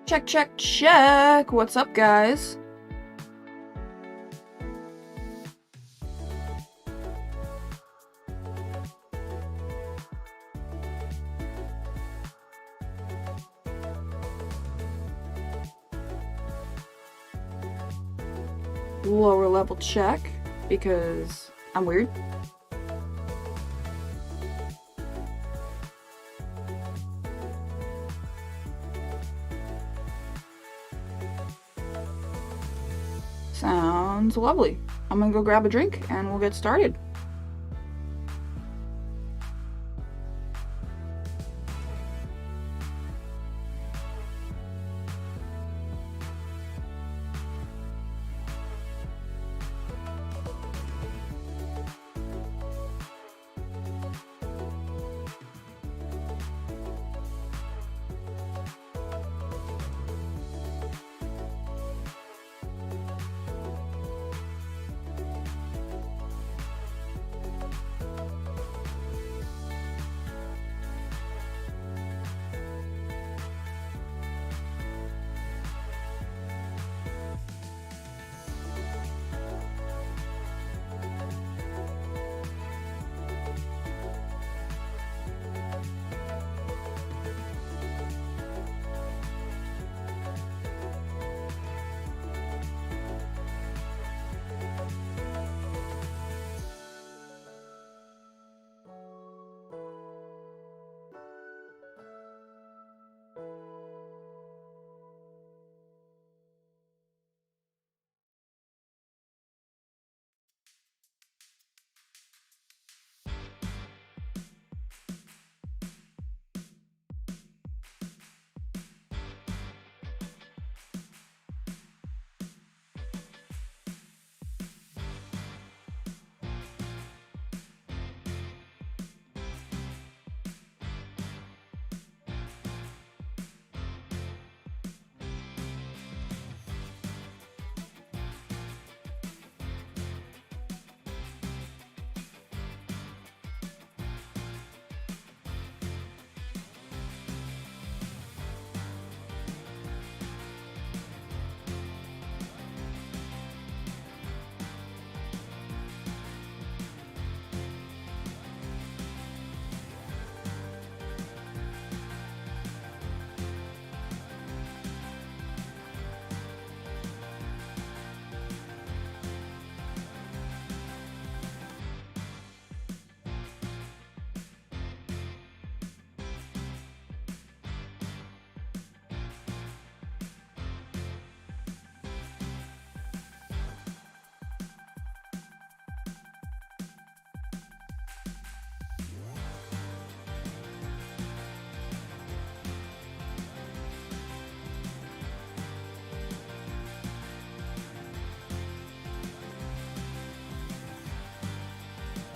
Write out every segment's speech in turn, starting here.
Check, check, check. What's up, guys? Lower level check, because I'm weird. Sounds lovely. I'm gonna go grab a drink and we'll get started.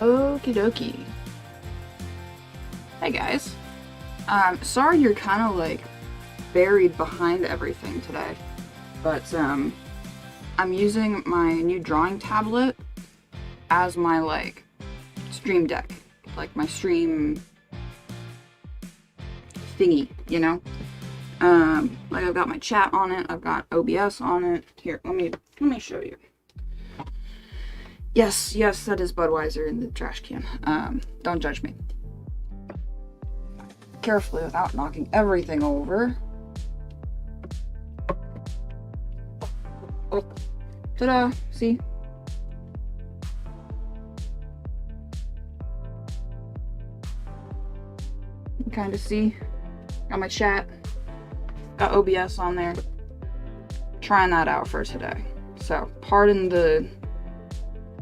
Okie dokie. Hey guys. Sorry you're kind of like buried behind everything today, but I'm using my new drawing tablet as my like stream deck, like my stream thingy, you know? Like I've got my chat on it, I've got OBS on it. Here, let me show you. Yes, that is Budweiser in the trash can. Don't judge me. Carefully without knocking everything over. Oh, ta-da! See? You can kind of see. Got my chat. Got OBS on there. Trying that out for today. So, pardon the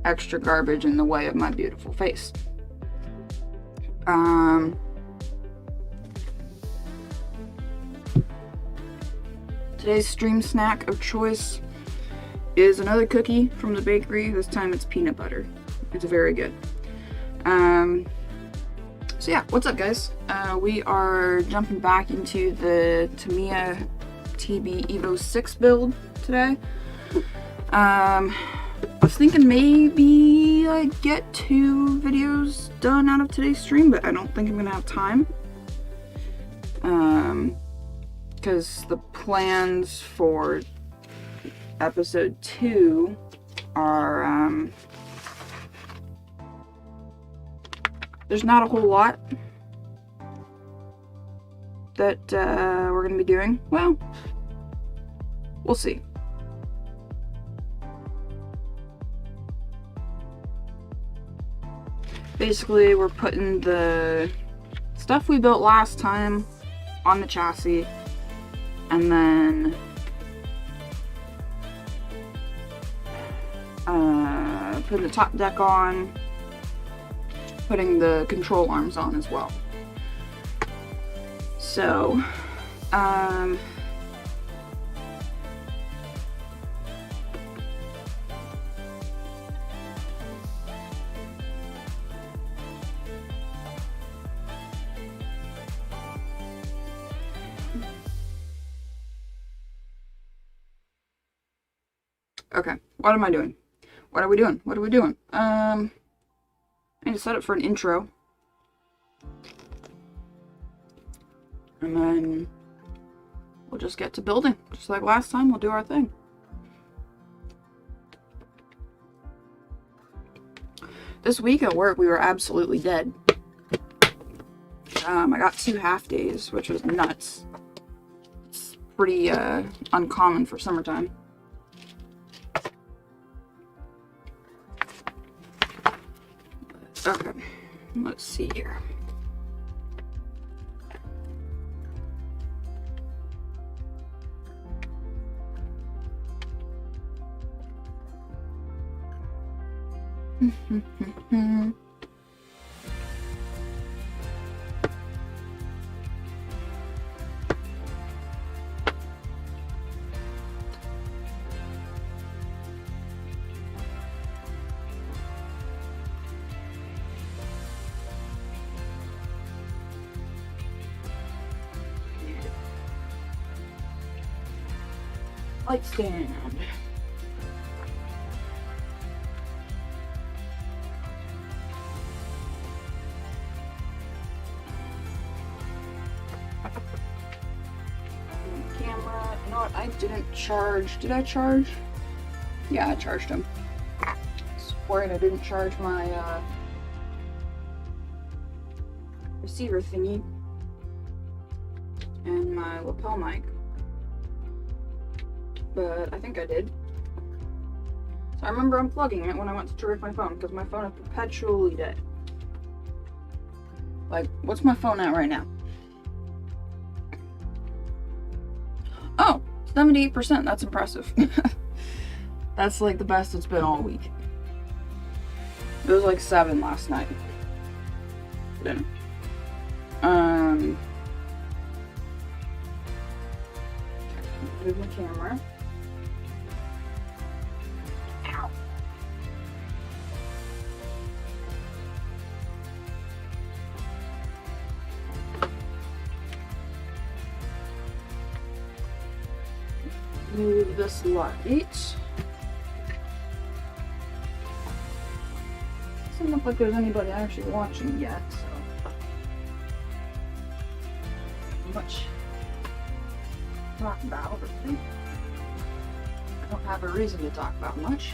extra garbage in the way of my beautiful face. Today's stream snack of choice is another cookie from the bakery. This time it's peanut butter. It's very good. So yeah, what's up guys? We are jumping back into the Tamiya TB Evo 6 build today. I was thinking maybe I'd get 2 videos done out of today's stream, but I don't think I'm gonna have time. because the plans for episode 2 are, there's not a whole lot that we're going to be doing. Well, we'll see. Basically, we're putting the stuff we built last time on the chassis, and then putting the top deck on, putting the control arms on as well. So, okay, what am I doing? What are we doing? What are we doing? I need to set up for an intro. And then we'll just get to building. Just like last time, we'll do our thing. This week at work, we were absolutely dead. I got 2 half days, which was nuts. It's pretty uncommon for summertime. Okay, let's see here. Light stand. Camera. You know what? I didn't charge. Did I charge? Yeah, I charged him. Swear I didn't charge my receiver thingy and my lapel mic. But I think I did. So I remember unplugging it when I went to charge my phone, because my phone is perpetually dead. Like, what's my phone at right now? Oh, 78%. That's impressive. That's like the best it's been all week. It was like 7 last night. Then, move my camera. Ow. Move this light. Doesn't look like there's anybody actually watching yet, so much to talk about. I don't have a reason to talk about much.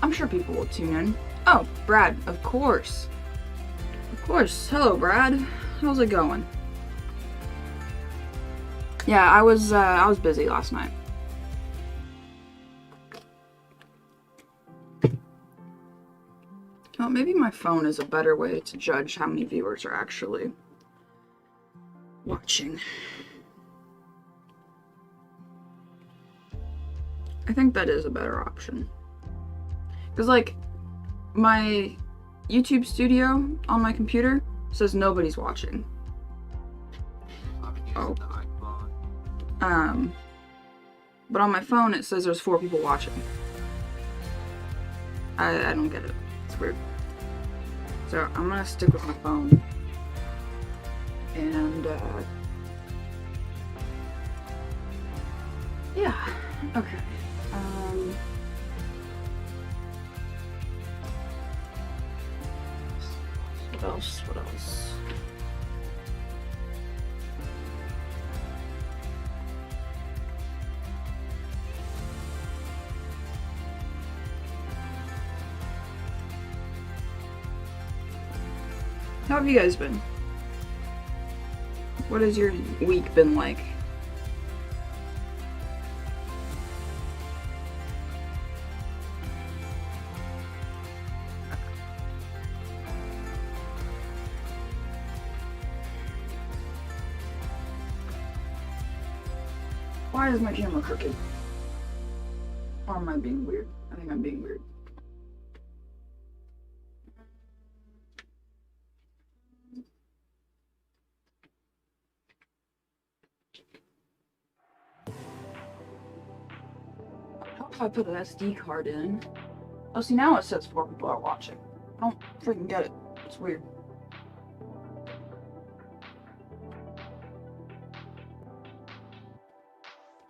I'm sure people will tune in. Oh, Brad, of course. Of course. Hello, Brad. How's it going? Yeah, I was busy last night. Well, maybe my phone is a better way to judge how many viewers are actually watching. I think that is a better option. Because, like, my YouTube studio on my computer says nobody's watching. Oh. But on my phone it says there's 4 people watching. I don't get it. It's weird. So I'm gonna stick with my phone. And, yeah. Okay. What else? What else? How have you guys been? What has your week been like? Why is my camera crooked? Or am I being weird? I think I'm being weird. How if I put an SD card in? Oh, see, now it says 4 people are watching. I don't freaking get it. It's weird.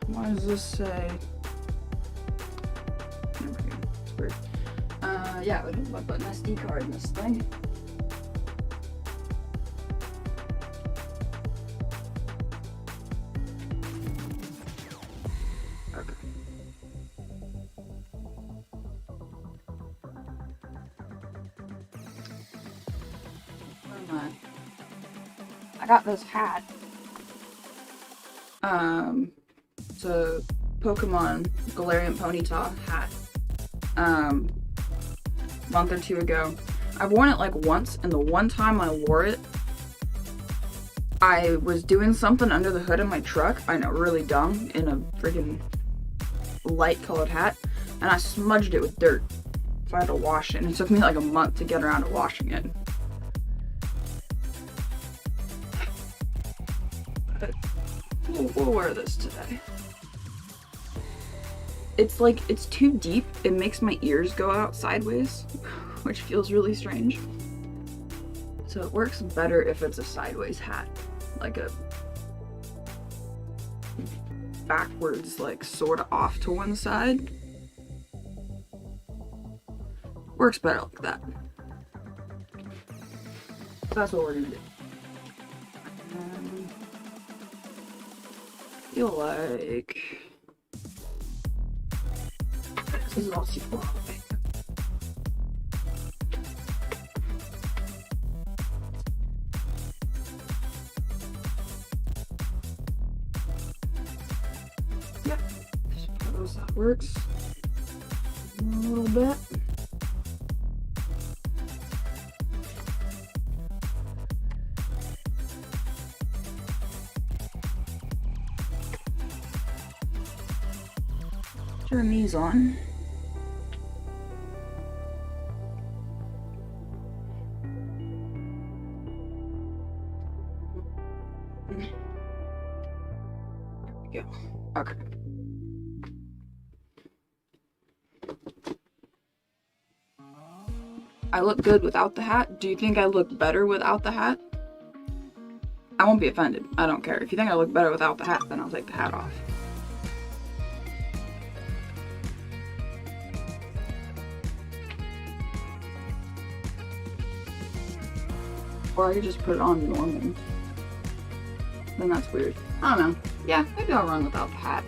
Why does this say? It's weird. Yeah, I put an SD card in this thing. Okay. Where am I got this hat. It's a Pokemon Galarian Ponyta hat. Month or two ago. I've worn it like once, and the one time I wore it, I was doing something under the hood of my truck. I know, really dumb, in a freaking light colored hat, and I smudged it with dirt. So I had to wash it, and it took me like a month to get around to washing it. But we'll wear this today. It's like, it's too deep. It makes my ears go out sideways, which feels really strange. So it works better if it's a sideways hat, like a backwards, like sort of off to one side. Works better like that. So that's what we're gonna do. I feel like this is all super away. Yep, suppose that works a little bit. Turn these on. There we go. Okay. I look good without the hat. Do you think I look better without the hat? I won't be offended. I don't care. If you think I look better without the hat, then I'll take the hat off. Or I could just put it on normal. Then that's weird. I don't know. Yeah, maybe I'll run without the hat.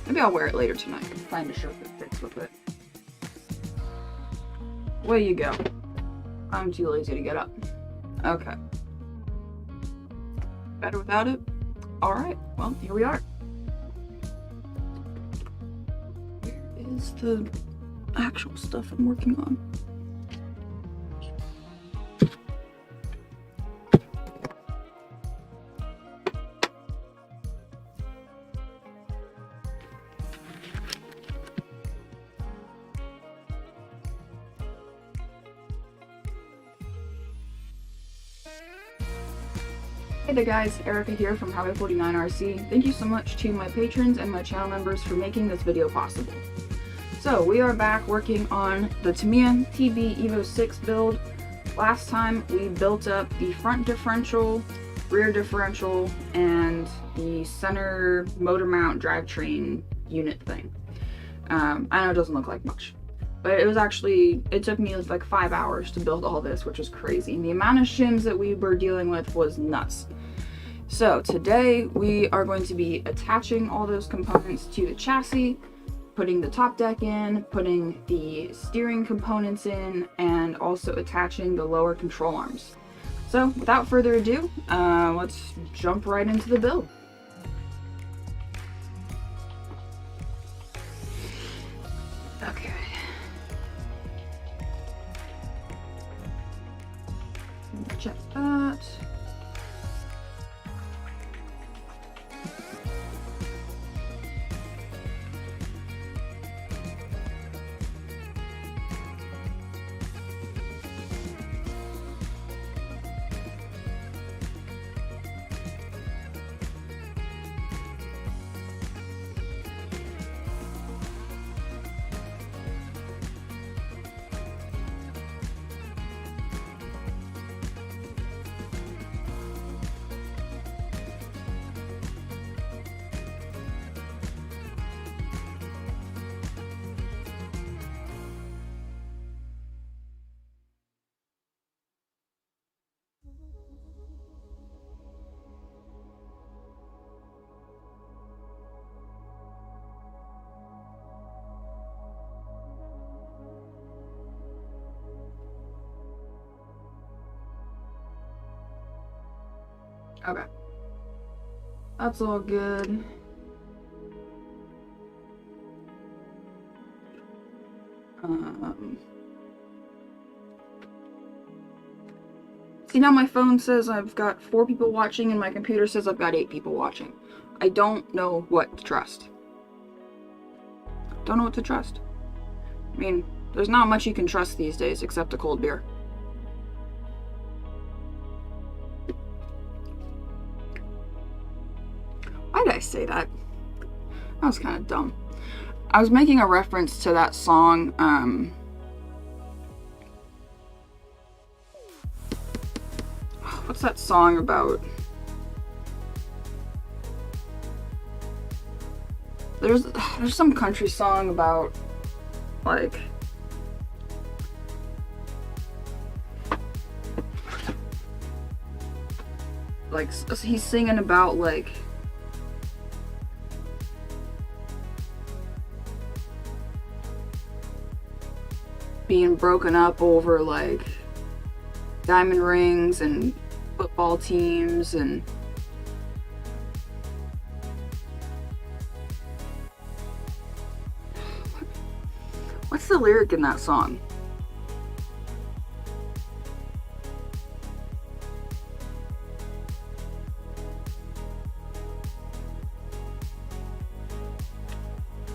Maybe I'll wear it later tonight and find a shirt that fits with it. Away you go. I'm too lazy to get up. Okay. Better without it? Alright, well, here we are. Where is the actual stuff I'm working on? Hey there guys, Erica here from Highway49RC. Thank you so much to my patrons and my channel members for making this video possible. So we are back working on the Tamiya TB Evo 6 build. Last time we built up the front differential, rear differential, and the center motor mount drivetrain unit thing. I know it doesn't look like much, but it was actually, it took me like 5 hours to build all this, which was crazy. And the amount of shims that we were dealing with was nuts. So today we are going to be attaching all those components to the chassis, putting the top deck in, putting the steering components in, and also attaching the lower control arms. So without further ado, let's jump right into the build. Okay. Check that. Okay. That's all good. See, now my phone says I've got 4 people watching and my computer says I've got 8 people watching. I don't know what to trust. Don't know what to trust. I mean, there's not much you can trust these days except a cold beer. Why did I say that? That was kind of dumb. I was making a reference to that song, what's that song about? There's some country song about, like, he's singing about, like, being broken up over, like, diamond rings and football teams and what's the lyric in that song?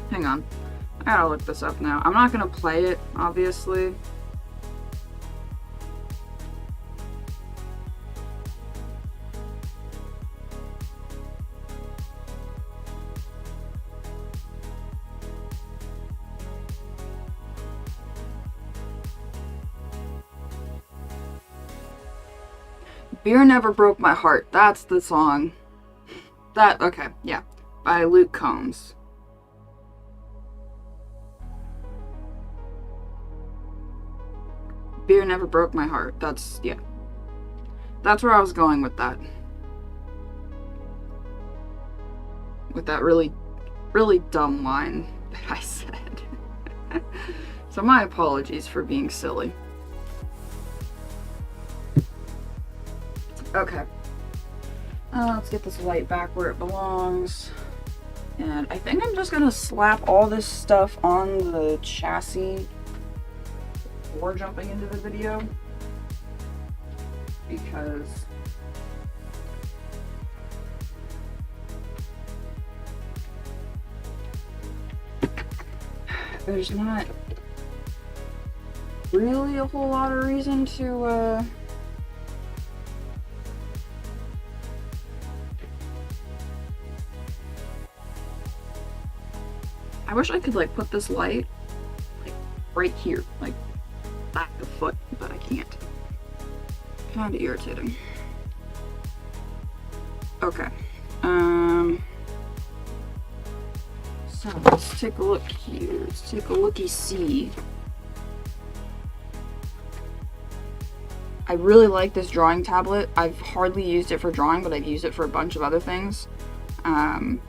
Hang on. I gotta look this up now. I'm not gonna play it, obviously. Beer Never Broke My Heart. That's the song. Okay, yeah. By Luke Combs. Beer Never Broke My Heart. That's, yeah. That's where I was going with that. With that really, really dumb line that I said. So my apologies for being silly. Okay. Let's get this light back where it belongs. And I think I'm just gonna slap all this stuff on the chassis before jumping into the video. Because there's not really a whole lot of reason to, I wish I could, like, put this light, like, right here, like, back the foot, but I can't. Kind of irritating. Okay. So let's take a look here. Let's take a looky-see. I really like this drawing tablet. I've hardly used it for drawing, but I've used it for a bunch of other things. And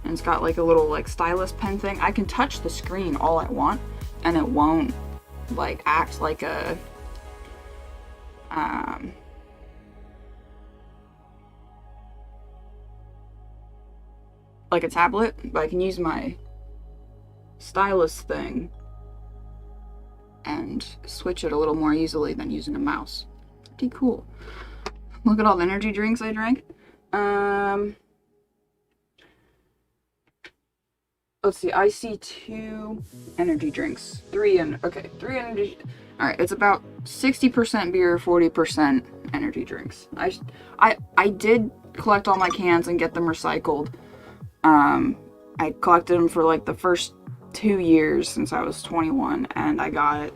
it's got like a little like stylus pen thing. I can touch the screen all I want and it won't like act like a like a tablet, but I can use my stylus thing and switch it a little more easily than using a mouse. Pretty cool. Look at all the energy drinks I drank. Let's see, I see 2 energy drinks. 3 energy. Alright, it's about 60% beer, 40% energy drinks. I did collect all my cans and get them recycled. I collected them for like the first 2 years since I was 21, and I got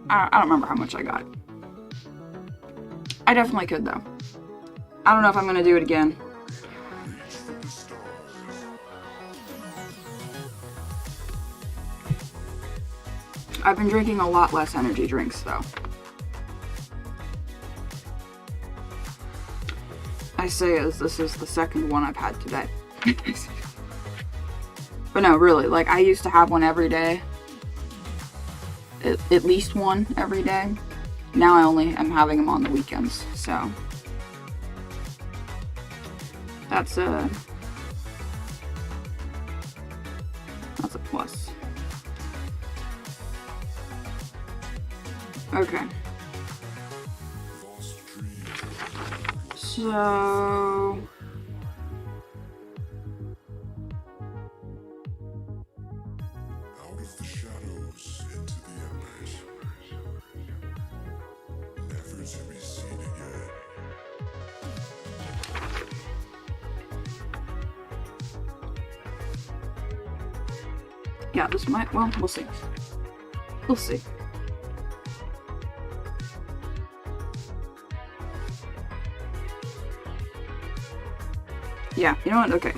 I don't remember how much I got. I definitely could though. I don't know if I'm gonna do it again. I've been drinking a lot less energy drinks though. I say as this is the second one I've had today. But no, really, like I used to have one every day. At least one every day. Now I only am having them on the weekends, so that's a plus. Okay. So yeah, this might, well, we'll see. We'll see. Yeah, you know what? Okay.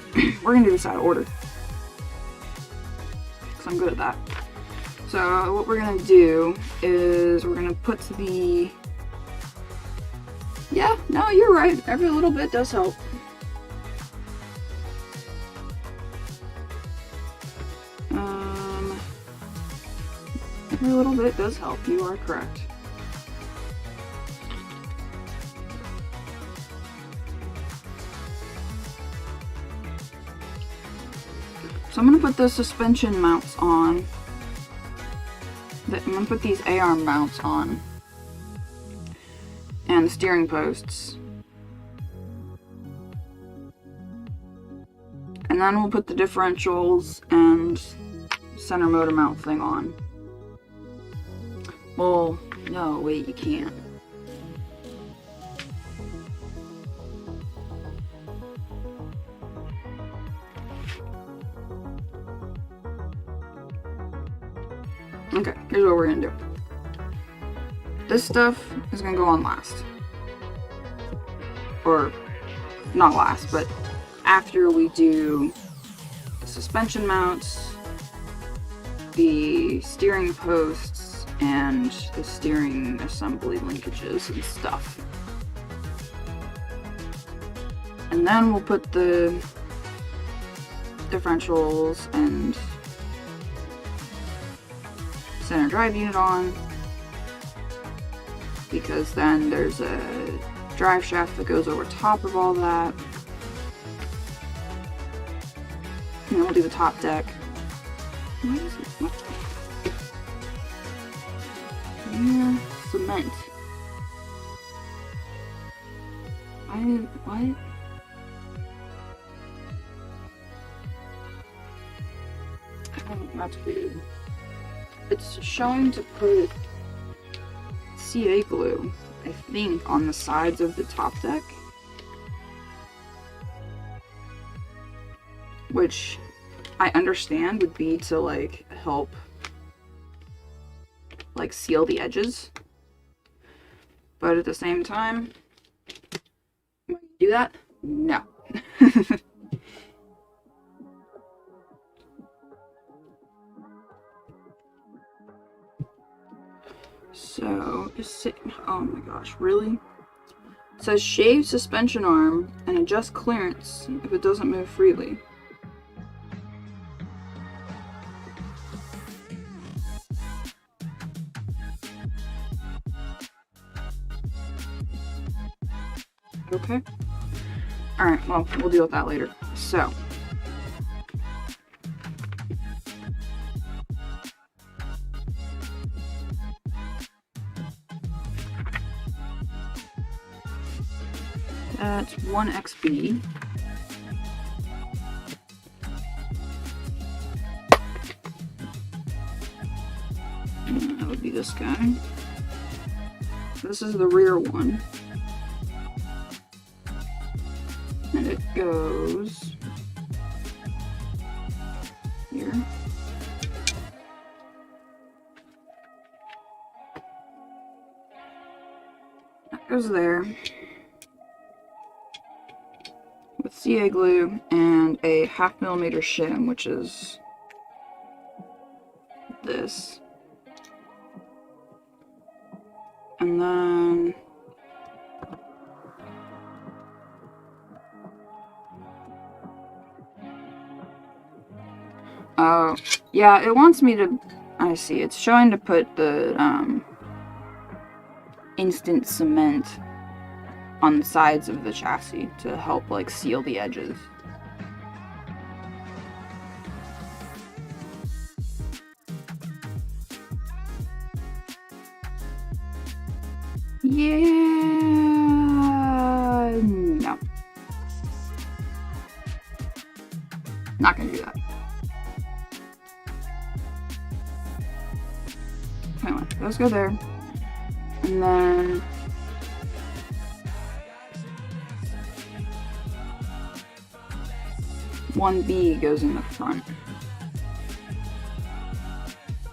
We're gonna do this out of order. Because I'm good at that. So, what we're gonna do is we're gonna put the... Yeah, no, you're right. Every little bit does help. Every little bit does help. You are correct. So I'm going to put the suspension mounts on. I'm going to put these A-arm mounts on. And the steering posts. And then we'll put the differentials and center motor mount thing on. Well, no, wait, you can't. Okay, here's what we're gonna do. This stuff is gonna go on last. Or, not last, but after we do the suspension mounts, the steering posts, and the steering assembly linkages and stuff. And then we'll put the differentials and center drive unit on, because then there's a drive shaft that goes over top of all that. And then we'll do the top deck. Why is it? What? Yeah, cement. What? Oh, that's weird. It's showing to put CA glue, I think, on the sides of the top deck. Which I understand would be to, like, help, like, seal the edges. But at the same time, do that? No. So, just sit. Oh my gosh, really? It says shave suspension arm and adjust clearance if it doesn't move freely. okay? Alright, well, we'll deal with that later. So. That's 1 XB. And that would be this guy. This is the rear one. And it goes here. That goes there. With CA glue and a 1/2 millimeter shim, which is this. And then oh, yeah, it wants me to, I see, it's showing to put the instant cement on the sides of the chassis to help like seal the edges. Yeah, no. Not gonna do that. Anyway, those go there. And then one B goes in the front.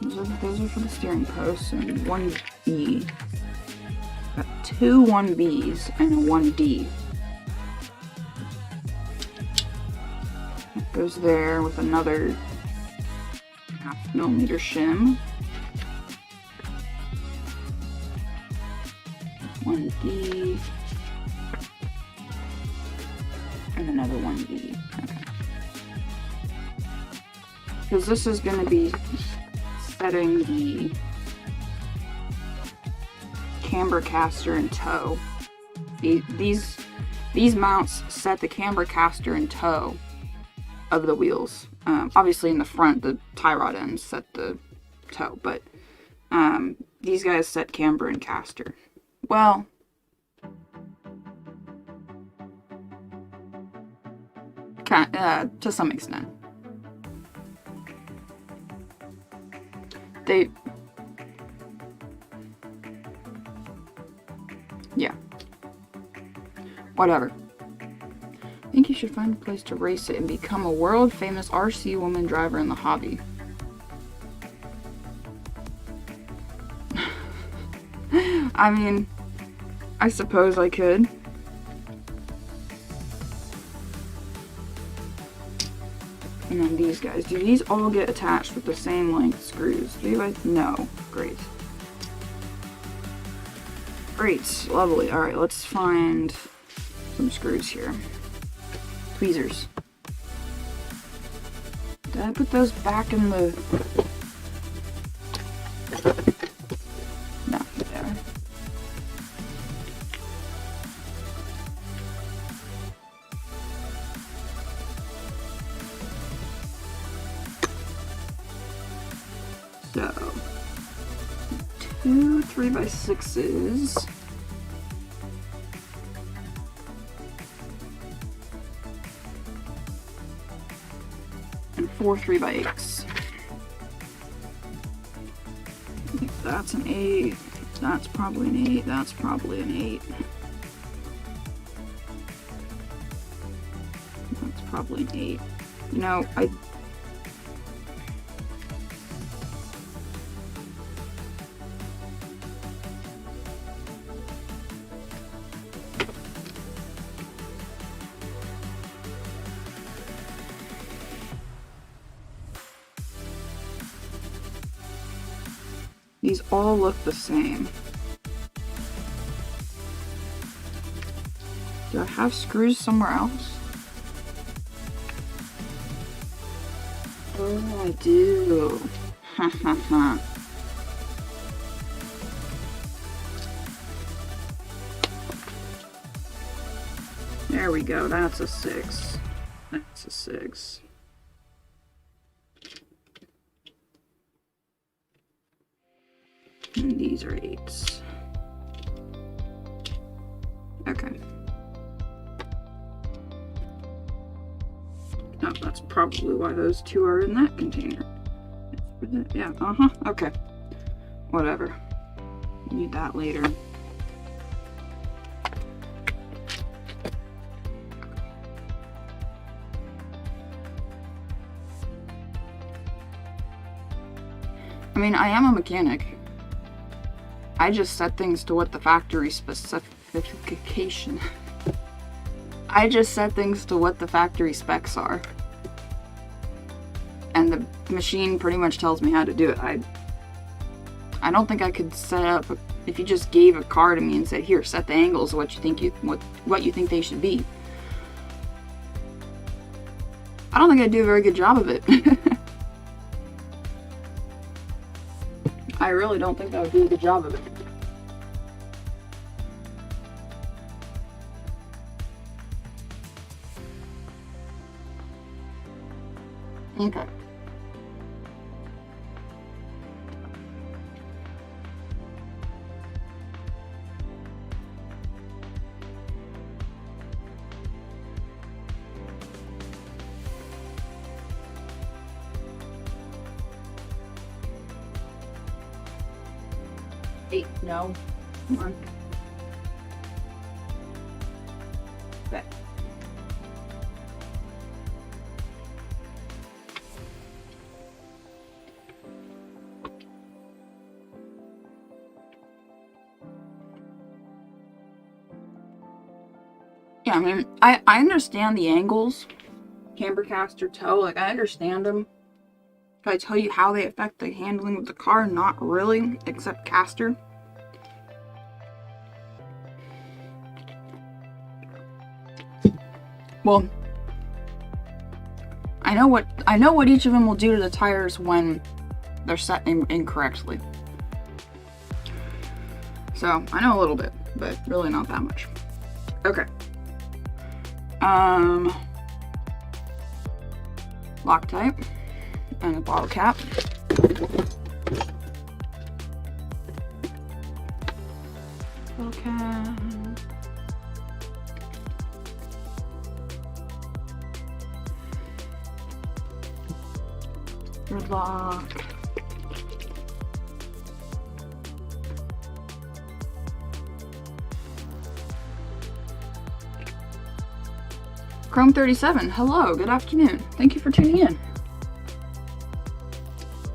Those are for the steering posts, and 1B. Got 2 1Bs and a 1D. It goes there with another 1/2 millimeter shim. 1D. And another 1B. Okay. Because this is going to be setting the camber caster in tow. These mounts set the camber caster in tow of the wheels. Obviously in the front, the tie rod ends set the toe, but these guys set camber and caster. Well, to some extent. Yeah. Whatever. I think you should find a place to race it and become a world famous RC woman driver in the hobby. I mean, I suppose I could. And then these guys. Do these all get attached with the same length screws? No. Great. Great. Lovely. Alright, let's find some screws here. Tweezers. Did I put those back in the... No, there. So, 2 3x6s. And 4 3x8s. I think that's an 8. That's probably an 8. That's probably an 8. That's probably an 8. You know, these all look the same. Do I have screws somewhere else? Oh, I do. Ha ha ha. There we go. That's a 6. That's a 6. And these are 8s. Okay. Oh, that's probably why those 2 are in that container. Yeah, okay. Whatever. Need that later. I mean, I am a mechanic. I just set things to what the factory specification. I just set things to what the factory specs are. And the machine pretty much tells me how to do it. I don't think I could set up, if you just gave a car to me and said, here, set the angles of what you think they should be. I don't think I'd do a very good job of it. I really don't think I would do a good job of it. Okay. No. Come on. Okay. Yeah, I mean, I understand the angles. Camber caster toe, like, I understand them. Can I tell you how they affect the handling of the car? Not really, except caster. Well, I know what each of them will do to the tires when they're set incorrectly. So, I know a little bit, but really not that much. Okay. Loctite and a bottle cap. Bottle cap. Red lock. Chrome 37, hello, good afternoon. Thank you for tuning in.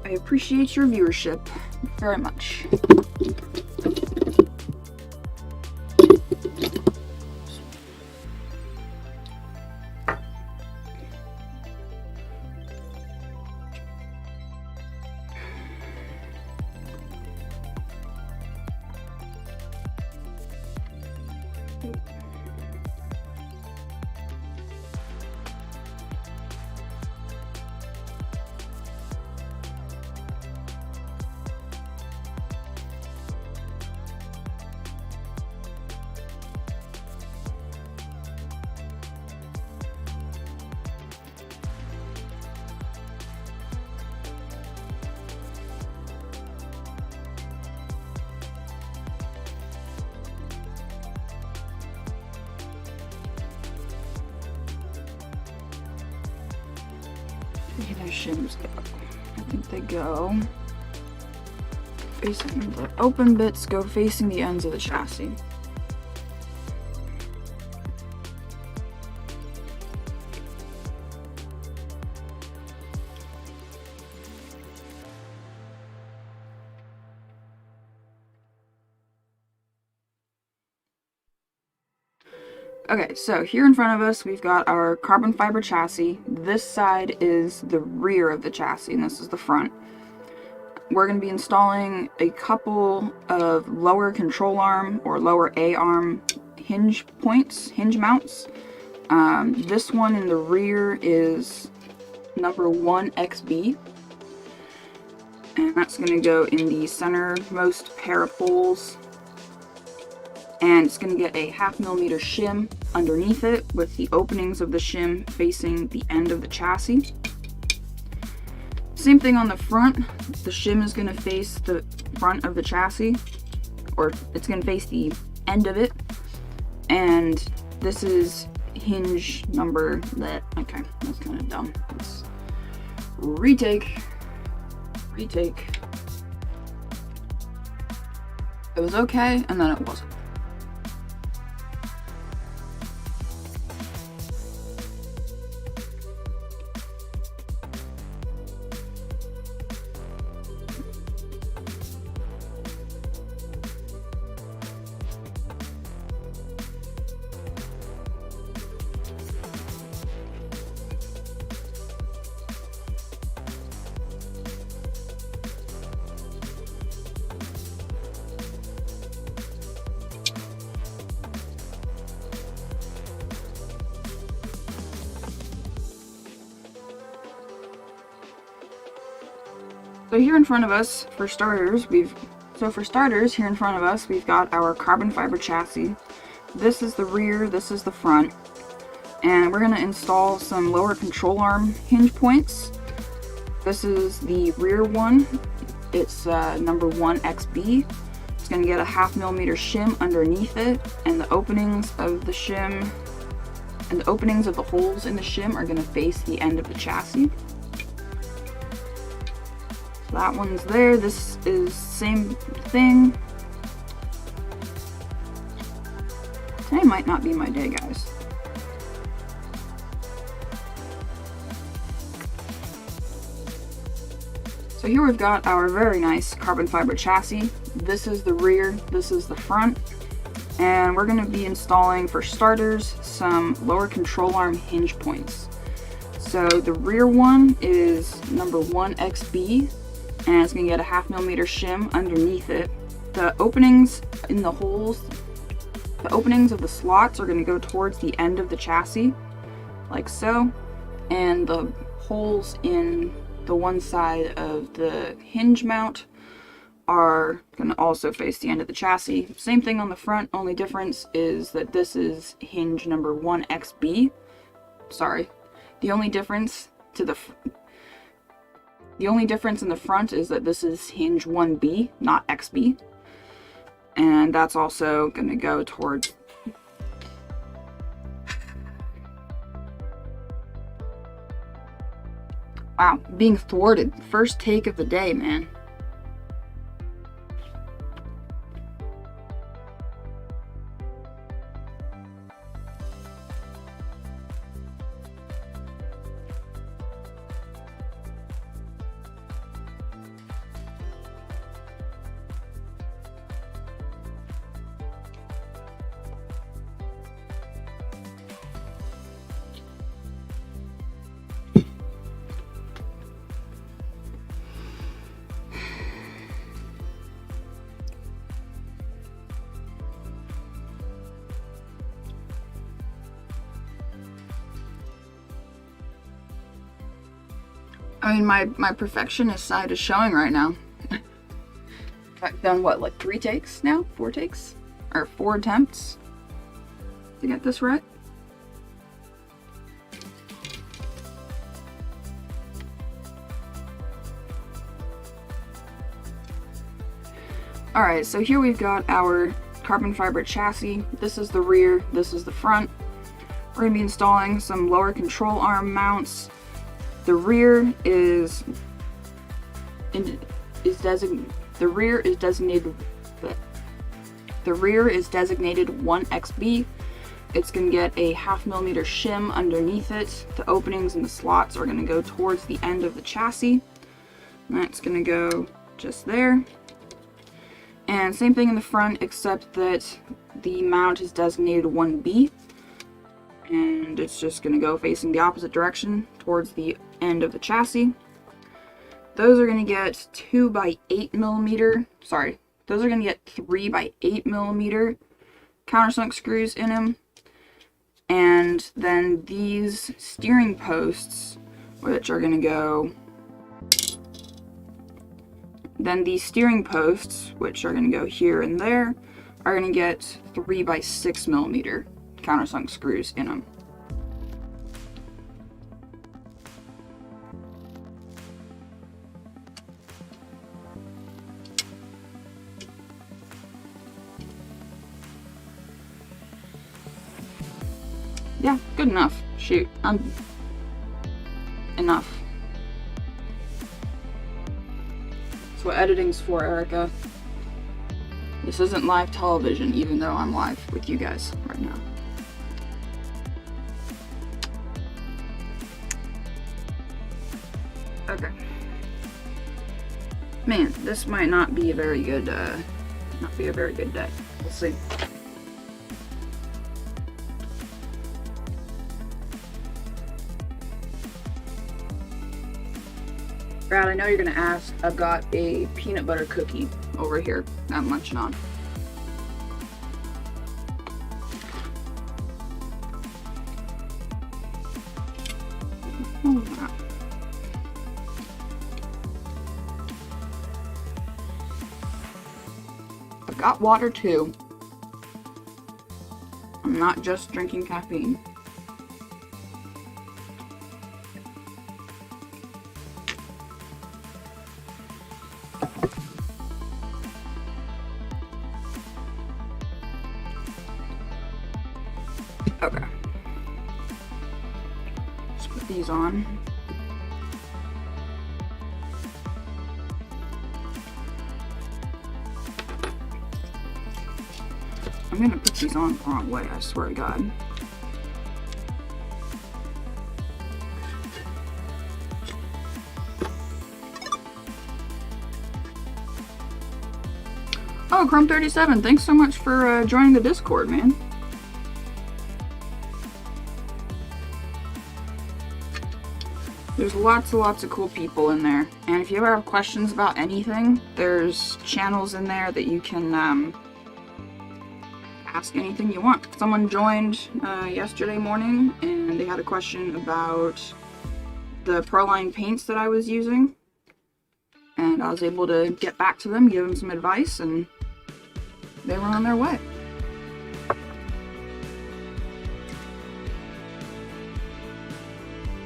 I appreciate your viewership very much. Where do those shims go? I think they go facing the open bits, go facing the ends of the chassis. Okay, so here in front of us, we've got our carbon fiber chassis. This side is the rear of the chassis, and this is the front. We're going to be installing a couple of lower control arm or lower A-arm hinge points, hinge mounts. This one in the rear is number 1XB. And that's going to go in the centermost pair of holes and it's going to get a 0.5 millimeter shim underneath it with the openings of the shim facing the end of the chassis. Same thing on the front. The shim is going to face the front of the chassis, or it's going to face the end of it, and this is hinge number that, okay, that's kind of dumb. Let's retake. It was okay, and then it wasn't. So here in front of us, for starters, we've got our carbon fiber chassis. This is the rear, this is the front. And we're going to install some lower control arm hinge points. This is the rear one. It's number 1XB. It's going to get a 0.5 millimeter shim underneath it, and the openings of the shim and the openings of the holes in the shim are going to face the end of the chassis. That one's there. This is same thing. Today might not be my day, guys. So here we've got our very nice carbon fiber chassis. This is the rear, this is the front. And we're going to be installing, for starters, some lower control arm hinge points. So the rear one is number 1XB. And it's going to get a 0.5 millimeter shim underneath it. The openings in the holes, the openings of the slots are going to go towards the end of the chassis, like so. And the holes in the one side of the hinge mount are going to also face the end of the chassis. Same thing on the front, only difference is that this is hinge number 1XB. Sorry. The only difference in the front is that this is hinge 1B, not XB. And that's also going to go towards... Wow, being thwarted. First take of the day, man. I mean, my perfectionist side is showing right now. I've done what, like 3 takes now? 4 takes? Or 4 attempts to get this right? Alright, so here we've got our carbon fiber chassis. This is the rear, this is the front. We're going to be installing some lower control arm mounts. The rear is designated 1XB. It's going to get a 0.5 millimeter shim underneath it. The openings and the slots are going to go towards the end of the chassis. And that's going to go just there. And same thing in the front, except that the mount is designated 1B. And it's just going to go facing the opposite direction towards the end of the chassis. Those are going to get 2 by 8 millimeter, sorry, those are going to get 3 by 8 millimeter countersunk screws in them. And then these steering posts, which are going to go, here and there, are going to get 3x6mm countersunk screws in them. Yeah, good enough. Shoot, enough. That's what editing's for, Erica. This isn't live television, even though I'm live with you guys right now. Okay. Man, this might not be a very good, day. We'll see. Brad, I know you're gonna ask. I've got a peanut butter cookie over here that I'm munching on. I've got water too. I'm not just drinking caffeine. Okay. Let's put these on. I'm gonna put these on the wrong way, I swear to God. Oh, Chrome37, thanks so much for joining the Discord, man. There's lots and lots of cool people in there. And if you ever have questions about anything, there's channels in there that you can ask anything you want. Someone joined yesterday morning and they had a question about the Proline paints that I was using. And I was able to get back to them, give them some advice, and they were on their way.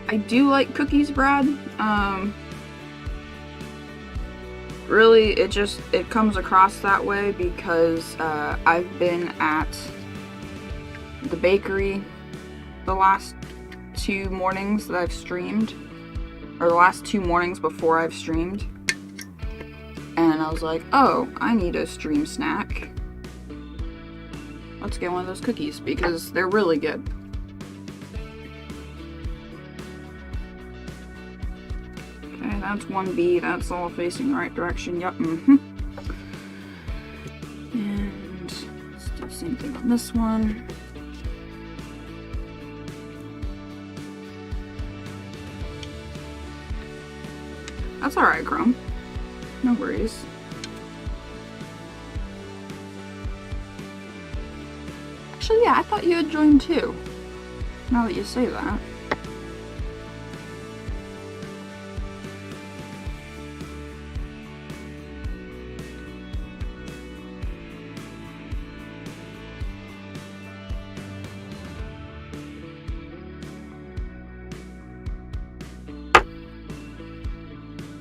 I do like cookies, Brad. Really, it comes across that way because I've been at the bakery the last 2 mornings that I've streamed, or the last 2 mornings before I've streamed, and I was like, oh, I need a stream snack. Let's get one of those cookies because they're really good. Okay, that's 1B. That's all facing the right direction. Yep. And let's do the same thing on this one. That's alright, Chrome. No worries. Actually, yeah, I thought you had joined too. Now that you say that.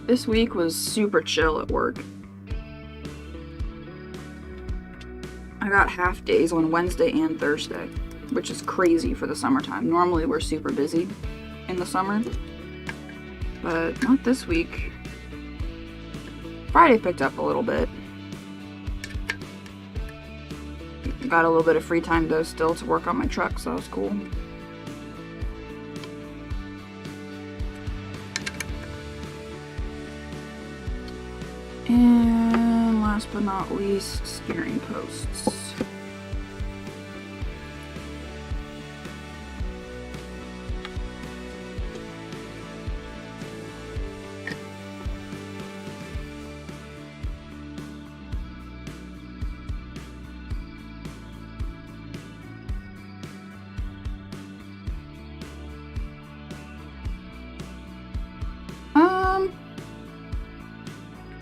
This week was super chill at work. I got half days on Wednesday and Thursday, which is crazy for the summertime. Normally we're super busy in the summer, but not this week. Friday picked up a little bit. Got a little bit of free time though still to work on my truck, so that was cool. And last but not least, steering posts.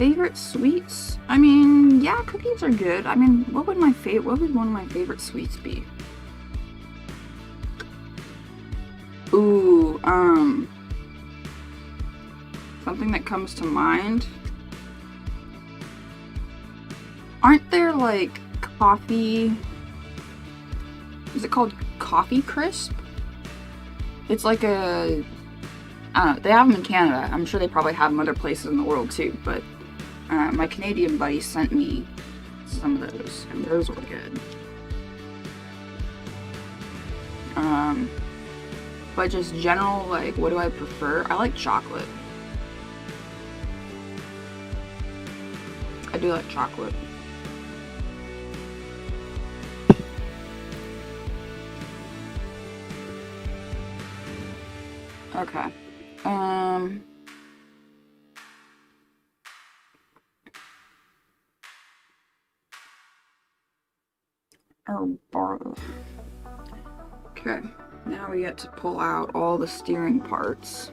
Favorite sweets? I mean, yeah, cookies are good. I mean, what would one of my favorite sweets be? Ooh, something that comes to mind. Aren't there like coffee? Is it called Coffee Crisp? It's like a, I don't know, they have them in Canada. I'm sure they probably have them other places in the world too, but my Canadian buddy sent me some of those, and those were good. But just general, like, what do I prefer? I like chocolate. I do like chocolate. Okay. Okay, now we get to pull out all the steering parts.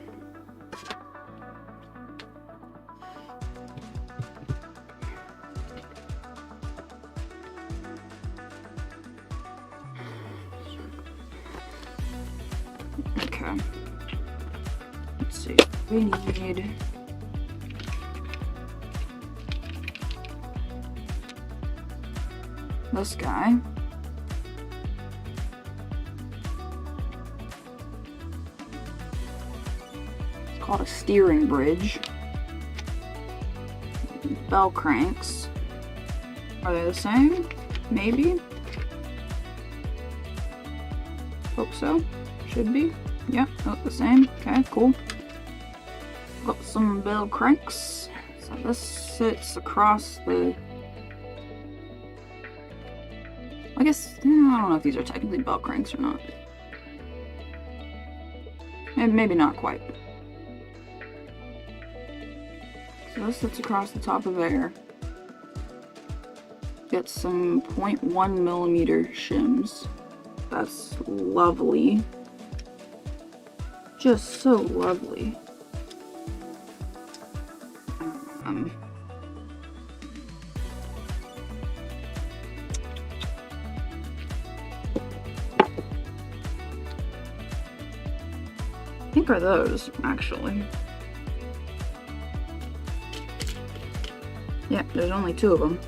Okay. Let's see. We need this guy. It's called a steering bridge. Bell cranks. Are they the same? Maybe? Hope so. Should be. Yep, look the same. Okay, cool. Got some bell cranks. So this sits across the... I guess, I don't know if these are technically bell cranks or not. Maybe not quite. So this sits across the top of there. Get some 0.1 millimeter shims. That's lovely. Just so lovely. I think are those, actually. Yeah, there's only 2 of them.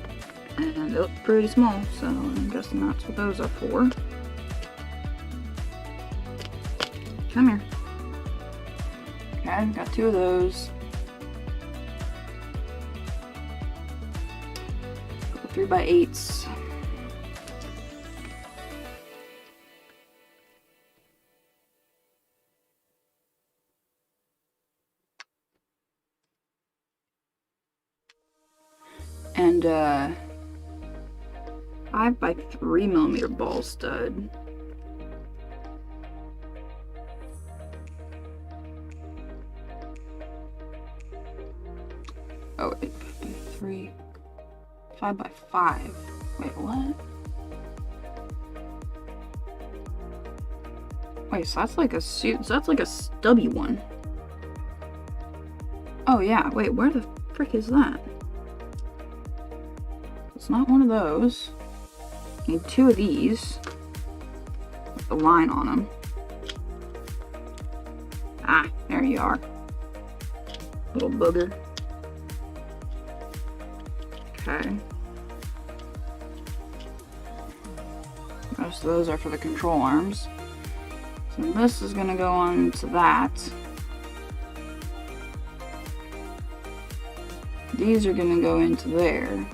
And they look pretty small, so I'm guessing that's what those are for. Come here. Okay, got 2 of those. 3x8s. And 5x3 millimeter ball stud. Oh, wait, 5x5. Wait, what? Wait, so that's like a suit. So that's like a stubby one. Oh yeah. Wait, where the frick is that? It's not one of those. Need 2 of these with the line on them. Ah, there you are. Little booger. Okay. Most of those are for the control arms. So this is gonna go on to that. These are gonna go into there.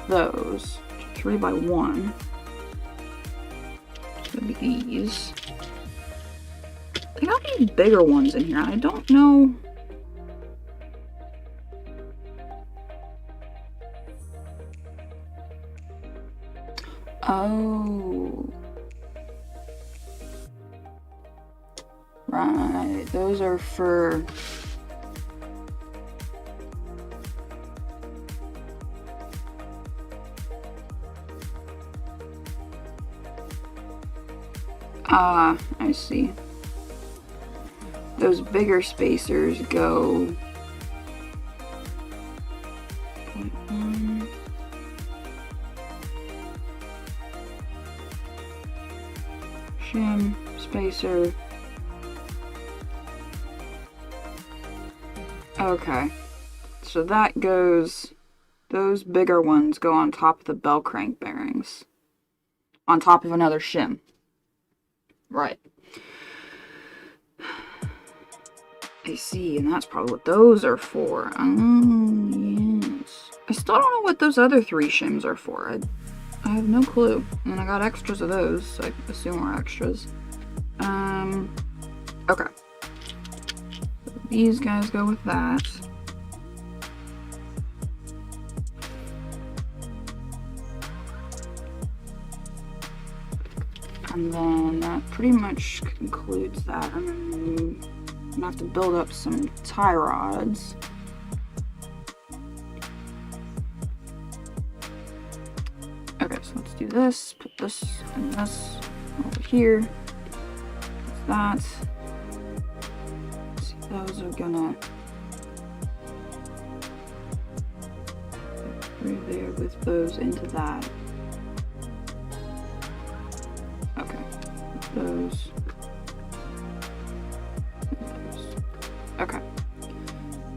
Those 3x1. Should be these. They got these bigger ones in here. I don't know. Oh. Right. Those are for... Ah, I see. Those bigger spacers go 1.1. Shim, spacer. Okay. So that goes, those bigger ones go on top of the bell crank bearings. On top of another shim. Right. I see, and that's probably what those are for. Yes. I still don't know what those other 3 shims are for. I have no clue. And I got extras of those, so I assume we're extras. Okay. So these guys go with that. And then that pretty much concludes that. I'm gonna have to build up some tie rods. Okay, so let's do this. Put this and this over here. That's that. See, those are gonna go through there with those into that. Okay, those. Okay,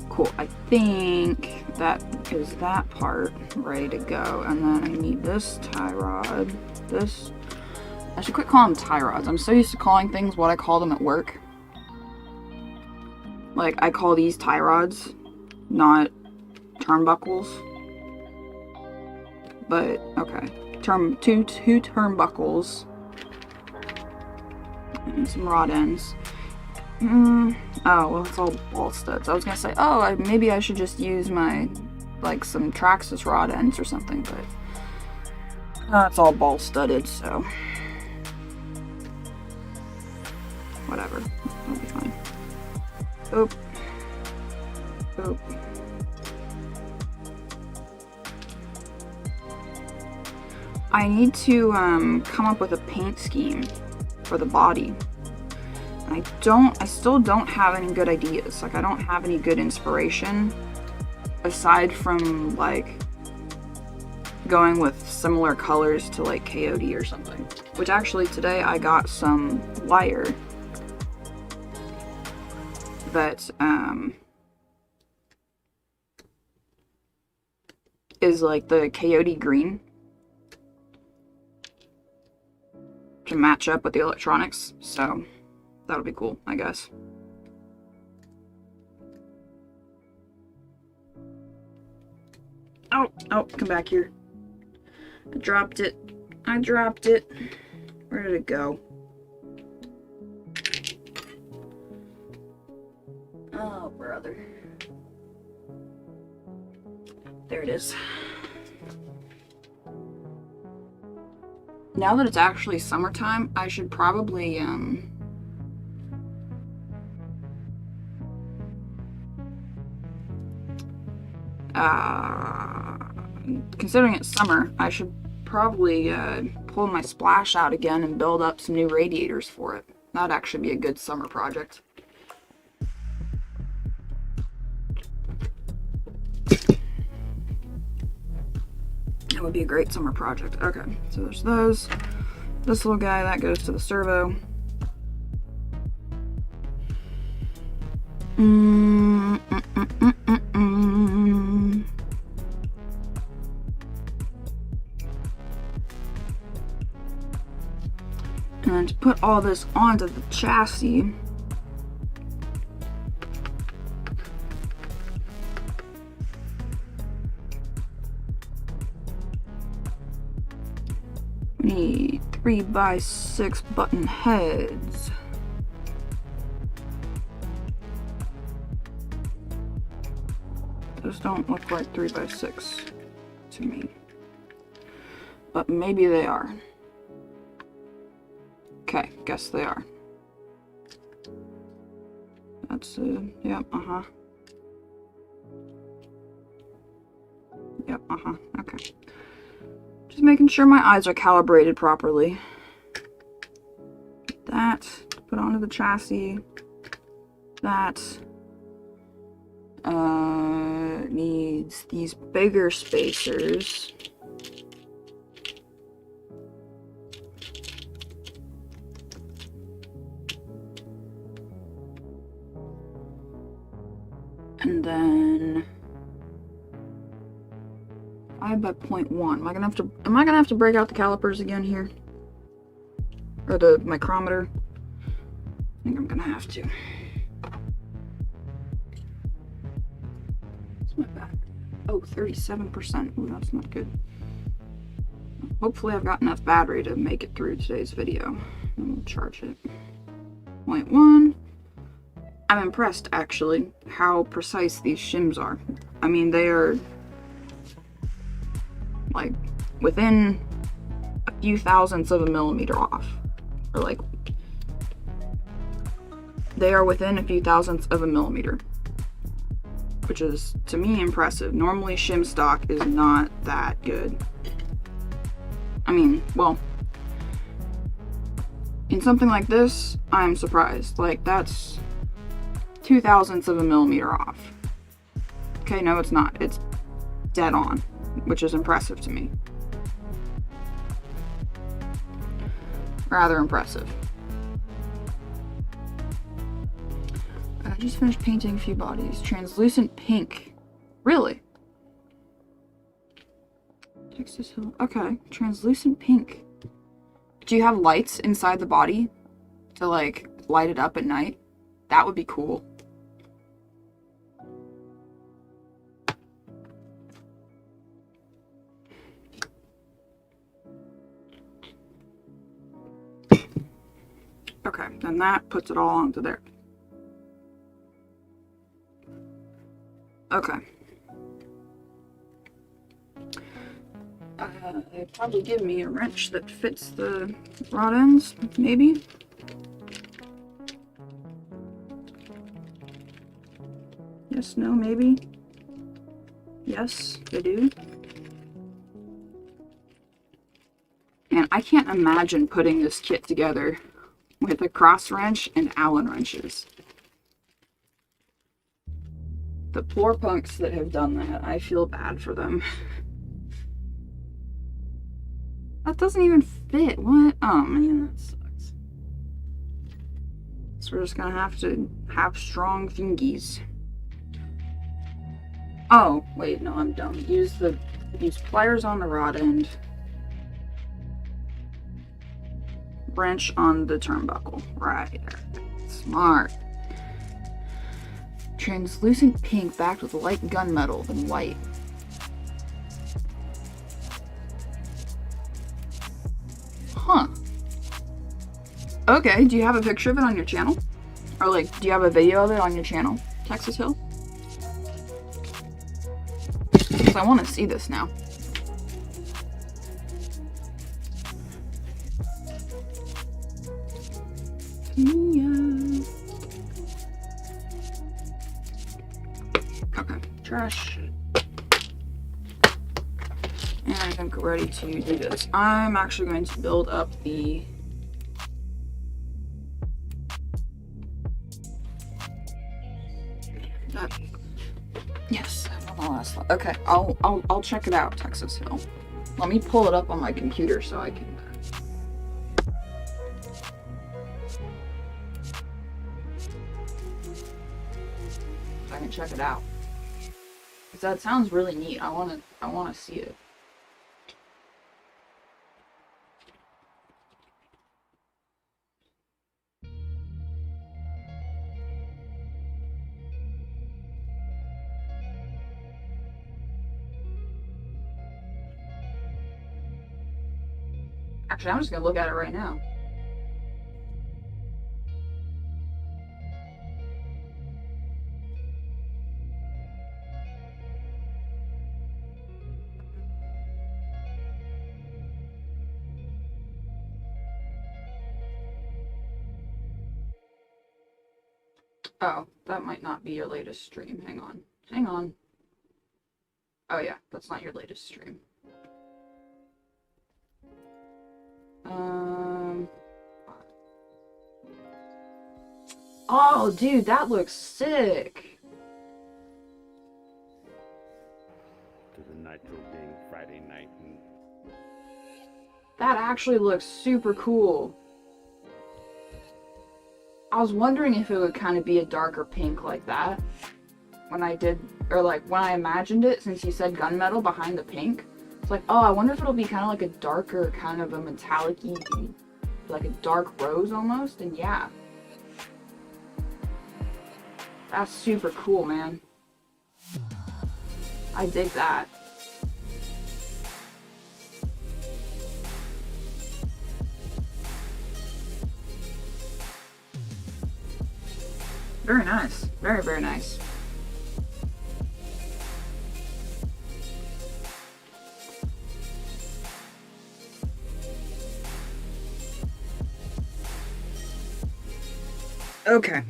cool. I think that is that part ready to go. And then I need this tie rod. This, I should quit calling them tie rods. I'm so used to calling things what I call them at work. Like, I call these tie rods, not turnbuckles. But, okay. Two turnbuckles. And some rod ends. Oh, well, it's all ball studs. I was gonna say, oh, maybe I should just use my, like, some Traxxas rod ends or something, but it's all ball studded, so whatever. That'll be fine. Oop. Oop. I need to come up with a paint scheme for the body. I still don't have any good ideas. Like, I don't have any good inspiration aside from, like, going with similar colors to, like, Coyote or something. Which actually today I got some wire that is like the Coyote green to match up with the electronics, so that'll be cool, I guess. Oh, come back here. I dropped it. Where did it go? Oh, brother. There it is. Now that it's actually summertime, I should probably, considering it's summer, I should probably pull my splash out again and build up some new radiators for it. That'd actually be a good summer project. That would be a great summer project. Okay, so there's those. This little guy, that goes to the servo. And to put all this onto the chassis, we need 3x6 button heads. Those don't look like 3x6 to me, but maybe they are. Okay, guess they are. That's, yep, Yep, okay. Just making sure my eyes are calibrated properly. That, put onto the chassis. That, needs needs these bigger spacers. And then 5 by 0.1. Am I gonna have to break out the calipers again here? Or the micrometer? I think I'm gonna have to. What's my back? Oh, 37%. Ooh, that's not good. Hopefully I've got enough battery to make it through today's video. And we'll charge it. 0.1. I'm impressed, actually, how precise these shims are. I mean, they are, like, within a few thousandths of a millimeter off. Or, like, they are within a few thousandths of a millimeter. Which is, to me, impressive. Normally, shim stock is not that good. I mean, well, in something like this, I'm surprised. Like, that's 0.02 of a millimeter off. Okay, no, it's not. It's dead on, which is impressive to me. Rather impressive. I just finished painting a few bodies. Translucent pink. Really? Texas Hill. Okay, translucent pink. Do you have lights inside the body to, like, light it up at night? That would be cool. Okay, then that puts it all onto there. Okay. They'd probably give me a wrench that fits the rod ends, maybe. Yes, no, maybe. Yes, they do. And I can't imagine putting this kit together with a cross wrench and Allen wrenches. The poor punks that have done that, I feel bad for them. That doesn't even fit. What? Oh man, that sucks. So we're just gonna have to have strong fingies. Oh, wait, no, I'm dumb. Use pliers on the rod end. Wrench on the turnbuckle. Right there. Smart. Translucent pink backed with light gunmetal than white. Huh. Okay, do you have a picture of it on your channel? Or, like, do you have a video of it on your channel, Texas Hill? Because I want to see this now. Yeah. Okay, trash. And I think we're ready to do this. I'm actually going to build up the yes, my last one. Okay, I'll check it out, Texas Hill. Let me pull it up on my computer so I can check it out. Because that sounds really neat. I wanna see it. Actually, I'm just gonna look at it right now. Oh, that might not be your latest stream. Hang on. Hang on. Oh yeah, that's not your latest stream. Oh, dude, that looks sick. to the nitro being Friday night. And that actually looks super cool. I was wondering if it would kind of be a darker pink like that when I did, or like when I imagined it, since you said gunmetal behind the pink. It's like, oh, I wonder if it'll be kind of like a darker, kind of a metallic-y, like a dark rose almost, and yeah. That's super cool, man. I dig that. Very nice. Very, very nice. Okay.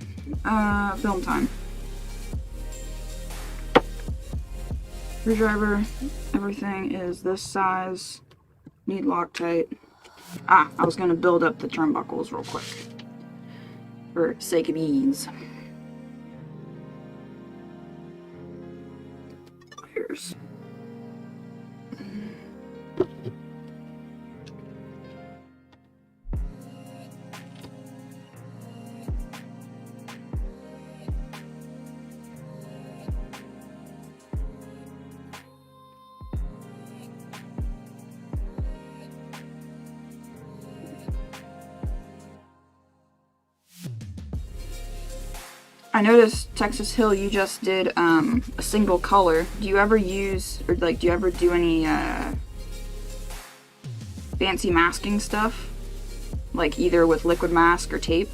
Film time. Screwdriver. Everything is this size. Need Loctite. I was gonna build up the turnbuckles real quick. For sake of ease. Pliers. I noticed, Texas Hill, you just did a single color. Do you ever use, or like, do you ever do any fancy masking stuff? Like either with liquid mask or tape?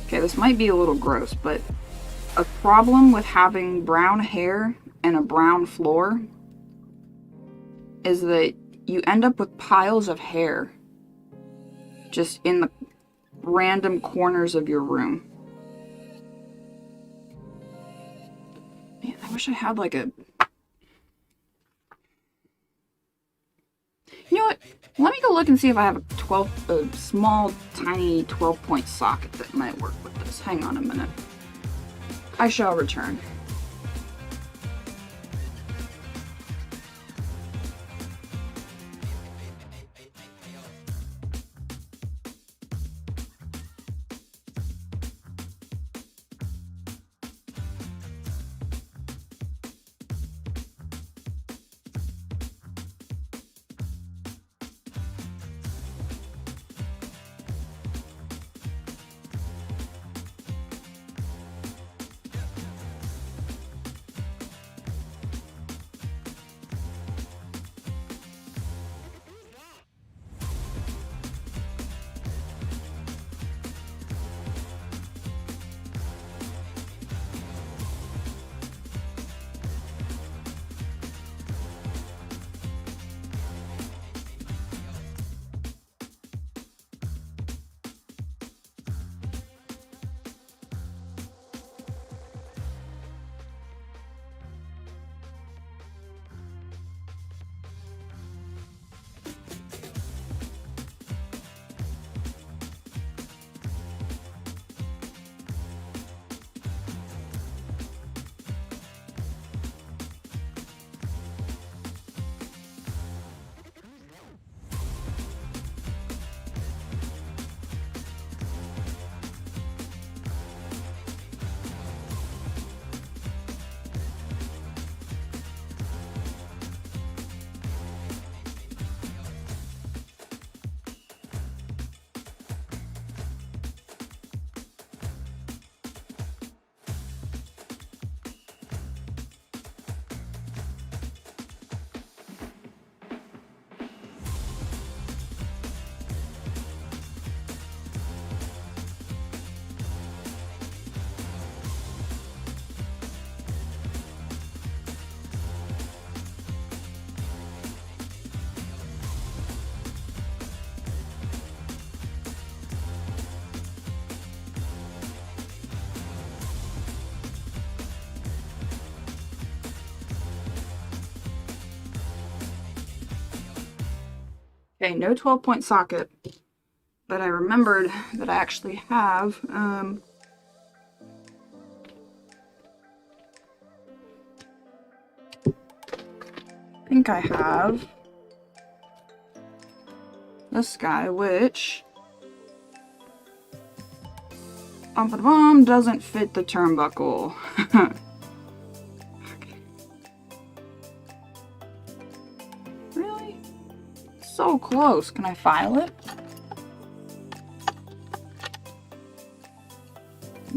Okay, this might be a little gross, but a problem with having brown hair and a brown floor is that you end up with piles of hair just in the random corners of your room. Man, I wish I had like a... You know what? Let me go look and see if I have a small, tiny 12-point socket that might work with this. Hang on a minute. I shall return. Okay, no 12-point socket. But I remembered that I actually have, I think I have this guy, which doesn't fit the turnbuckle. Okay. Really? So close. Can I file it?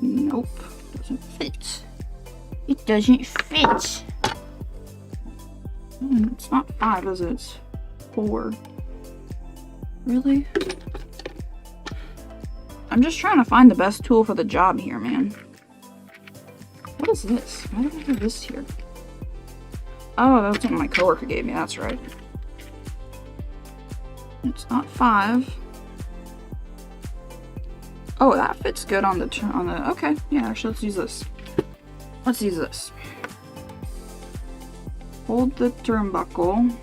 Nope. Doesn't fit. It doesn't fit. It's not 5, is it? It's 4. Really? I'm just trying to find the best tool for the job here, man. What is this? Why do I have this here? Oh, that's what my coworker gave me. That's right. It's not 5. Oh, that fits good on the okay. Yeah, actually, let's use this. Let's use this. Hold the turnbuckle.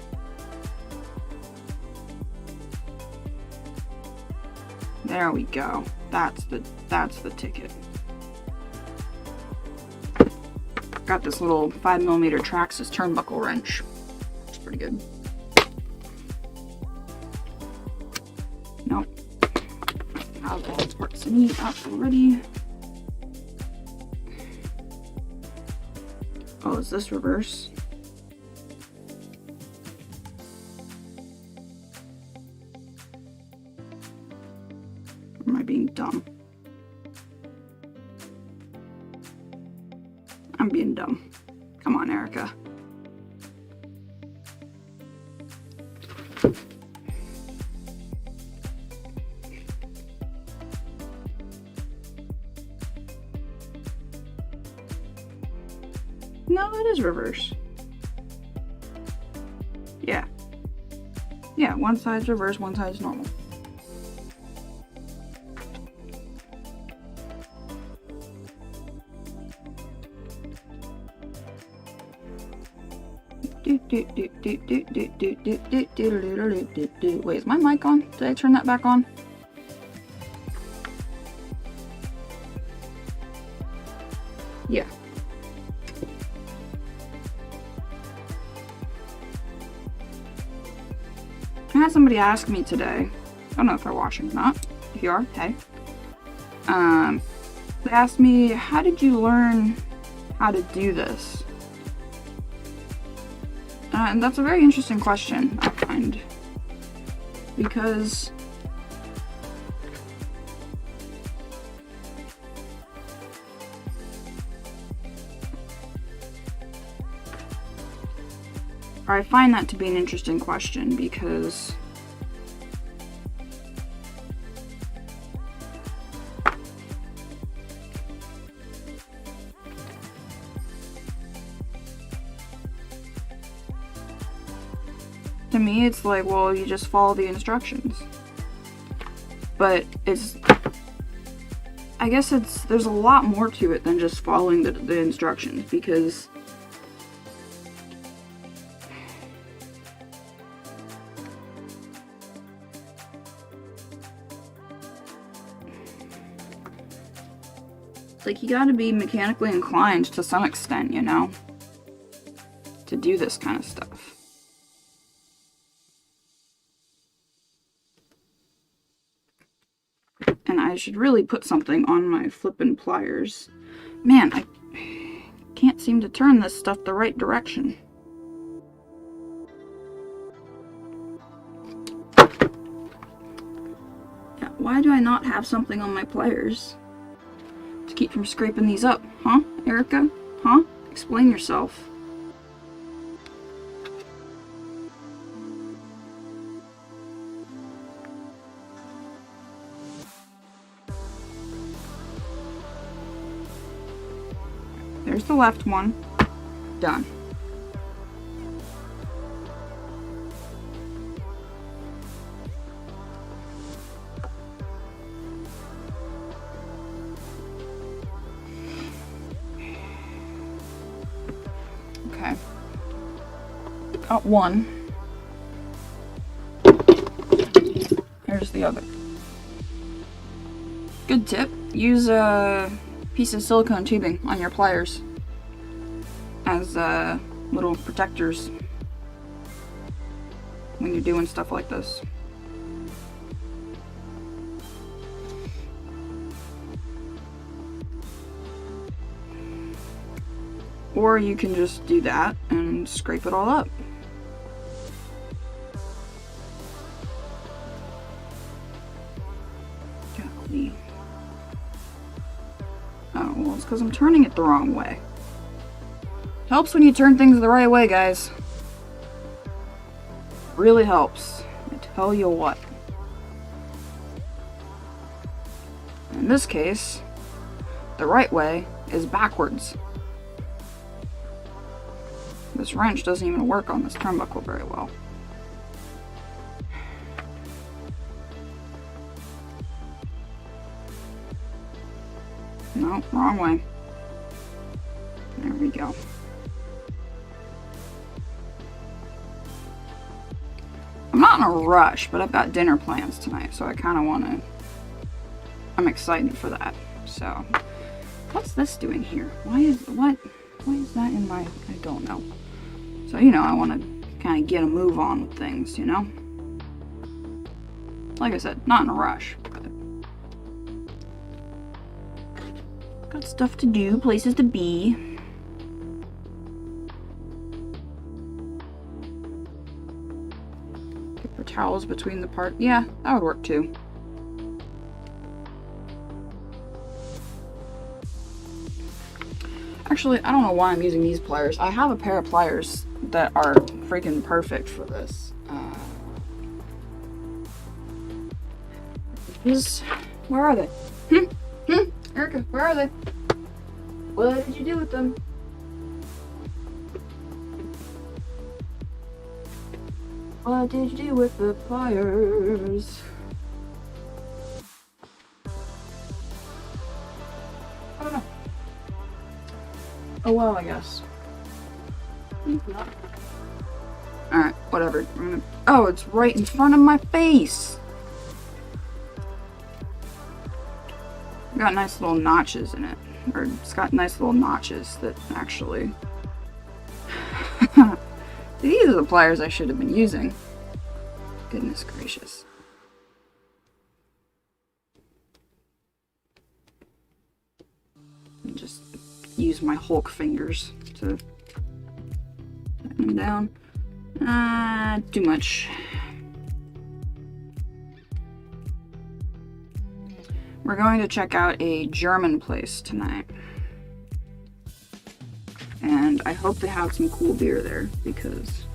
There we go. That's the ticket. Got this little 5mm Traxxas turnbuckle wrench. It's pretty good. Nope. I've got these parts to neat up already. Oh, is this reverse? Or am I being dumb? I'm being dumb. Come on, Erica. No, it is reverse. Yeah. Yeah, one side's reverse, one side's normal. Wait, is my mic on? Did I turn that back on? Yeah. I had somebody ask me today, I don't know if they're watching or not. If you are, hey. They asked me, how did you learn how to do this? And that's a very interesting question, I find. Because I find that to be an interesting question because to me it's like, well, you just follow the instructions. But I guess there's a lot more to it than just following the instructions, because like, you gotta be mechanically inclined to some extent, you know, to do this kind of stuff. And I should really put something on my flippin' pliers. Man, I can't seem to turn this stuff the right direction. Yeah, why do I not have something on my pliers to keep from scraping these up? Huh, Erica? Huh? Explain yourself. There's the left one. Done. Okay. Got one. the other. Good tip. Use a piece of silicone tubing on your pliers as little protectors when you're doing stuff like this. Or you can just do that and scrape it all up. Golly. Oh, well, it's because I'm turning it the wrong way. Helps when you turn things the right way, guys. Really helps. I tell you what. In this case, the right way is backwards. This wrench doesn't even work on this turnbuckle very well. No, wrong way. There we go. I'm not in a rush, but I've got dinner plans tonight, so I kind of want to... I'm excited for that. So, what's this doing here? Why is that in my... I don't know. So, you know, I want to kind of get a move on with things, you know? Like I said, not in a rush, but... got stuff to do, places to be. Paper towels between the part. Yeah, that would work too. Actually, I don't know why I'm using these pliers. I have a pair of pliers that are freaking perfect for this. Where are they? Erica, where are they? What did you do with them? What did you do with the pliers? I don't know. Oh well, I guess. Alright, whatever. Oh, it's right in front of my face! Got nice little notches in it. Or it's got nice little notches that actually... These are the pliers I should have been using. Goodness gracious. And just use my Hulk fingers to tighten them down. Too much. We're going to check out a German place tonight. And I hope they have some cool beer there, because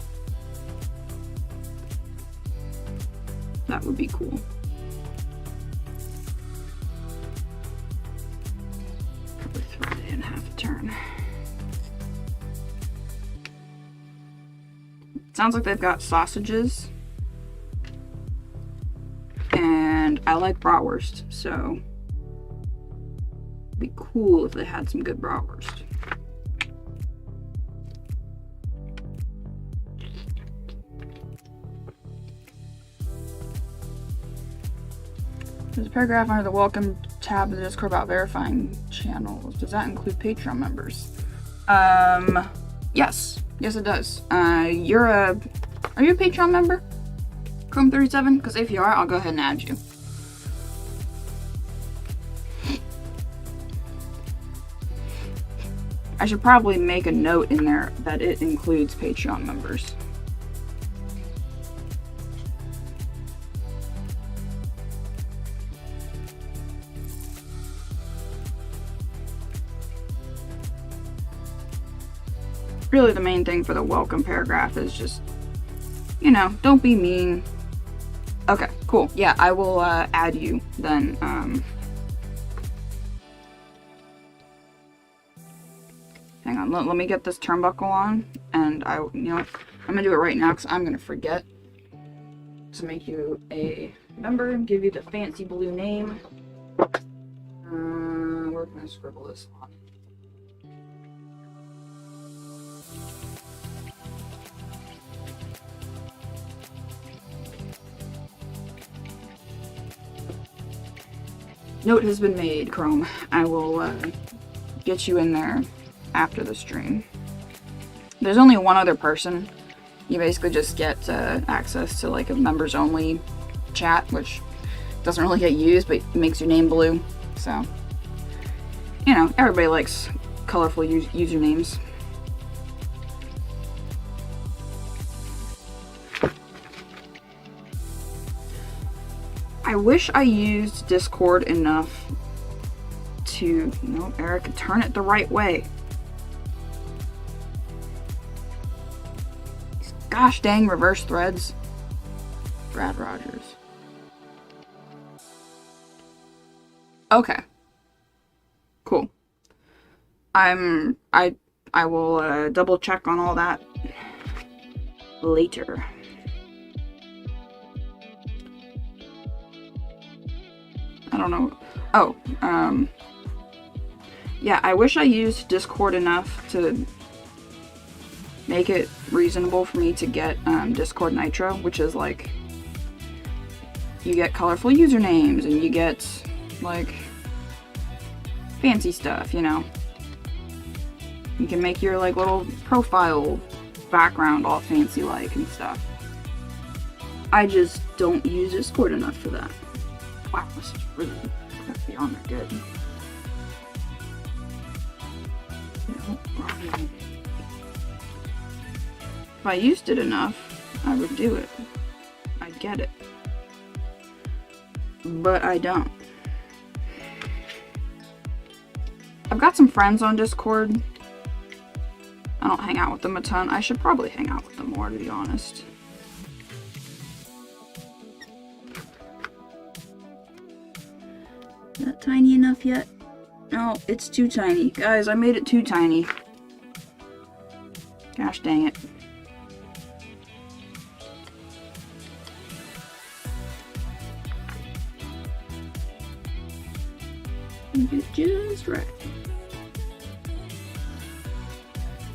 that would be cool. Probably throw it in half a turn. Sounds like they've got sausages. And I like bratwurst, so it'd be cool if they had some good bratwurst. There's a paragraph under the Welcome tab of the Discord about verifying channels. Does that include Patreon members? Yes. Yes, it does. Are you a Patreon member? Chrome37? Because if you are, I'll go ahead and add you. I should probably make a note in there that it includes Patreon members. Really, the main thing for the welcome paragraph is just, you know, don't be mean. Okay, cool. Yeah, I will add you then. Hang on, let me get this turnbuckle on, and you know what? I'm gonna do it right now because I'm gonna forget to make you a member and give you the fancy blue name. Where can I scribble this on? Note has been made, Chrome. I will get you in there after the stream. There's only one other person. You basically just get access to like a members only chat, which doesn't really get used, but makes your name blue. So, you know, everybody likes colorful usernames. I wish I used Discord enough to... No, Eric, turn it the right way. These gosh dang reverse threads. Brad Rogers. Okay. Cool. I will double check on all that later. I don't know. Oh, yeah, I wish I used Discord enough to make it reasonable for me to get Discord Nitro, which is like, you get colorful usernames and you get like fancy stuff, you know. You can make your like little profile background all fancy like and stuff. I just don't use Discord enough for that. Wow, this is really beyond good. No, wrong one. If I used it enough, I would do it. I'd get it. But I don't. I've got some friends on Discord. I don't hang out with them a ton. I should probably hang out with them more, to be honest. Not tiny enough yet? No, it's too tiny. Guys, I made it too tiny. Gosh dang it. Make it just right.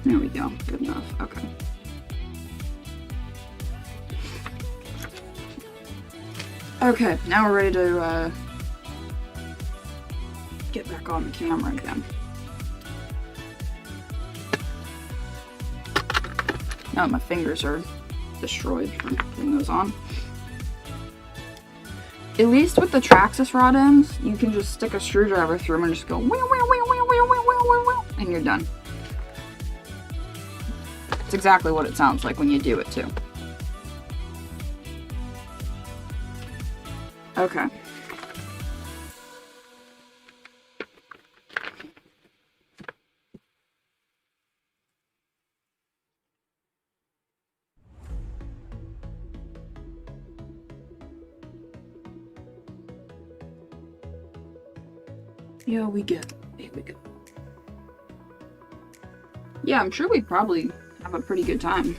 There we go. Good enough. Okay. Okay, now we're ready to get back on the camera again. Now my fingers are destroyed from putting those on. At least with the Traxxas rod ends, you can just stick a screwdriver through them and just go wee, wee, wee, wee, wee, wee, wee, wee, wee, and you're done. It's exactly what it sounds like when you do it too. Okay. Yeah, we get it. Here we go. Yeah, I'm sure we'd probably have a pretty good time.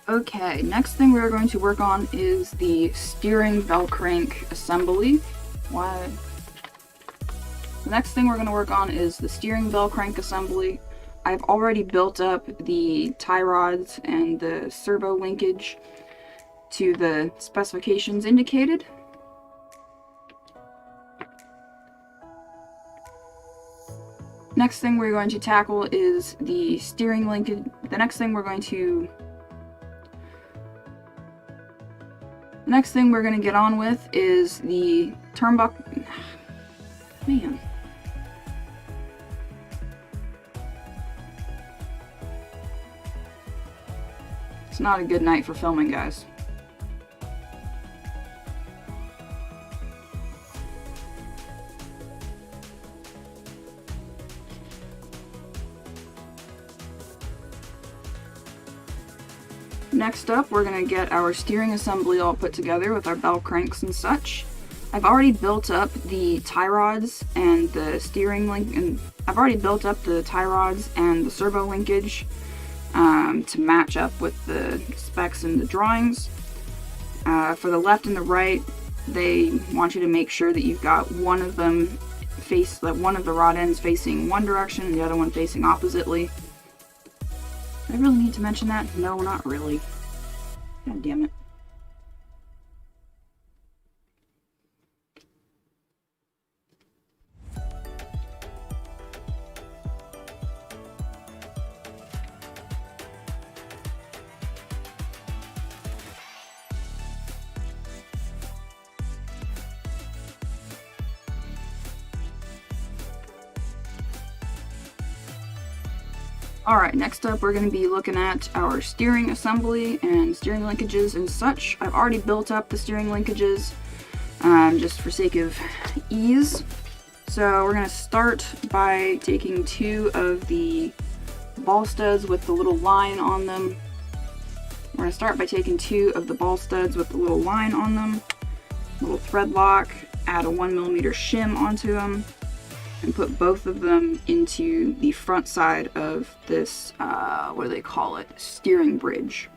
Okay, next thing we're going to work on is the steering bell crank assembly. Why? The next thing we're going to work on is the steering bell crank assembly. I've already built up the tie rods and the servo linkage to the specifications indicated. Next thing we're going to tackle is the steering linkage. The next thing we're going to get on with is the turnbuckle. Man. It's not a good night for filming, guys. Next up, we're going to get our steering assembly all put together with our bell cranks and such. I've already built up the tie rods and the steering link, and I've already built up the tie rods and the servo linkage to match up with the specs and the drawings. For the left and the right, they want you to make sure that you've got one of them one of the rod ends facing one direction and the other one facing oppositely. Do I really need to mention that? No, not really. God damn it. Alright, next up we're going to be looking at our steering assembly and steering linkages and such. I've already built up the steering linkages just for sake of ease. So we're going to start by taking 2 of the ball studs with the little line on them. We're going to start by taking 2 of the ball studs with the little line on them, little thread lock, add a 1mm shim onto them, and put both of them into the front side of this, what do they call it? Steering bridge.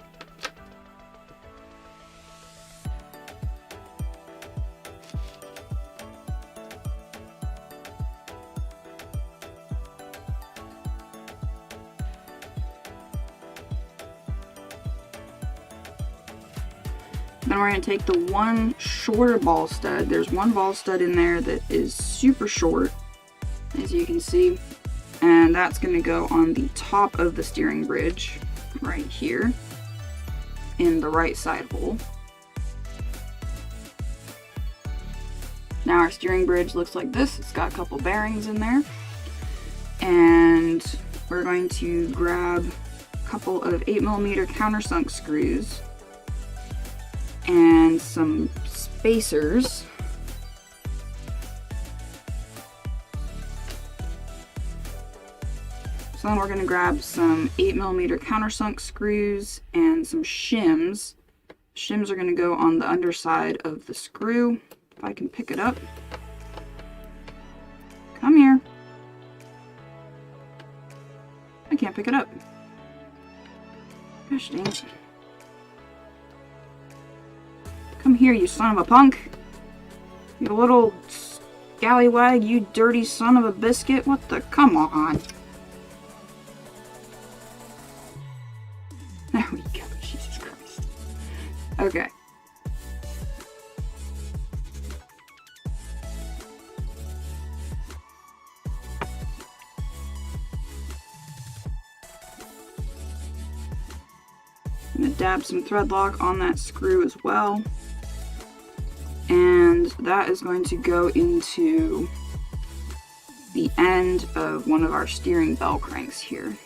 Then we're going to take the one shorter ball stud. There's one ball stud in there that is super short, as you can see, and that's going to go on the top of the steering bridge right here in the right side hole. Now our steering bridge looks like this. It's got a couple bearings in there, and we're going to grab a couple of 8mm countersunk screws and some spacers. So then we're going to grab some 8mm countersunk screws and some shims. Shims are going to go on the underside of the screw. If I can pick it up. Come here. I can't pick it up. Gosh dang it. Come here, you son of a punk. You little scallywag, you dirty son of a biscuit. What the? Come on. There we go. Jesus Christ. Okay. I'm going to dab some thread lock on that screw as well. And that is going to go into the end of one of our steering bell cranks here.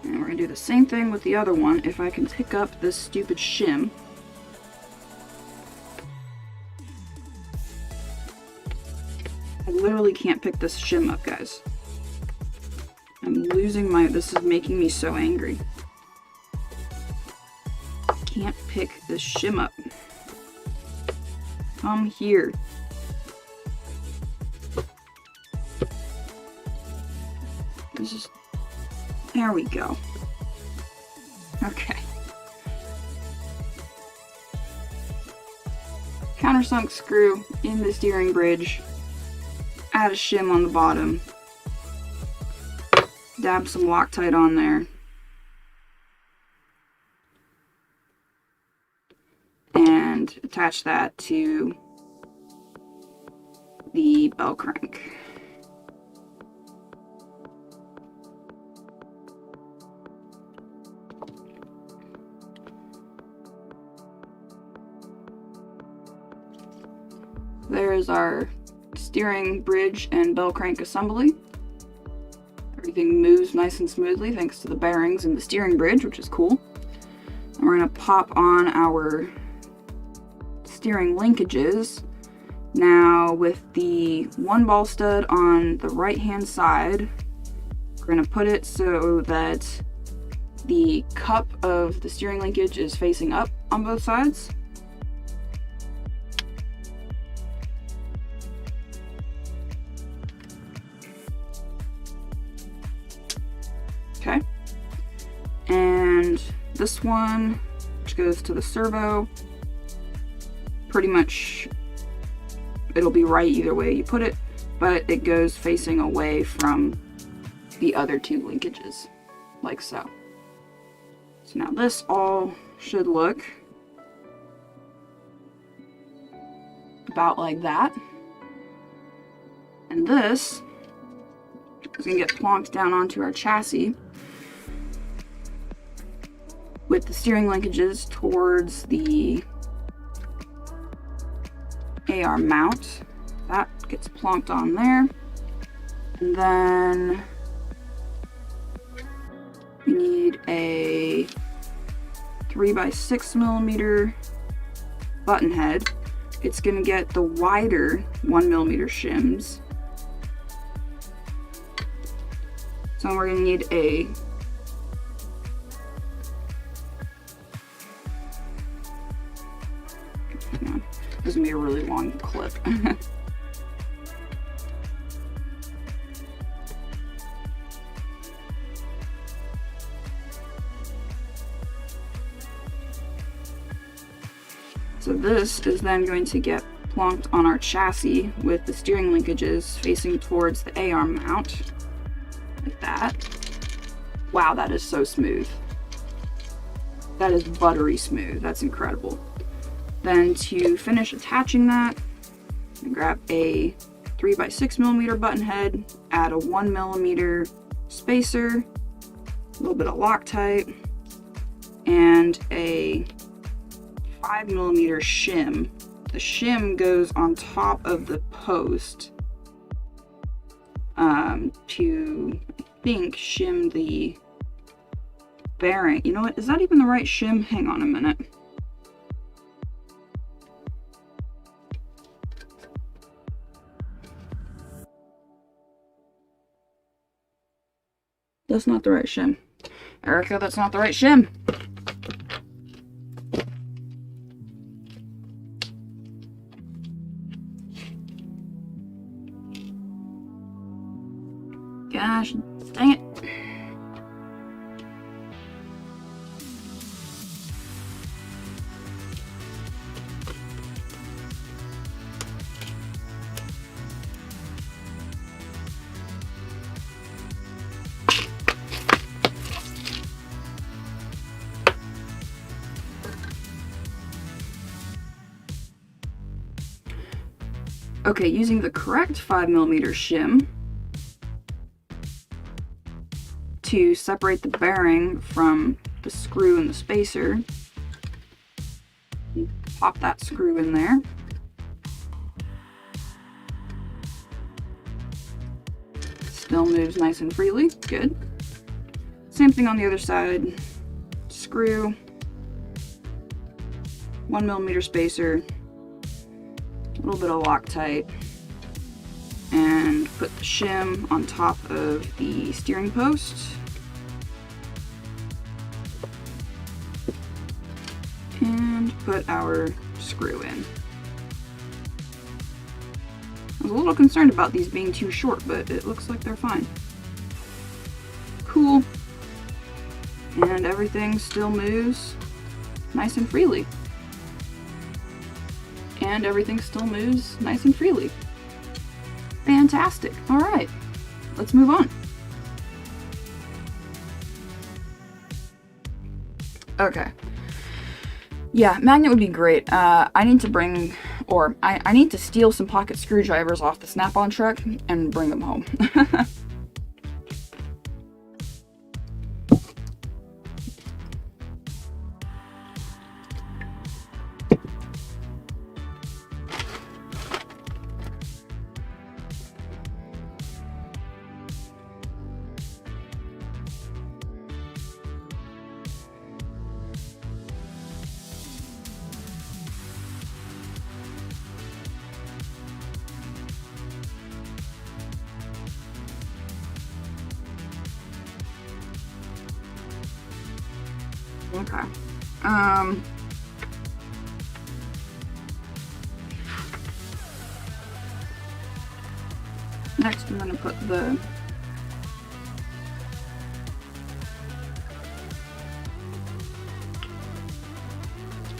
And we're going to do the same thing with the other one if I can pick up this stupid shim. I literally can't pick this shim up, guys. I'm losing my... This is making me so angry. I can't pick this shim up. Come here. This is... There we go. Okay. Countersunk screw in the steering bridge. Add a shim on the bottom. Dab some Loctite on there. And attach that to the bell crank. There is our steering bridge and bell crank assembly. Everything moves nice and smoothly thanks to the bearings and the steering bridge, which is cool. And we're going to pop on our steering linkages. Now with the one ball stud on the right hand side, we're going to put it so that the cup of the steering linkage is facing up on both sides. Okay. And this one, which goes to the servo, pretty much it'll be right either way you put it, but it goes facing away from the other two linkages, like so. So now this all should look about like that. And this is going to get plonked down onto our chassis with the steering linkages towards the AR mount. That gets plonked on there. And then we need a 3x6mm button head. It's going to get the wider 1mm shims. So we're going to need a hang on. This is going to be a really long clip. So this is then going to get plonked on our chassis with the steering linkages facing towards the AR mount, like that. Wow, that is so smooth. That is buttery smooth. That's incredible. Then to finish attaching that, grab a 3x6mm button head, add a 1mm spacer, a little bit of Loctite, and a 5mm shim. The shim goes on top of the post to, I think, shim the bearing. You know what? Is that even the right shim? Hang on a minute. That's not the right shim. Erica, that's not the right shim. Gosh, dang it. Okay, using the correct 5mm shim to separate the bearing from the screw and the spacer, pop that screw in there. Still moves nice and freely. Good. Same thing on the other side. Screw, 1mm spacer, a little bit of Loctite, and put the shim on top of the steering post. And put our screw in. I was a little concerned about these being too short, but it looks like they're fine. Cool. And everything still moves nice and freely. And everything still moves nice and freely. Fantastic. All right, let's move on. Okay. Yeah, magnet would be great. I need to bring, or I need to steal some pocket screwdrivers off the Snap-on truck and bring them home. Okay. Next I'm gonna put the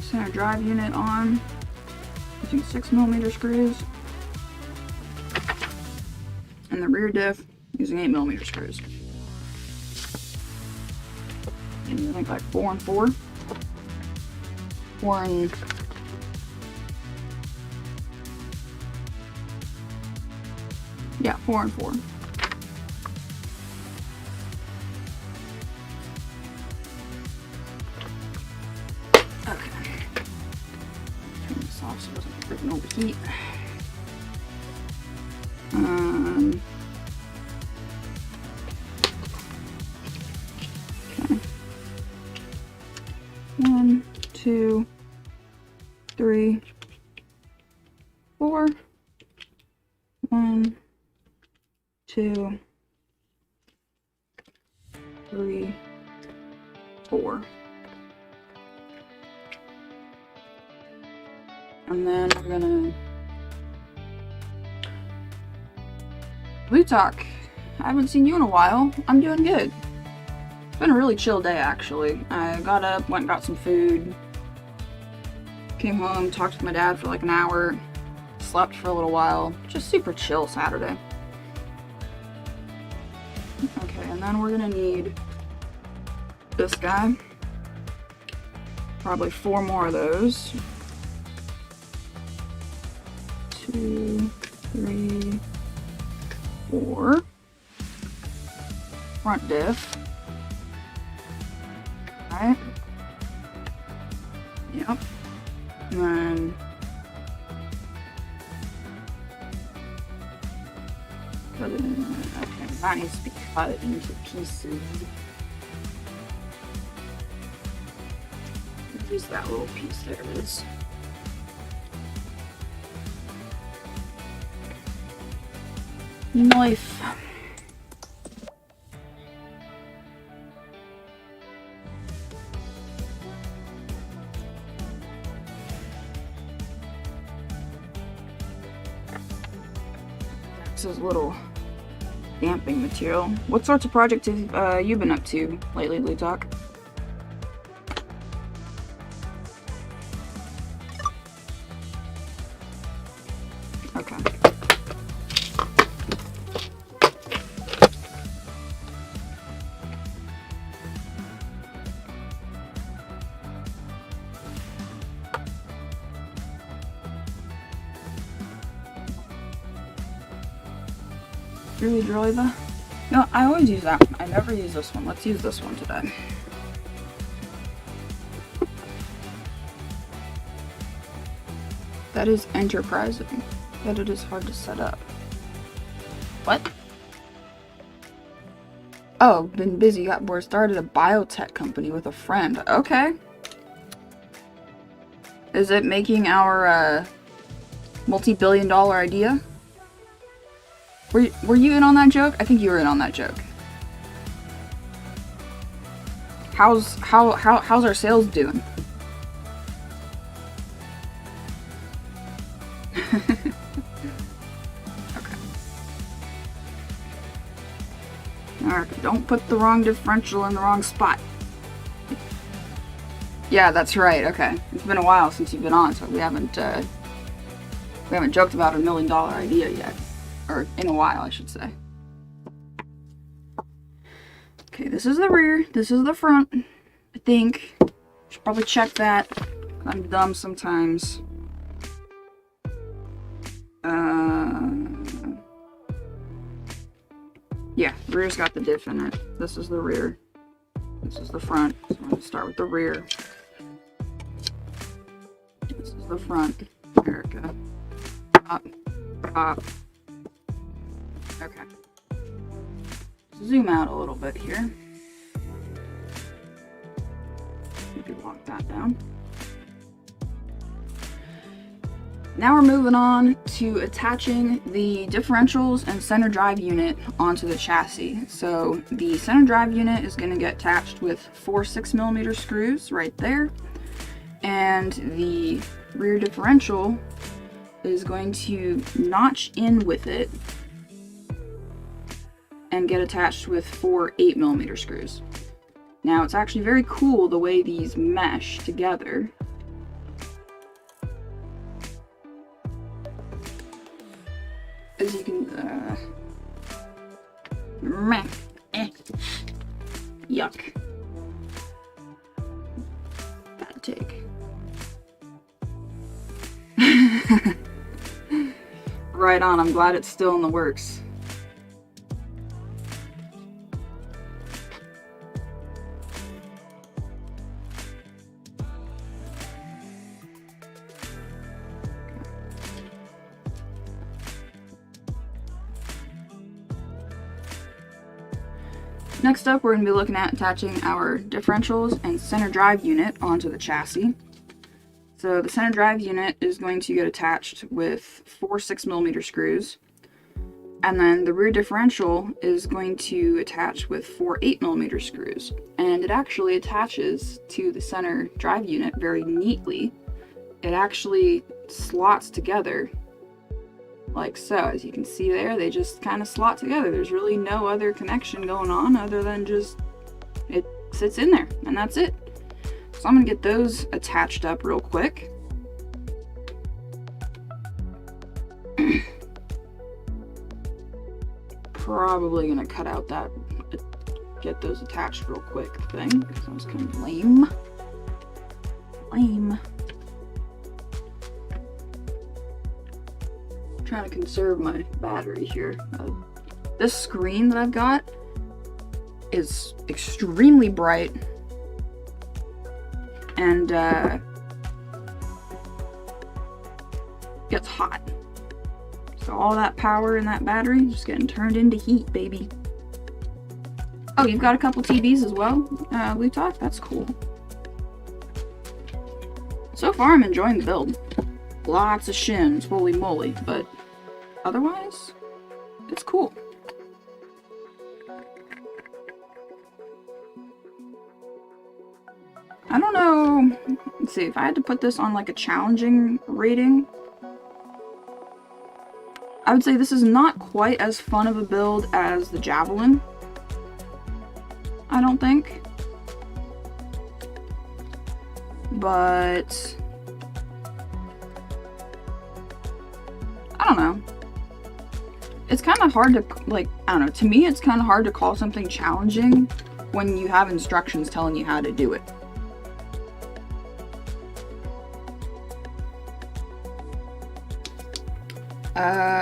center drive unit on using 6mm screws, and the rear diff using 8mm screws. And I think like 4 and 4. 4 and yeah, 4 and 4. Okay. Turn this off so it doesn't freaking overheat. Okay. 1, 2, 3, 4. 1, 2, 3, 4. And then we're gonna Blue Talk. I haven't seen you in a while. I'm doing good. It's been a really chill day actually. I got up, went and got some food, came home, talked to my dad for like an hour, slept for a little while. Just super chill Saturday. Okay, and then we're gonna need this guy. Probably 4 more of those. 2, 3, 4. Front diff. Right. Yep. And then cut it in. Okay, that needs to be cut into pieces. Use that little piece. There it is. Knife. This is a little damping material. What sorts of projects have you been up to lately, Blue Talk? Okay. Really driver. No, I always use that one. I never use this one. Let's use this one today. That is enterprising. But it is hard to set up. What? Oh, been busy, got bored, started a biotech company with a friend. Okay. Is it making our multi-billion-dollar idea? Were you in on that joke? I think you were in on that joke. How's our sales doing? Okay. Alright, don't put the wrong differential in the wrong spot. Yeah, that's right. Okay. It's been a while since you've been on, so we haven't joked about a $1 million idea yet. Or in a while, I should say. Okay, this is the rear. This is the front. I think. Should probably check that. I'm dumb sometimes. Yeah, the rear's got the diff in it. This is the rear. This is the front. So I'm going to start with the rear. This is the front. America. Up. Up. Okay. Zoom out a little bit here. Maybe lock that down. Now we're moving on to attaching the differentials and center drive unit onto the chassis. So the center drive unit is going to get attached with 4 6mm screws right there, and the rear differential is going to notch in with it and get attached with 4 8mm screws. Now it's actually very cool the way these mesh together. As you can, yuck. Bad take. Right on, I'm glad it's still in the works. Next up, we're going to be looking at attaching our differentials and center drive unit onto the chassis. So the center drive unit is going to get attached with 4 6mm screws, and then the rear differential is going to attach with 4 8mm screws, and it actually attaches to the center drive unit very neatly. It actually slots together like so. As you can see there, they just kind of slot together. There's really no other connection going on other than just it sits in there, and that's it. So I'm gonna get those attached up real quick. Probably gonna cut out that get those attached real quick thing, because that was kind of lame. Trying to conserve my battery here. This screen that I've got is extremely bright, and gets hot. So all that power in that battery is just getting turned into heat, baby. Oh, you've got a couple TVs as well, Blue Talk? That's cool. So far, I'm enjoying the build. Lots of shims, holy moly, but otherwise, it's cool. I don't know, let's see, if I had to put this on like a challenging rating, I would say this is not quite as fun of a build as the Javelin. I don't think. But I don't know. It's kind of hard to, like, I don't know, to me it's kind of hard to call something challenging when you have instructions telling you how to do it.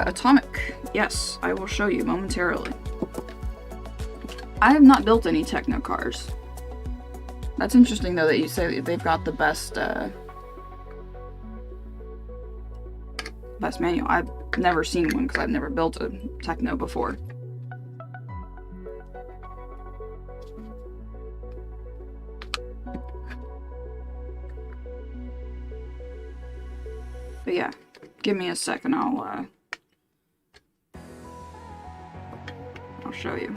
Atomic. Yes, I will show you momentarily. I have not built any techno cars. That's interesting though that you say that they've got the best manual. I've never seen one because I've never built a techno before. But yeah, give me a second, I'll show you.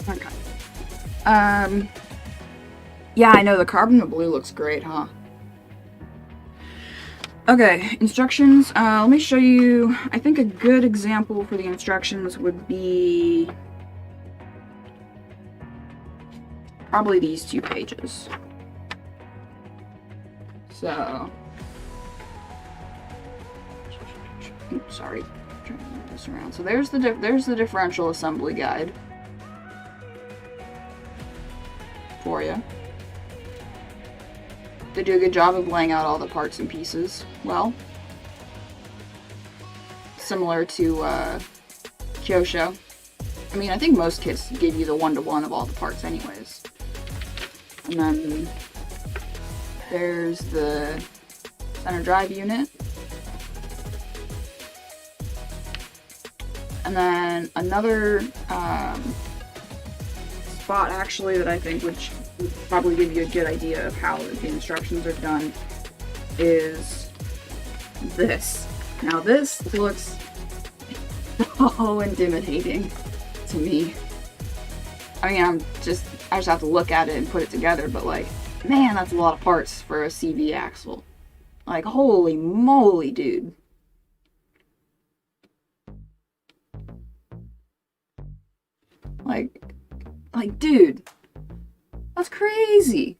Okay. Yeah, I know the carbon blue looks great, huh? Okay, instructions. Let me show you. I think a good example for the instructions would be probably these 2 pages. So, oops, sorry, trying to move this around. So there's the differential assembly guide for you. They do a good job of laying out all the parts and pieces well. Similar to Kyosho. I mean, I think most kits give you the 1-to-1 of all the parts anyways. And then there's the center drive unit. And then another spot actually that I think would probably give you a good idea of how the instructions are done is this. Now this looks so intimidating to me. I mean, I just have to look at it and put it together, but like, man, that's a lot of parts for a CV axle. Like, holy moly, dude. Like, dude, that's crazy.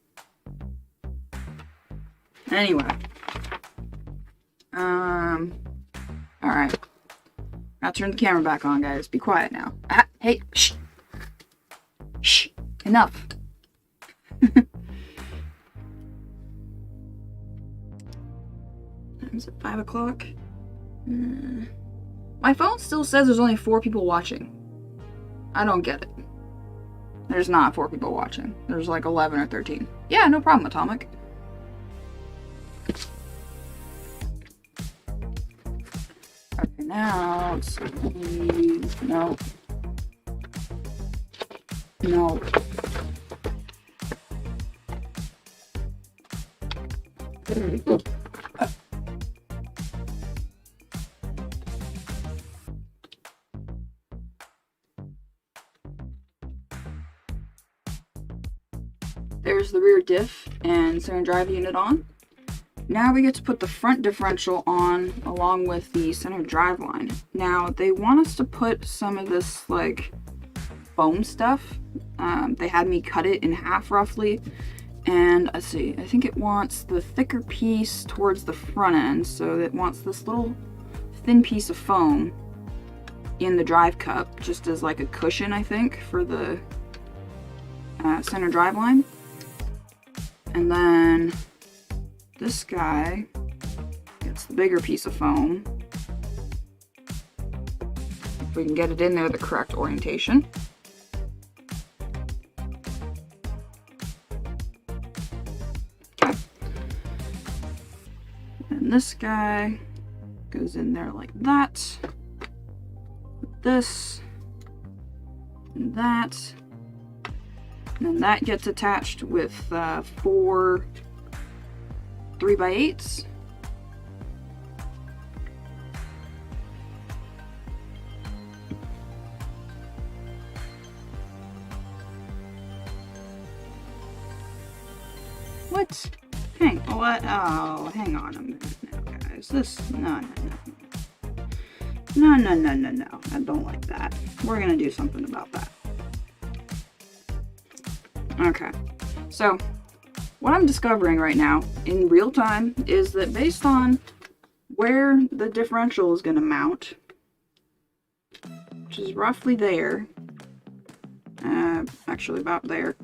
Anyway, all right. I'll turn the camera back on, guys. Be quiet now. Hey, shh, shh, enough. Is it 5 o'clock? My phone still says there's only 4 people watching. I don't get it. There's not 4 people watching. There's like 11 or 13. Yeah, no problem, Atomic. Okay, now let's see. No. No. There's the rear diff and center drive unit on. Now we get to put the front differential on along with the center drive line. Now they want us to put some of this like foam stuff. They had me cut it in half roughly. And let's see, I think it wants the thicker piece towards the front end. So it wants this little thin piece of foam in the drive cup just as like a cushion, I think, for the center drive line. And then this guy gets the bigger piece of foam. If we can get it in there the correct orientation. Okay. And this guy goes in there like that. This. And that. And then that gets attached with 4 3x8s. What? What? Oh, hang on a minute now, guys. No. I don't like that. We're gonna do something about that. Okay, so what I'm discovering right now in real time is that based on where the differential is going to mount, which is roughly there, actually about there,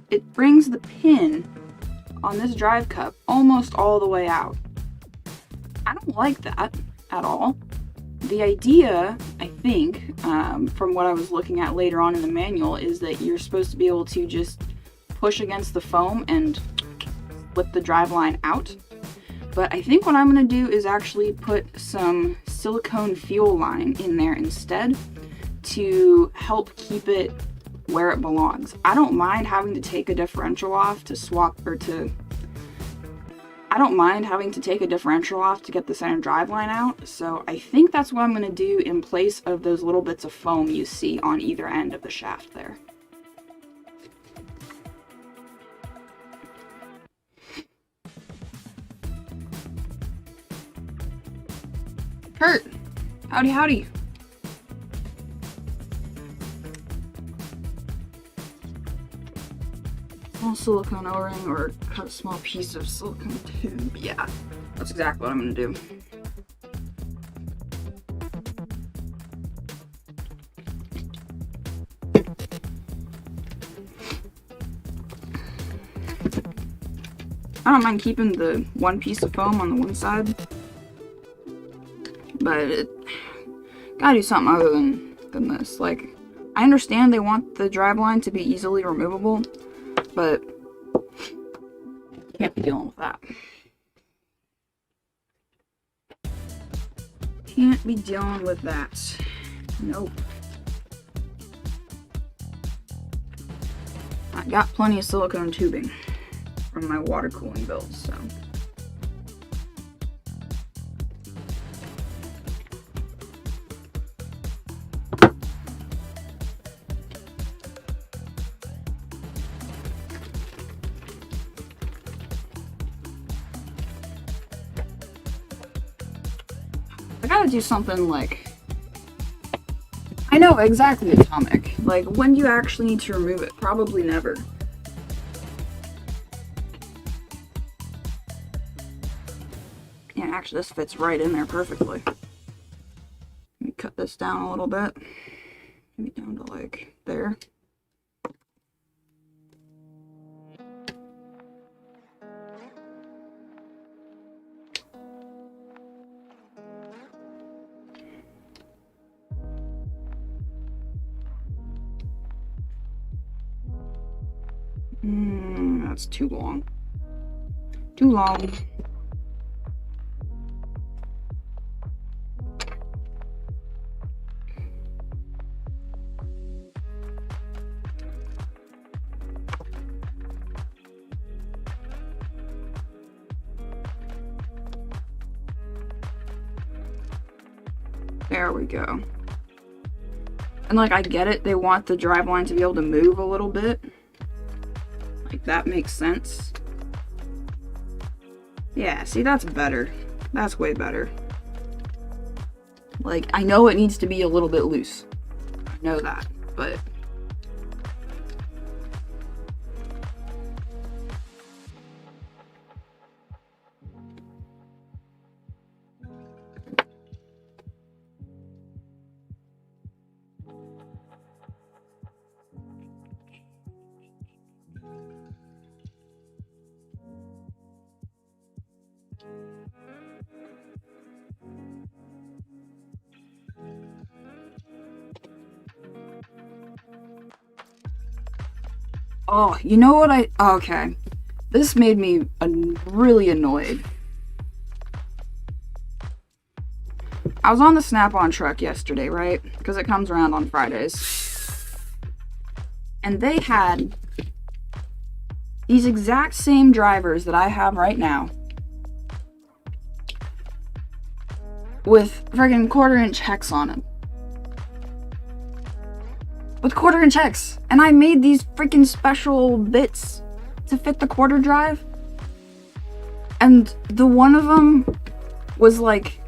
it brings the pin on this drive cup almost all the way out. I don't like that at all. The idea, I think, from what I was looking at later on in the manual, is that you're supposed to be able to just push against the foam and flip the drive line out. But I think what I'm going to do is actually put some silicone fuel line in there instead to help keep it where it belongs. I don't mind having to take a differential off to swap, or to... I don't mind having to take a differential off to get the center drive line out, so I think that's what I'm going to do in place of those little bits of foam you see on either end of the shaft there. Kurt! Howdy howdy! small silicone O-ring or cut a small piece of silicone tube. Yeah, that's exactly what I'm gonna do. I don't mind keeping the one piece of foam on the one side, but gotta do something other than this. Like, I understand they want the driveline to be easily removable, but can't be dealing with that. Can't be dealing with that. Nope. I got plenty of silicone tubing from my water cooling build, so. I gotta do something like, I know exactly atomic. Like, when do you actually need to remove it? Probably never. Yeah, actually this fits right in there perfectly. Let me cut this down a little bit. Maybe down to like there. That's too long. Too long. There we go. And like, I get it, they want the driveline to be able to move a little bit. Like, that makes sense. Yeah, see, that's better. That's way better. Like, I know it needs to be a little bit loose. I know that, but... Oh, you know what okay. This made me really annoyed. I was on the Snap-on truck yesterday, right? Because it comes around on Fridays. And they had these exact same drivers that I have right now. With friggin' 1/4-inch hex on them. With 1/4-inch hex. And I made these freaking special bits to fit the quarter drive. And the one of them was like,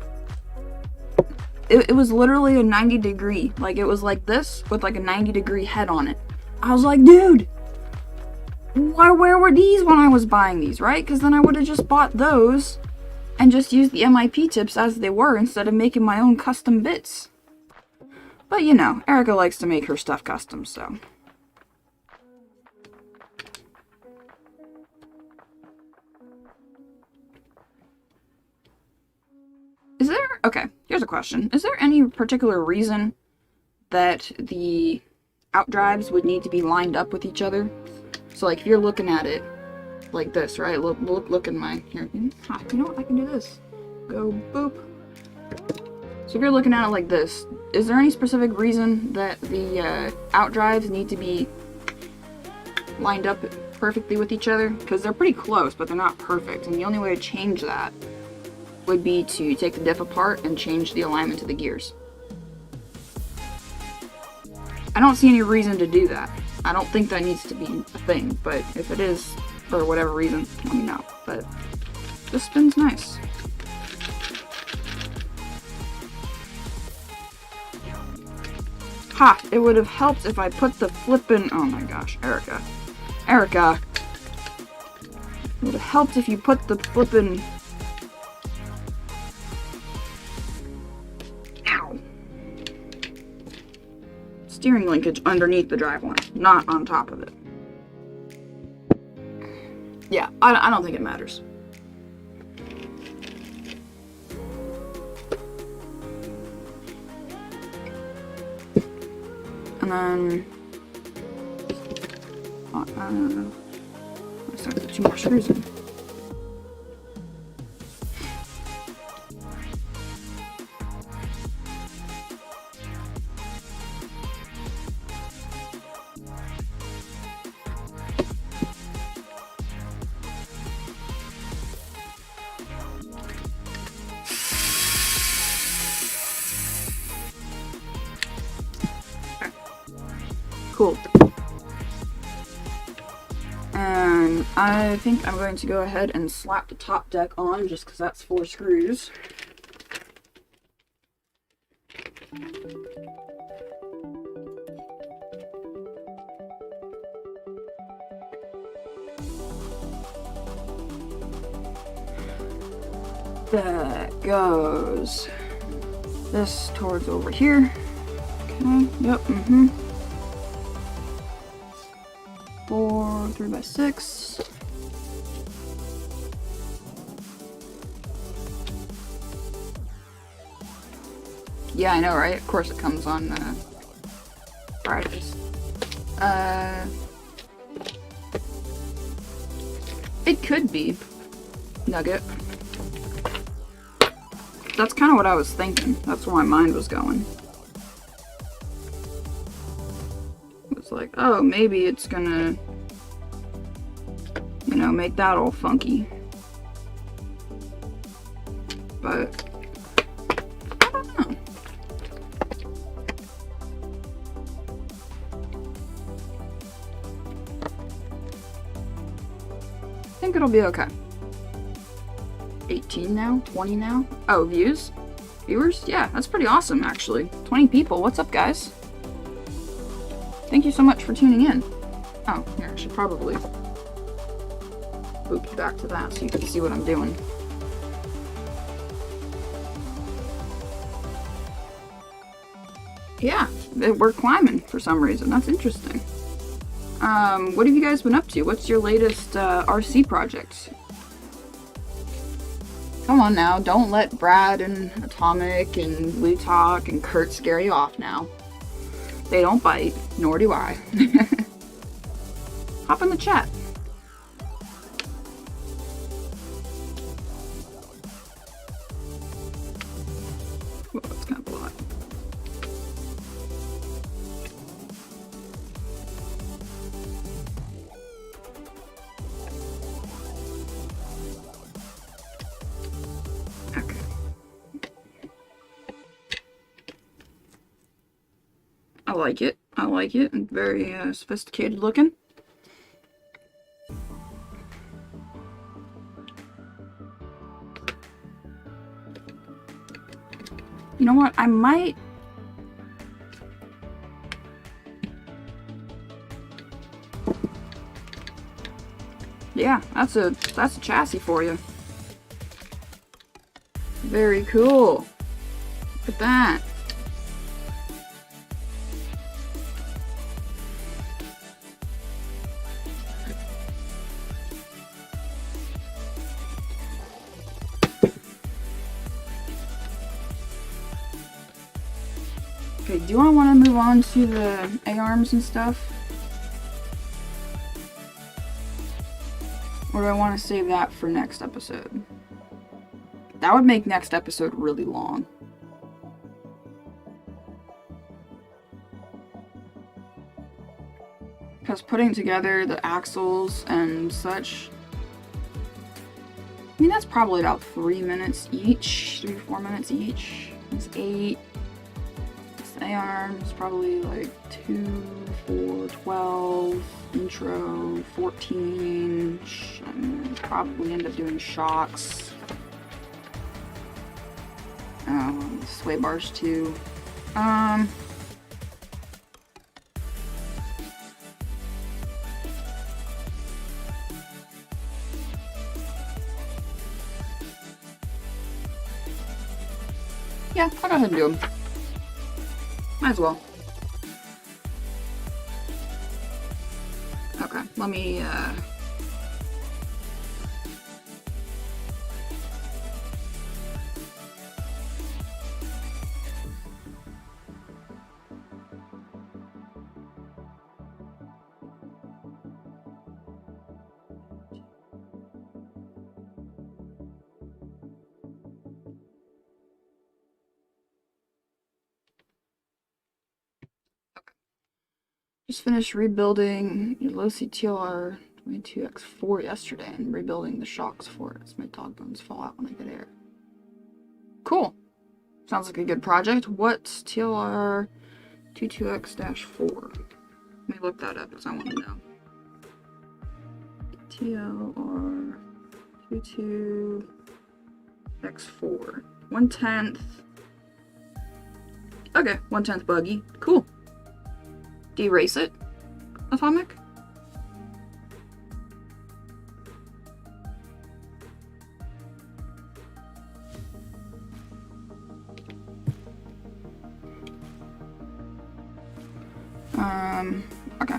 it was literally a 90-degree. Like, it was like this with like a 90-degree head on it. I was like, dude, where were these when I was buying these, right? Because then I would have just bought those and just used the MIP tips as they were instead of making my own custom bits. But you know, Erica likes to make her stuff custom, so. Is there, okay, here's a question. Is there any particular reason that the outdrives would need to be lined up with each other? So like if you're looking at it like this, right? Look in my, here, you know what, I can do this. Go boop. So if you're looking at it like this, is there any specific reason that the outdrives need to be lined up perfectly with each other? Because they're pretty close, but they're not perfect. And the only way to change that would be to take the diff apart and change the alignment of the gears. I don't see any reason to do that. I don't think that needs to be a thing, but if it is, for whatever reason, let me know. But this spins nice. Ha! It would have helped if I put the flippin', oh my gosh, Erica. Erica, It would have helped if you put the flippin'... Ow! Steering linkage underneath the driveline, not on top of it. Yeah, I don't think it matters. And then... let's start with 2 more screws in. Cool. And I think I'm going to go ahead and slap the top deck on just because that's 4 screws. That goes this towards over here. Okay, yep, 4 3x6. Yeah, I know, right? Of course it comes on Fridays. It could be Nugget. That's kind of what I was thinking. That's where my mind was going. It's like, oh, maybe it's gonna, you know, make that all funky. But I don't know. I think it'll be okay. 18 now? 20 now? Oh, views? Viewers? Yeah, that's pretty awesome, actually. 20 people. What's up, guys? Thank you so much for tuning in. Oh, here, I should probably boop you back to that so you can see what I'm doing. Yeah, we're climbing for some reason. That's interesting. What have you guys been up to? What's your latest RC project? Come on now, don't let Brad and Atomic and Blue Talk and Kurt scare you off now. They don't bite, nor do I. Hop in the chat. Whoa, that's kind of a lot. Okay. I like it. I like it. And very sophisticated looking. You know what? I might... Yeah, that's a chassis for you. Very cool. Look at that. Okay, do I want to move on to the A-arms and stuff? Or do I want to save that for next episode? That would make next episode really long. Because putting together the axles and such, I mean, that's probably about 3 minutes each, 3 to 4 minutes each. It's 8. A-arm is probably like 2, 4, 12, intro, 14, probably end up doing shocks, sway bars too. Yeah, I'll go ahead and do them. Might as well. Okay, let me, just finished rebuilding your low CTLR 22X4 yesterday and rebuilding the shocks for it as my dog bones fall out when I get air. Cool. Sounds like a good project. What's TLR 22X-4? Let me look that up because I want to know. TLR 22X4. 1/10. Okay, 1/10 buggy. Cool. Do you race it, Atomic? Okay. I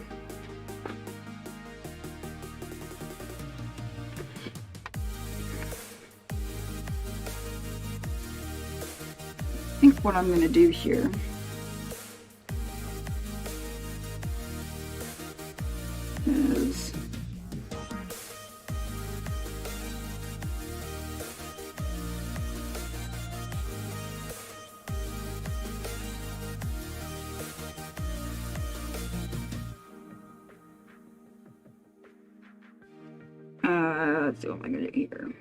think what I'm gonna do here is let's see what am I gonna do here.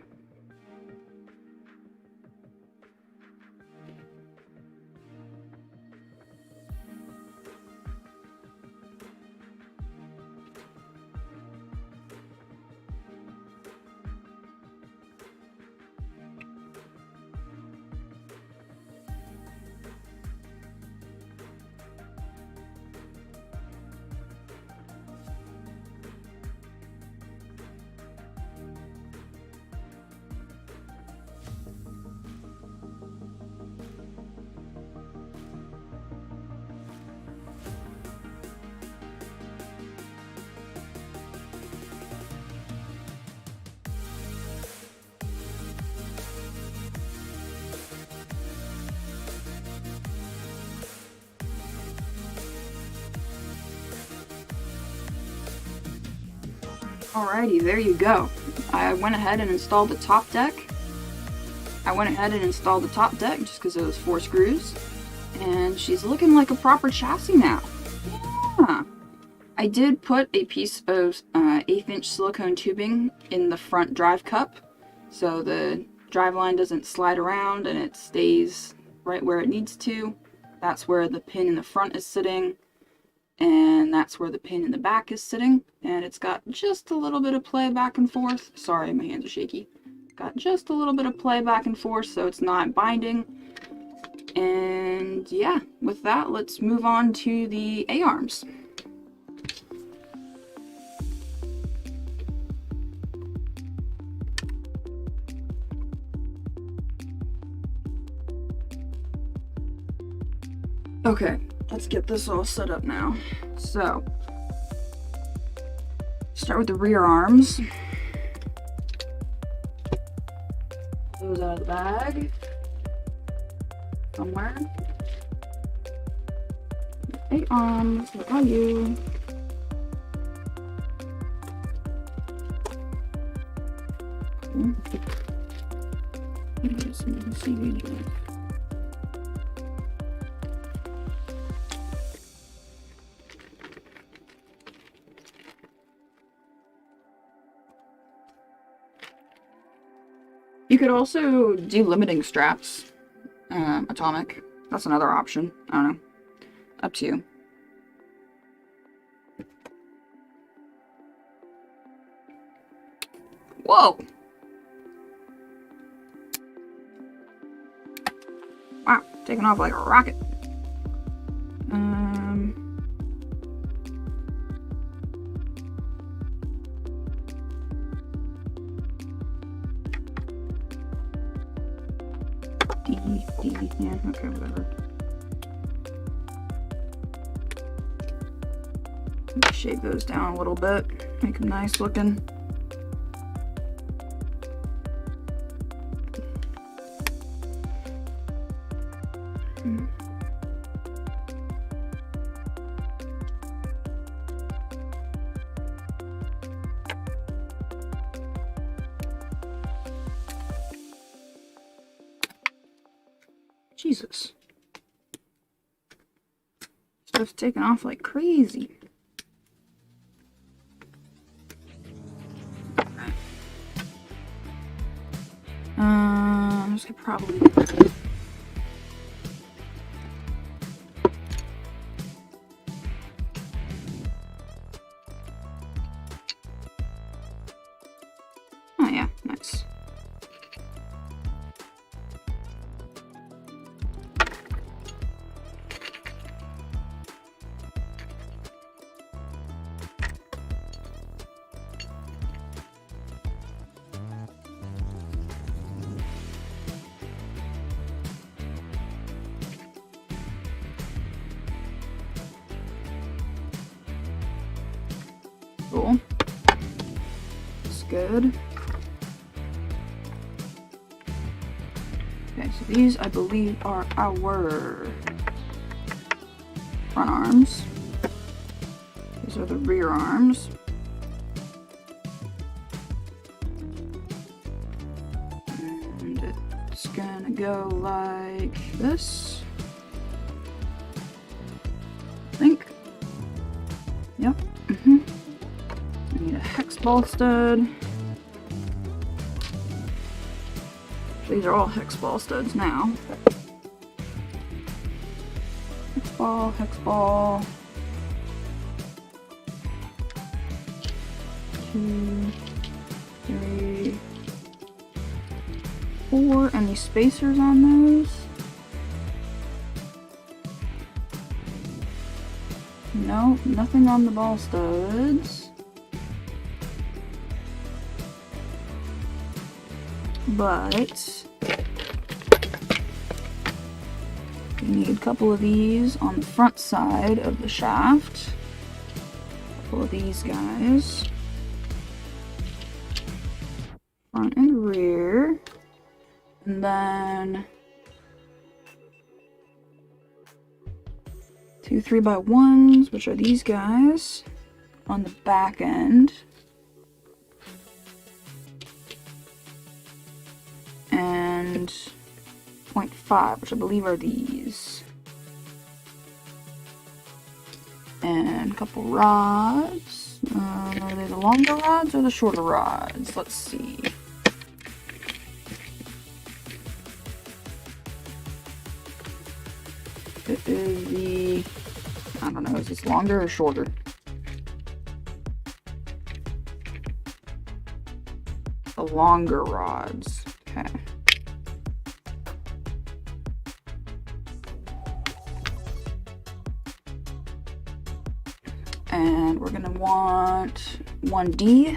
Alrighty, there you go. I went ahead and installed the top deck. Just because it was 4 screws. And she's looking like a proper chassis now. Yeah. I did put a piece of 1/8" silicone tubing in the front drive cup, so the drive line doesn't slide around and it stays right where it needs to. That's where the pin in the front is sitting. And that's where the pin in the back is sitting, and it's got just a little bit of play back and forth. Sorry, my hands are shaky. Got just a little bit of play back and forth, so it's not binding. And yeah, with that, let's move on to the A-arms. Okay, let's get this all set up now. So, start with the rear arms. Those out of the bag. Somewhere. 8 arms, what are you? You could also do limiting straps, Atomic. That's another option. I don't know. Up to you. Whoa! Wow, taking off like a rocket. E, D, yeah, okay, whatever. Shave those down a little bit, make them nice looking. Jesus. Stuff's taking off like crazy. This could probably... Oh yeah, nice. Cool. That's good. Okay, so these I believe are our front arms. These are the rear arms. And it's gonna go like this. I think. Yep. I need a hex ball stud. These are all hex ball studs now. Hex ball. 2, 3, 4. Any spacers on those? No, nothing on the ball studs. But we need a couple of these on the front side of the shaft. A couple of these guys. Front and rear. And then 2 3x1s, which are these guys, on the back end. And 0.5, which I believe are these. And a couple rods. Are they the longer rods or the shorter rods? Let's see. It is the, I don't know, is this longer or shorter? The longer rods. Okay. And we're gonna want 1D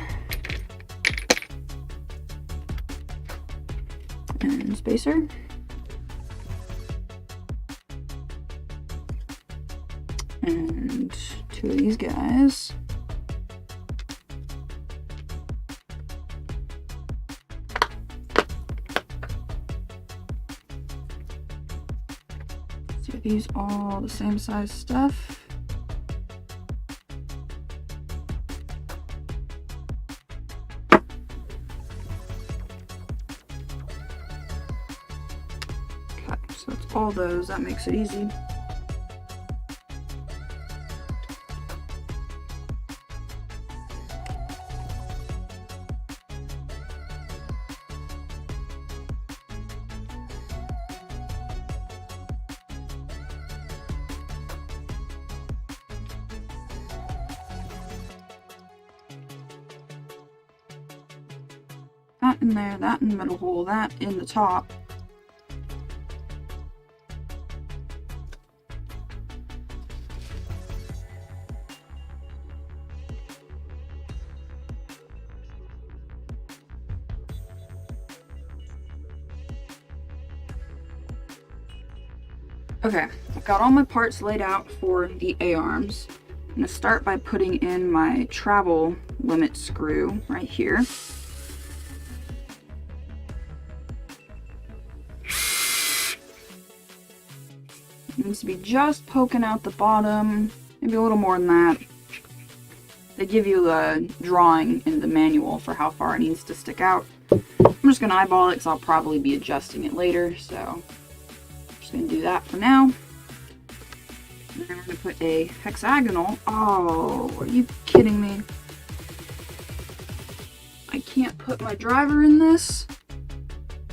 and spacer. And 2 of these guys. So are these all the same size stuff? Okay, so that's all those. That makes it easy. That in there, that in the middle hole, that in the top. Okay, I've got all my parts laid out for the A-arms. I'm going to start by putting in my travel limit screw right here. It needs to be just poking out the bottom, maybe a little more than that. They give you a drawing in the manual for how far it needs to stick out. I'm just going to eyeball it because I'll probably be adjusting it later, so I'm just going to do that for now. And then I'm going to put a hexagonal. Oh, are you kidding me? I can't put my driver in this?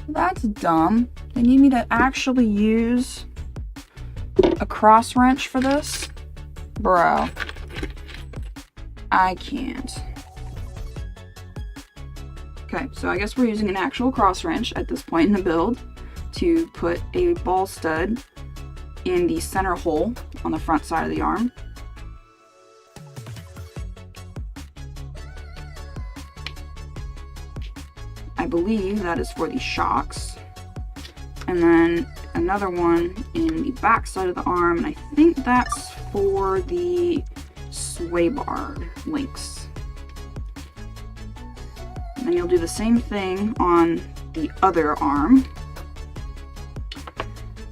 That's dumb. They need me to actually use a cross wrench for this? Bro. I can't. Okay, so I guess we're using an actual cross wrench at this point in the build to put a ball stud in the center hole on the front side of the arm. I believe that is for the shocks. And then another one in the back side of the arm, and I think that's for the sway bar links. And then you'll do the same thing on the other arm.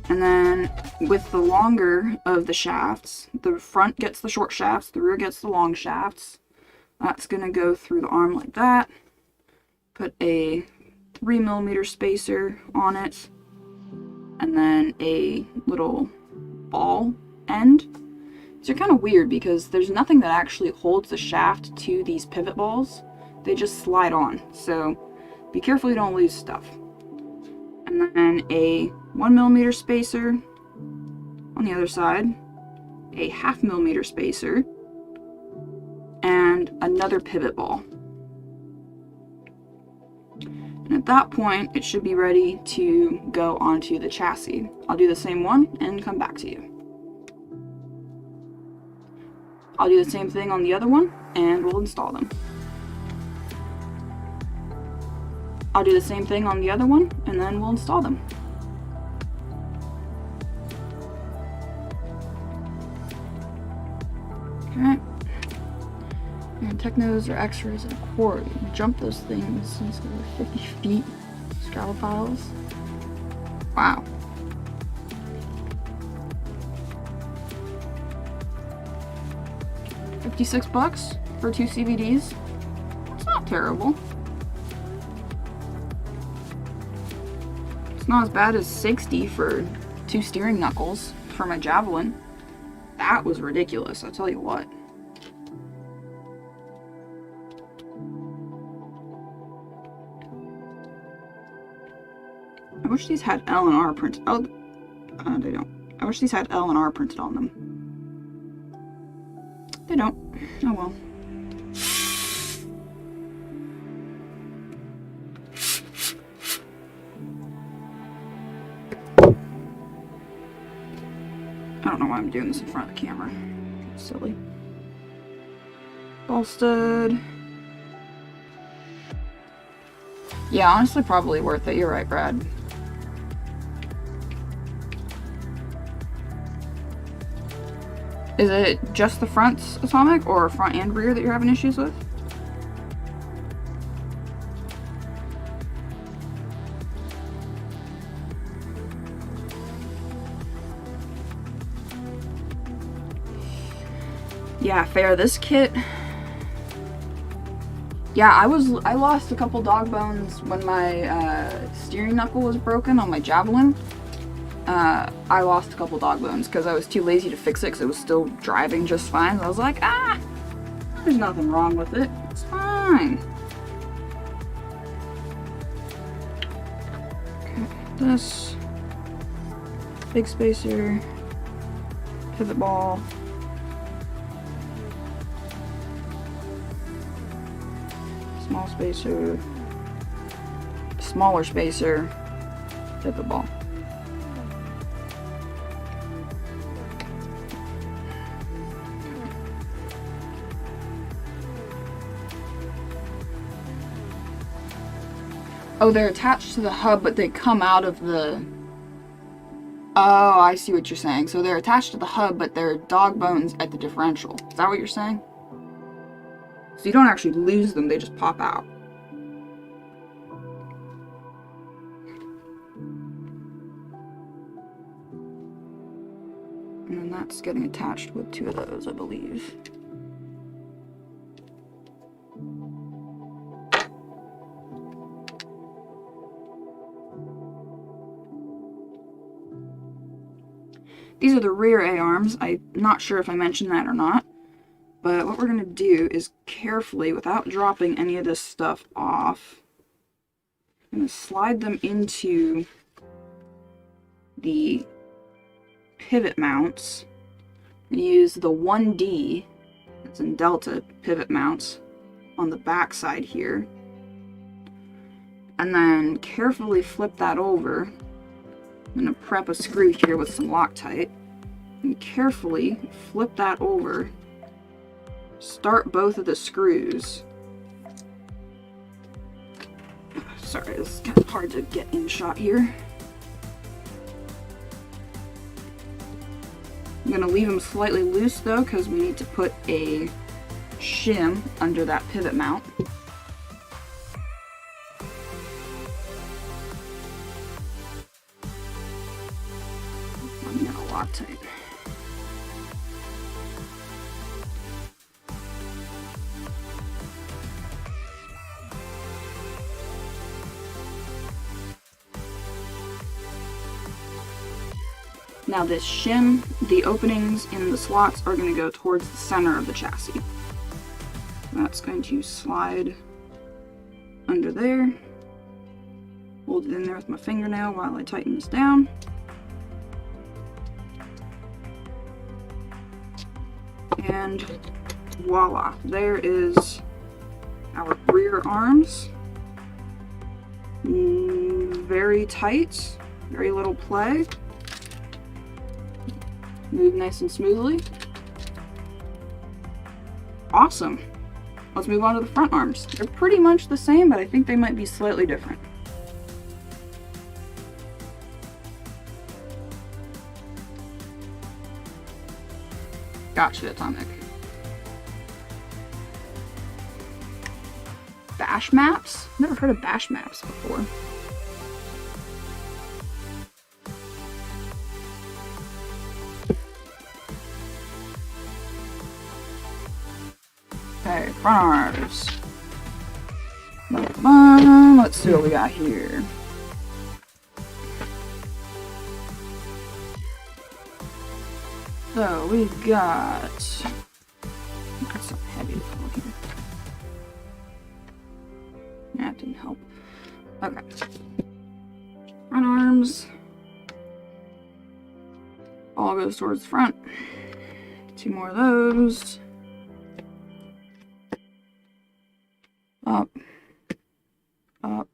And then with the longer of the shafts, the front gets the short shafts, the rear gets the long shafts. That's going to go through the arm like that. Put a 3mm spacer on it, and then a little ball end. These are kind of weird because there's nothing that actually holds the shaft to these pivot balls. They just slide on, so be careful you don't lose stuff. And then a 1mm spacer on the other side, a 0.5mm spacer, and another pivot ball. And at that point, it should be ready to go onto the chassis. I'll do the same one and come back to you. I'll do the same thing on the other one and we'll install them. I'll do the same thing on the other one and then we'll install them. Okay. And technos or extras and a cord. You can jump those things instead of 50 feet. Straddle piles. Wow. $56 for 2 CVDs. It's not terrible. It's not as bad as 60 for 2 steering knuckles for my Javelin. That was ridiculous, I'll tell you what. I wish these had L and R printed. Oh, they don't. I wish these had L and R printed on them. They don't. Oh well. I don't know why I'm doing this in front of the camera. It's silly. Ball stud. Yeah, honestly, probably worth it. You're right, Brad. Is it just the front's atomic or front and rear that you're having issues with? Yeah, fair. This kit... Yeah, I lost a couple dog bones when my steering knuckle was broken on my Javelin. I lost a couple dog bones because I was too lazy to fix it because it was still driving just fine. So I was like, there's nothing wrong with it. It's fine. Okay, this big spacer, pivot ball. Small spacer, smaller spacer, pivot ball. Oh, they're attached to the hub, but they come out of the Oh, I see what you're saying. So they're attached to the hub, but they're dog bones at the differential. Is that what you're saying? So you don't actually lose them, they just pop out. And then that's getting attached with 2 of those, I believe. These are the rear A-arms. I'm not sure if I mentioned that or not. But what we're going to do is carefully, without dropping any of this stuff off, I'm going to slide them into the pivot mounts and use the 1D, that's in Delta, pivot mounts on the back side here. And then carefully flip that over. I'm going to prep a screw here with some Loctite and carefully flip that over. Start both of the screws. Sorry, this is kind of hard to get in shot here. I'm going to leave them slightly loose though, because we need to put a shim under that pivot mount. I'm going to Loctite. Now this shim, the openings in the slots are going to go towards the center of the chassis. That's going to slide under there. Hold it in there with my fingernail while I tighten this down. And voila, there is our rear arms. Very tight, very little play. Move nice and smoothly. Awesome. Let's move on to the front arms. They're pretty much the same, but I think they might be slightly different. Gotcha, Atomic. Bash maps? Never heard of bash maps before. Okay, front arms. Let's see what we got here. So we've got some heavy one here. That didn't help. Okay. Front arms. All goes towards the front. 2 more of those. Up. Up.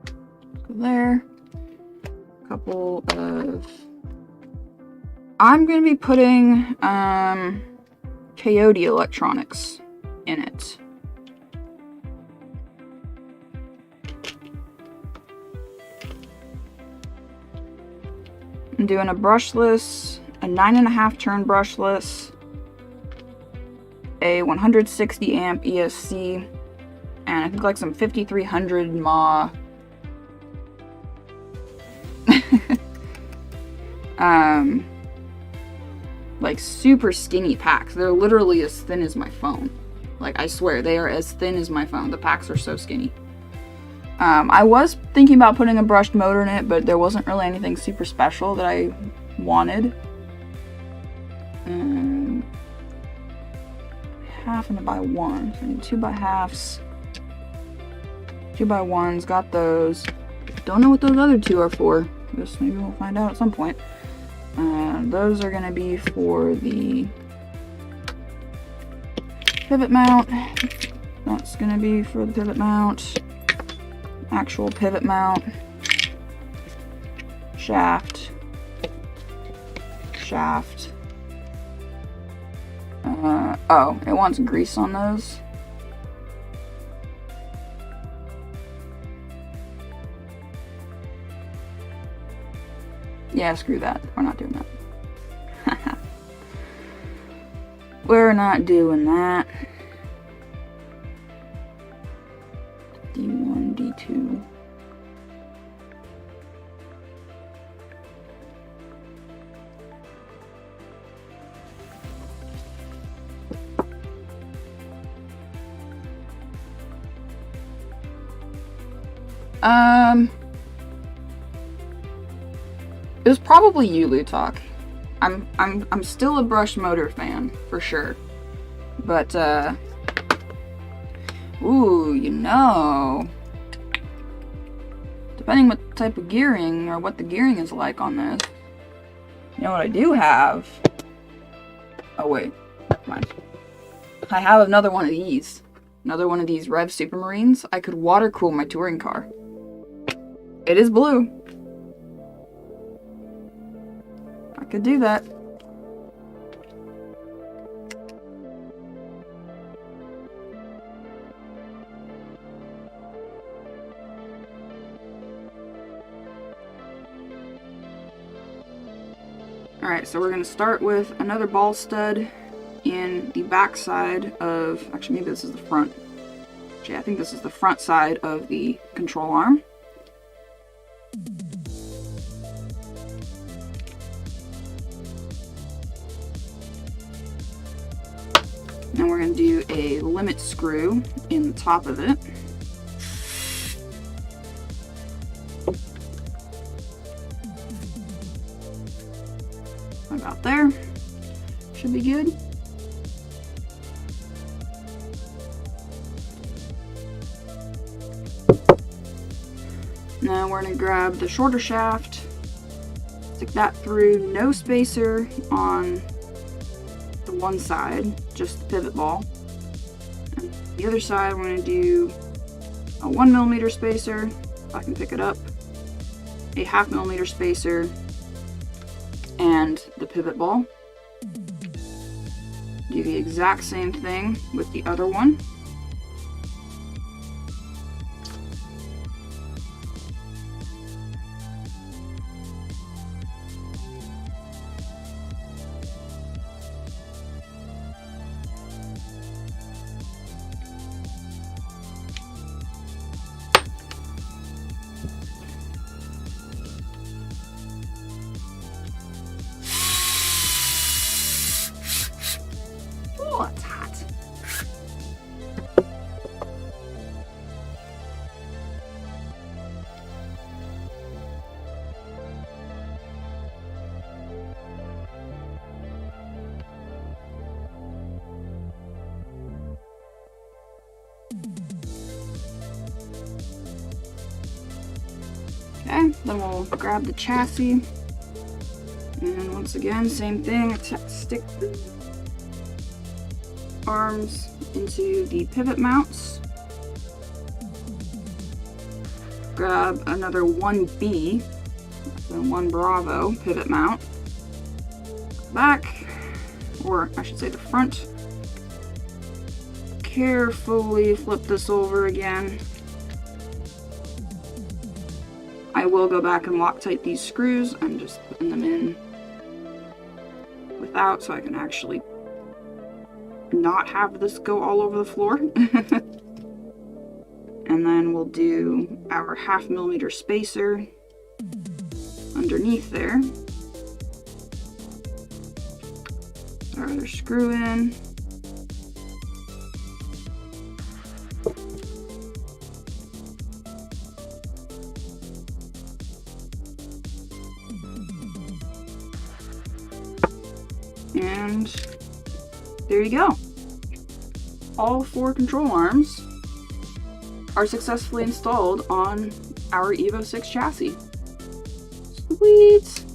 Go there. Couple of... I'm going to be putting Coyote electronics in it. I'm doing a brushless, a 9.5 turn brushless, a 160 amp ESC, and I think like some 5300 mAh like super skinny packs. They're literally as thin as my phone. Like, I swear, they are as thin as my phone. The packs are so skinny. I was thinking about putting a brushed motor in it, but there wasn't really anything super special that I wanted. Half and a by one. So I need 2x2s. 2x1s, got those. Don't know what those other 2 are for. Guess maybe we'll find out at some point. Those are going to be for the pivot mount. That's going to be for the pivot mount. Actual pivot mount. Shaft. Shaft. Oh, it wants grease on those. Yeah, screw that. We're not doing that. We're not doing that. D1, D2. It was probably you, Lutok. I'm still a brush motor fan, for sure. But, ooh, you know. Depending what type of gearing, or what the gearing is like on this. You know what I do have? Oh, wait. Never mind. I have another one of these. Another one of these Rev Supermarines. I could water cool my touring car. It is blue. I could do that. Alright, so we're going to start with another ball stud in the back side of, actually maybe this is the front. Actually, I think this is the front side of the control arm. Now we're going to do a limit screw in the top of it. About there. Should be good. Now we're going to grab the shorter shaft, stick that through, no spacer on the one side, just the pivot ball. And the other side we're going to do a 1mm spacer, if I can pick it up, a 0.5mm spacer, and the pivot ball. Do the exact same thing with the other one. Oh, it's hot. Okay, then we'll grab the chassis, and once again, same thing, stick the arms into the pivot mounts, grab another 1B, so 1 Bravo pivot mount, back, or I should say the front, carefully flip this over again. I will go back and Loctite these screws. I'm just putting them in without so I can actually not have this go all over the floor. And then we'll do our 0.5mm spacer underneath there. Our other screw in. And there you go. All 4 control arms are successfully installed on our Evo 6 chassis. Sweet!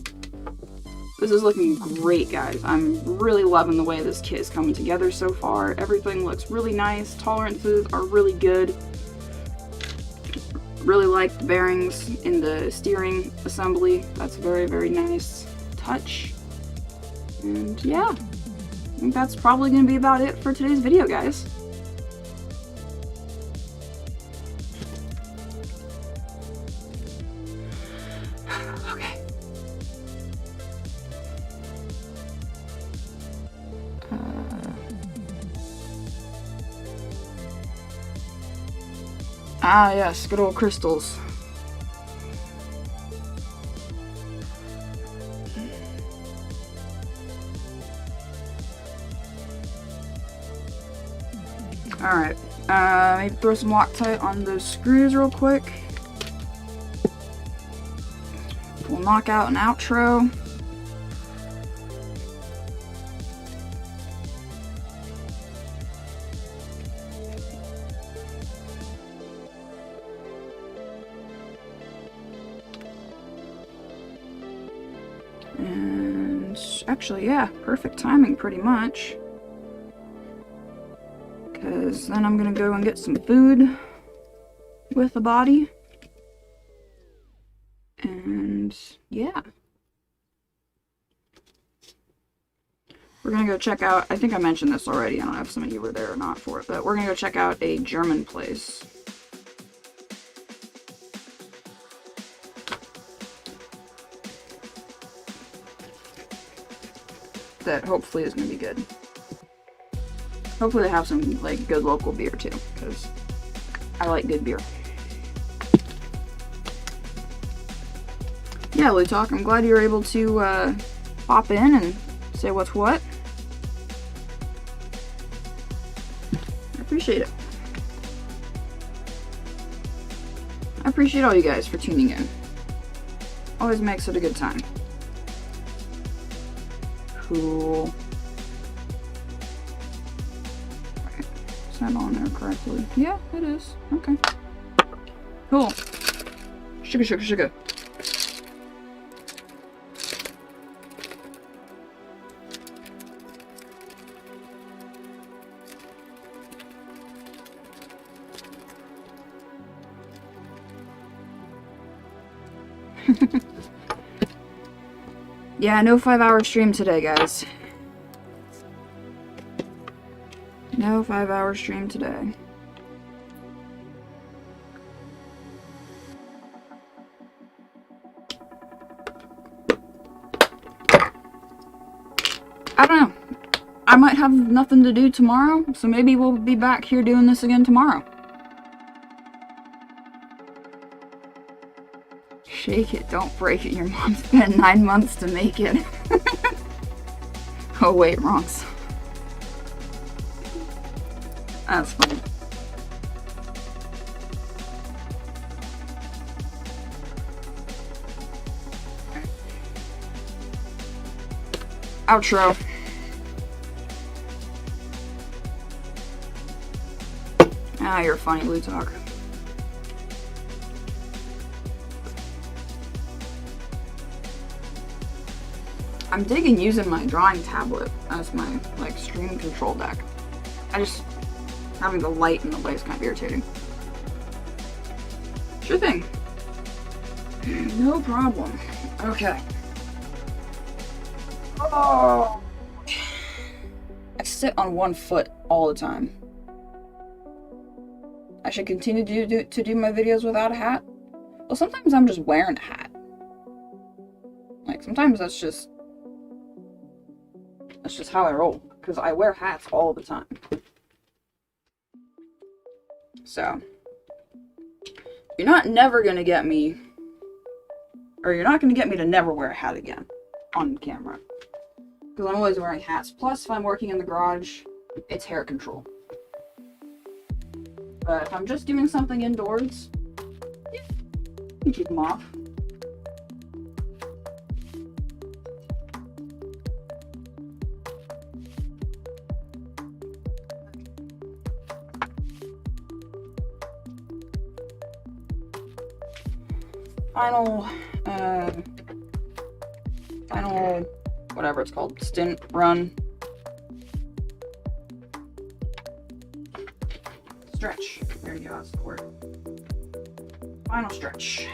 This is looking great, guys. I'm really loving the way this kit is coming together so far. Everything looks really nice. Tolerances are really good. Really like the bearings in the steering assembly. That's a very, very nice touch. And yeah, I think that's probably going to be about it for today's video, guys. Okay. Ah, yes, good old crystals. Alright, maybe throw some Loctite on those screws real quick. We'll knock out an outro. And actually, yeah, perfect timing pretty much. Because then I'm gonna go and get some food with the body. And yeah. We're gonna go check out, I think I mentioned this already, I don't know if some of you were there or not for it, but we're gonna go check out a German place. That hopefully is gonna be good. Hopefully they have some like good local beer too, because I like good beer. Yeah, Lou Talk, I'm glad you were able to pop in and say what's what. I appreciate it. I appreciate all you guys for tuning in. Always makes it a good time. Cool. Right. Is that on there correctly? Yeah, it is. Okay. Cool. Sugar, sugar, sugar. Yeah, no 5-hour stream today, guys. No 5-hour stream today. I don't know. I might have nothing to do tomorrow, so maybe we'll be back here doing this again tomorrow. Shake it, don't break it. Your mom spent 9 months to make it. Oh wait, wrong song. That's funny. Outro. Ah, you're funny, Blue Talk. I'm digging using my drawing tablet as my like stream control deck. I just having the light in the way is kind of irritating. Sure thing. No problem. Okay. Oh. I sit on one foot all the time. I should continue to do my videos without a hat. Well, sometimes I'm just wearing a hat. Like sometimes that's just how I roll, because I wear hats all the time. So, you're not gonna get me to never wear a hat again on camera. Because I'm always wearing hats. Plus, if I'm working in the garage, it's hair control. But if I'm just doing something indoors, yeah, you can keep them off. Final, whatever it's called, stint run. Stretch. There you go, that's the word. Final stretch.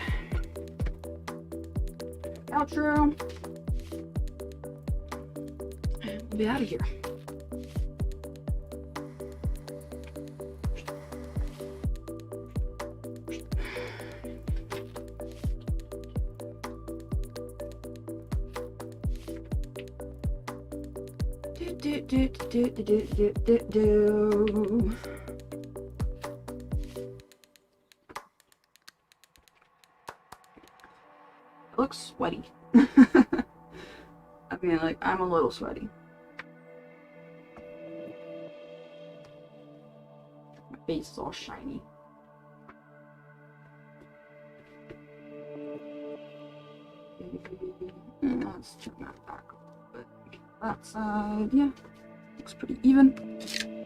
Outro. And we'll be out of here. It looks sweaty. I mean, like, I'm a little sweaty. My face is all shiny. Let's turn that back a little bit. That side, yeah, looks pretty even.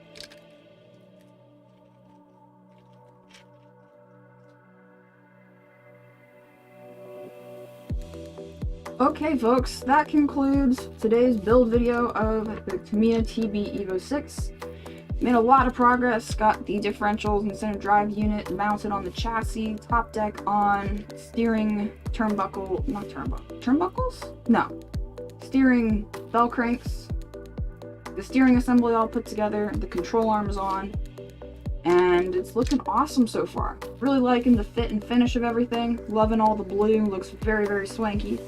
Okay folks, that concludes today's build video of the Tamiya TB Evo 6. Made a lot of progress, got the differentials and center drive unit mounted on the chassis, top deck on, steering turnbuckles? No. Steering bell cranks, the steering assembly all put together, the control arm is on, and it's looking awesome so far. Really liking the fit and finish of everything, loving all the blue, looks very, very swanky.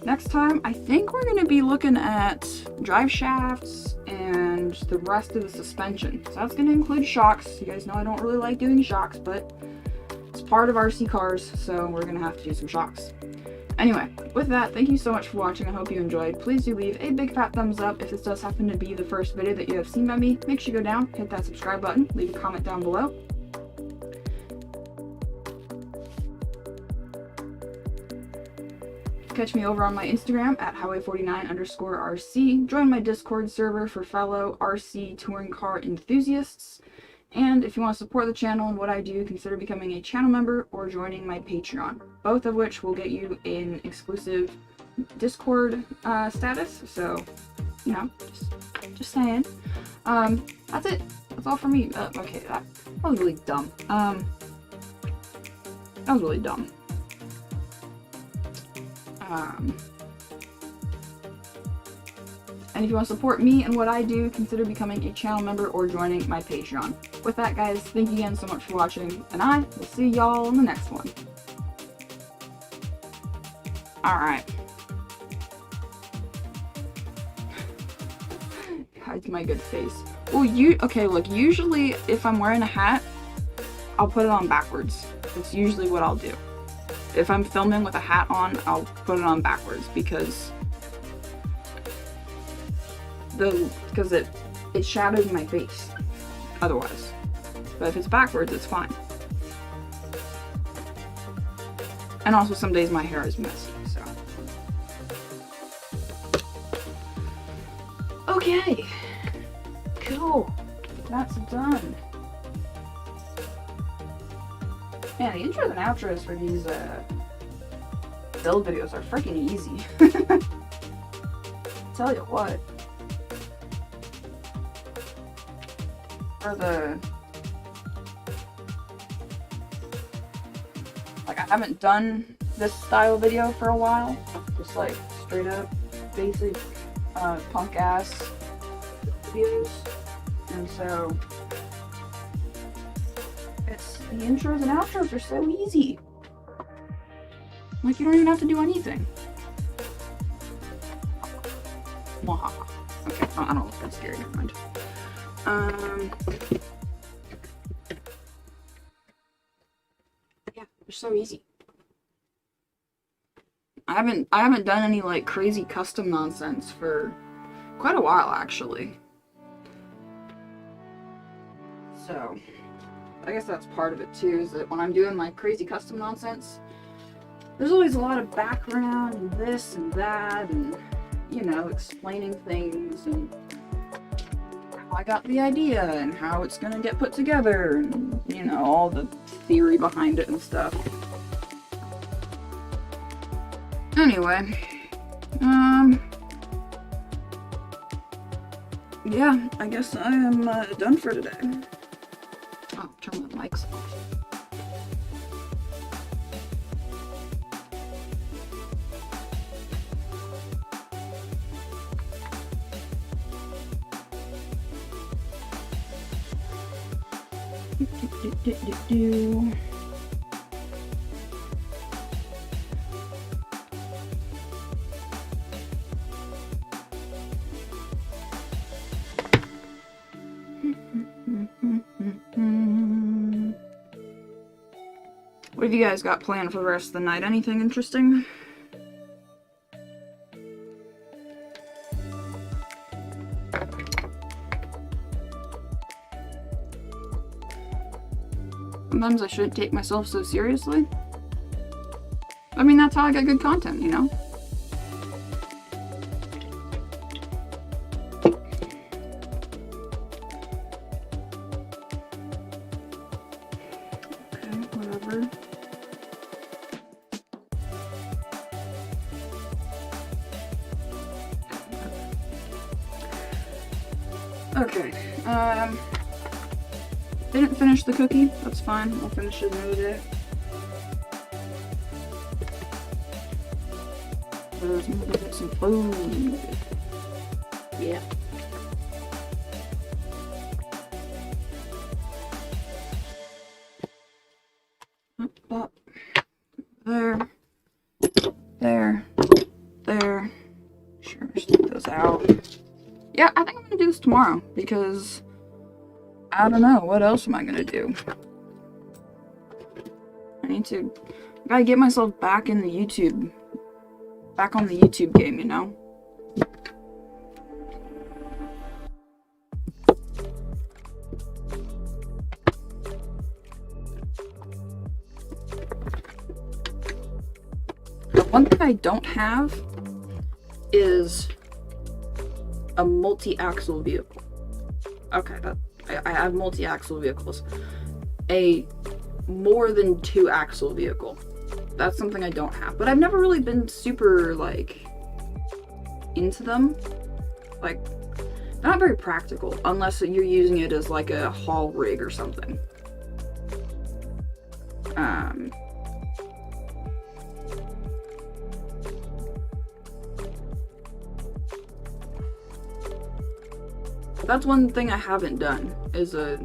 Next time, I think we're going to be looking at drive shafts and the rest of the suspension. So that's going to include shocks. You guys know I don't really like doing shocks, but it's part of RC cars, so we're going to have to do some shocks. Anyway, with that, thank you so much for watching. I hope you enjoyed. Please do leave a big fat thumbs up if this does happen to be the first video that you have seen by me. Make sure you go down, hit that subscribe button, leave a comment down below. Catch me over on my Instagram at highway49_RC. Join my Discord server for fellow RC touring car enthusiasts. And if you want to support the channel and what I do, consider becoming a channel member or joining my Patreon. Both of which will get you an exclusive Discord status. So, you know, just saying. That's it. That's all for me. Okay, that was really dumb. That was really dumb. And if you want to support me and what I do, consider becoming a channel member or joining my Patreon. With that, guys, thank you again so much for watching, and I will see y'all in the next one. Alright. Hides my good face. Well, okay, look, usually if I'm wearing a hat, I'll put it on backwards. That's usually what I'll do. If I'm filming with a hat on, I'll put it on backwards because it shadows my face otherwise. But if it's backwards, it's fine. And also some days my hair is messy, so. Okay. Cool. That's done. Man, the intros and outros for these build videos are freaking easy. Tell you what. For the... Like, I haven't done this style video for a while. Just like straight up basic punk ass videos. And so the intros and outros are so easy. Like, you don't even have to do anything. Wahaha. Okay, I don't look that scary, never mind. Yeah, they're so easy. I haven't done any like crazy custom nonsense for quite a while actually. So I guess that's part of it too, is that when I'm doing my crazy custom nonsense, there's always a lot of background and this and that and, you know, explaining things and how I got the idea and how it's gonna get put together and, you know, all the theory behind it and stuff. Anyway, yeah, I guess I am done for today. Oh, turn my mics off. What have you guys got planned for the rest of the night? Anything interesting? sometimes I shouldn't take myself so seriously. I mean, that's how I get good content, you know? Okay, whatever. Okay, didn't finish the cookie. That's fine. I'll finish it another day. Let's get some food. Yeah. Up. There. There. There. Sure, just take those out. Yeah, I think I'm gonna do this tomorrow because I don't know, what else am I gonna do? I gotta get myself back in the YouTube, back on the YouTube game, you know? The one thing I don't have is a multi-axle vehicle. Okay, I have multi-axle vehicles. A more than 2-axle vehicle. That's something I don't have. But I've never really been super, like, into them. Like, they're not very practical unless you're using it as, like, a haul rig or something. That's one thing I haven't done, is a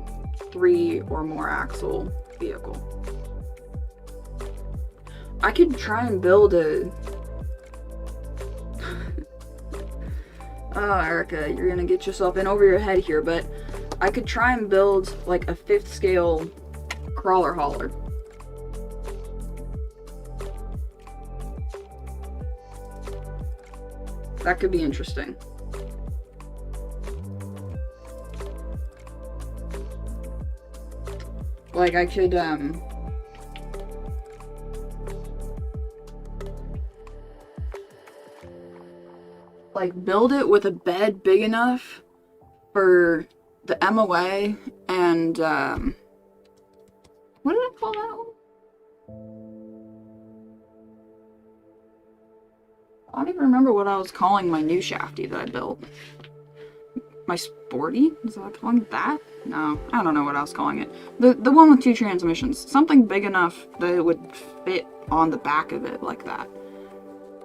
3 or more axle vehicle. I could try and build a... Oh, Erica, you're gonna get yourself in over your head here, but I could try and build, like, a 5th scale crawler hauler. That could be interesting. Like, I could, like, build it with a bed big enough for the MOA and, what did I call that one? I don't even remember what I was calling my new shafty that I built. My sporty? Is that calling it that? No, I don't know what I was calling it. The one with 2 transmissions. Something big enough that it would fit on the back of it like that.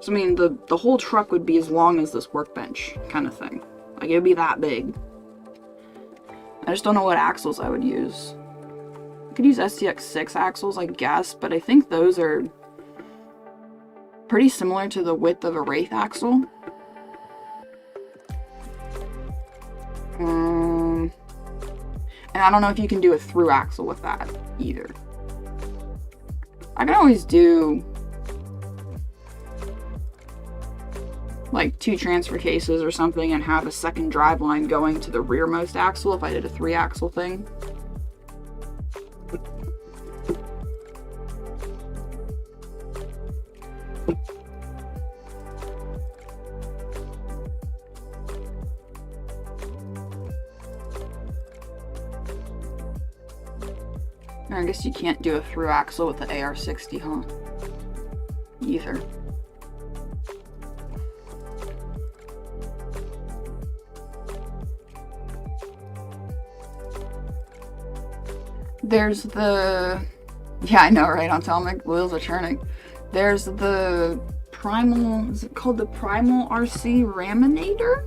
So, I mean, the whole truck would be as long as this workbench kind of thing. Like, it would be that big. I just don't know what axles I would use. I could use STX6 axles, I guess, but I think those are pretty similar to the width of a Wraith axle. And I don't know if you can do a through axle with that either. I can always do like 2 transfer cases or something and have a second drive line going to the rearmost axle if I did a 3-axle thing. I guess you can't do a through axle with the AR60, huh? Either. There's the... Yeah, I know, right? On Atomic, wheels are turning. There's the Primal... Is it called the Primal RC Raminator?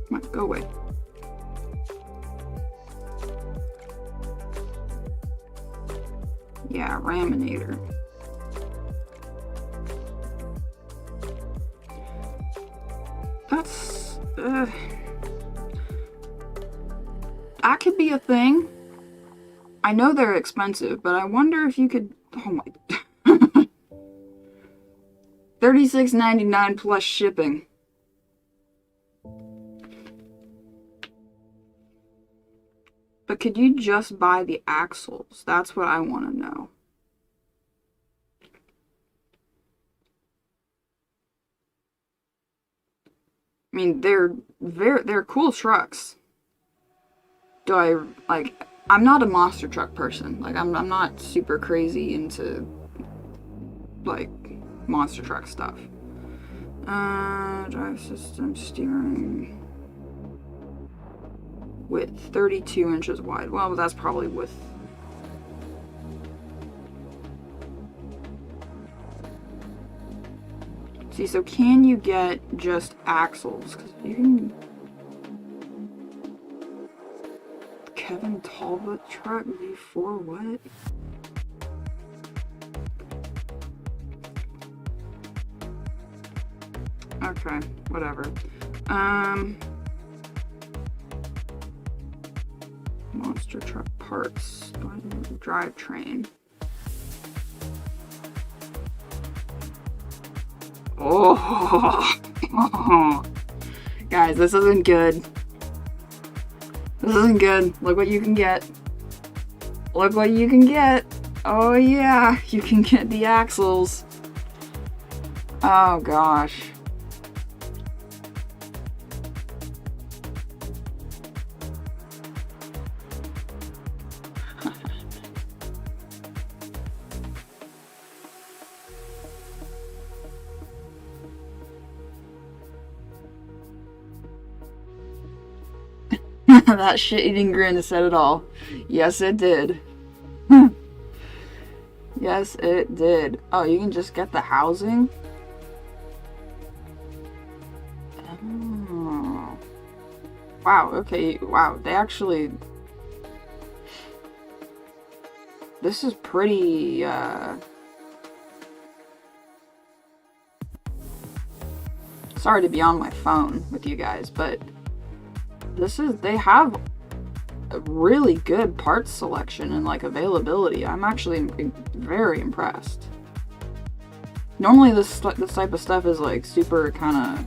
Come on, go away. Yeah, Raminator. That's... that could be a thing. I know they're expensive, but I wonder if you could... Oh my... $36.99 plus shipping. But could you just buy the axles? That's what I want to know. I mean, they're cool trucks. Do I, like, I'm not a monster truck person. Like, I'm not super crazy into, like, monster truck stuff. Drive system, steering. Width, 32 inches wide. Well, that's probably with... See, so can you get just axles? 'Cause you can... Kevin Talbot truck V4, what? Okay, whatever. Monster truck parts, drivetrain. Oh, guys, this isn't good. This isn't good. Look what you can get. Look what you can get. Oh yeah, you can get the axles. Oh gosh. That shit-eating grin said it all. Yes, it did. Yes, it did. Oh, you can just get the housing? Oh. Wow, okay, wow, they actually... This is pretty, Sorry to be on my phone with you guys, but... they have a really good parts selection and like availability. I'm actually very impressed. Normally this type of stuff is like super kind of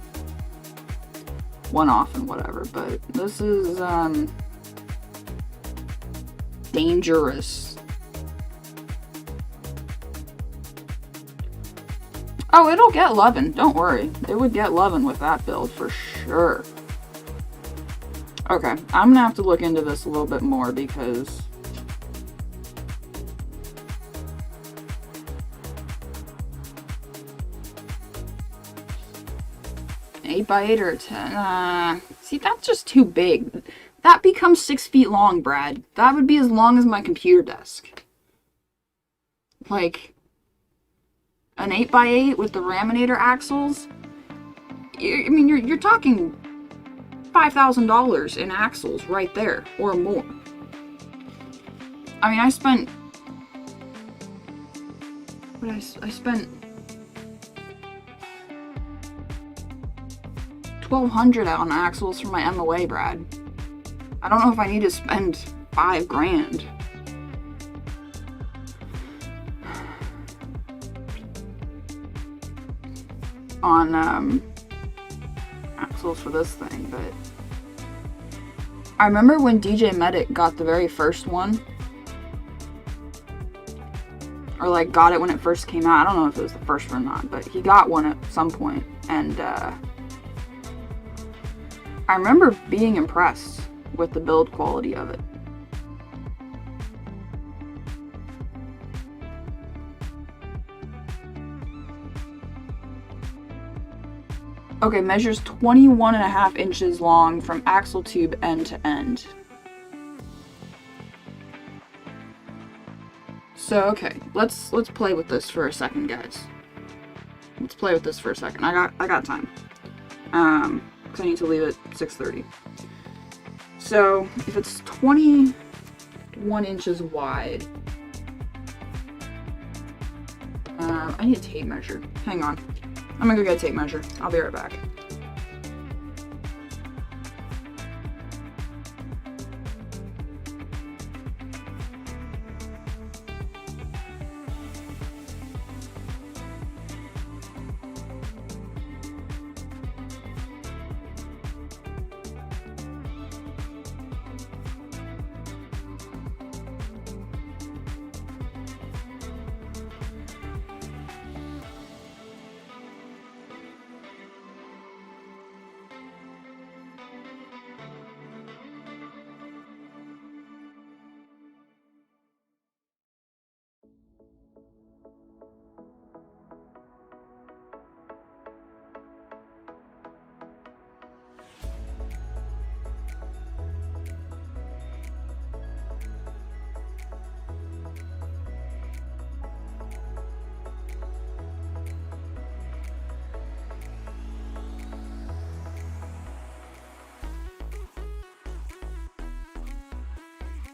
one-off and whatever, but this is dangerous. Oh, it'll get lovin', don't worry. It would get lovin' with that build for sure. Okay, I'm gonna have to look into this a little bit more because... An 8x8 or a 10, see, that's just too big. That becomes 6 feet long, Brad. That would be as long as my computer desk. Like, an 8x8 with the Raminator axles? I mean, you're talking... $5,000 in axles right there, or more. I mean, I spent... What I spent... $1,200 on axles for my MOA, Brad. I don't know if I need to spend $5,000. On, axles for this thing, but I remember when DJ Medic got the very first one, or like got it when it first came out. I don't know if it was the first one or not, but he got one at some point, and I remember being impressed with the build quality of it. Okay, measures 21.5 inches long from axle tube end to end. So, okay, let's play with this for a second, guys. Let's play with this for a second. I got time. Because I need to leave at 6:30. So, if it's 21 inches wide, I need a tape measure. Hang on. I'm gonna go get a tape measure. I'll be right back.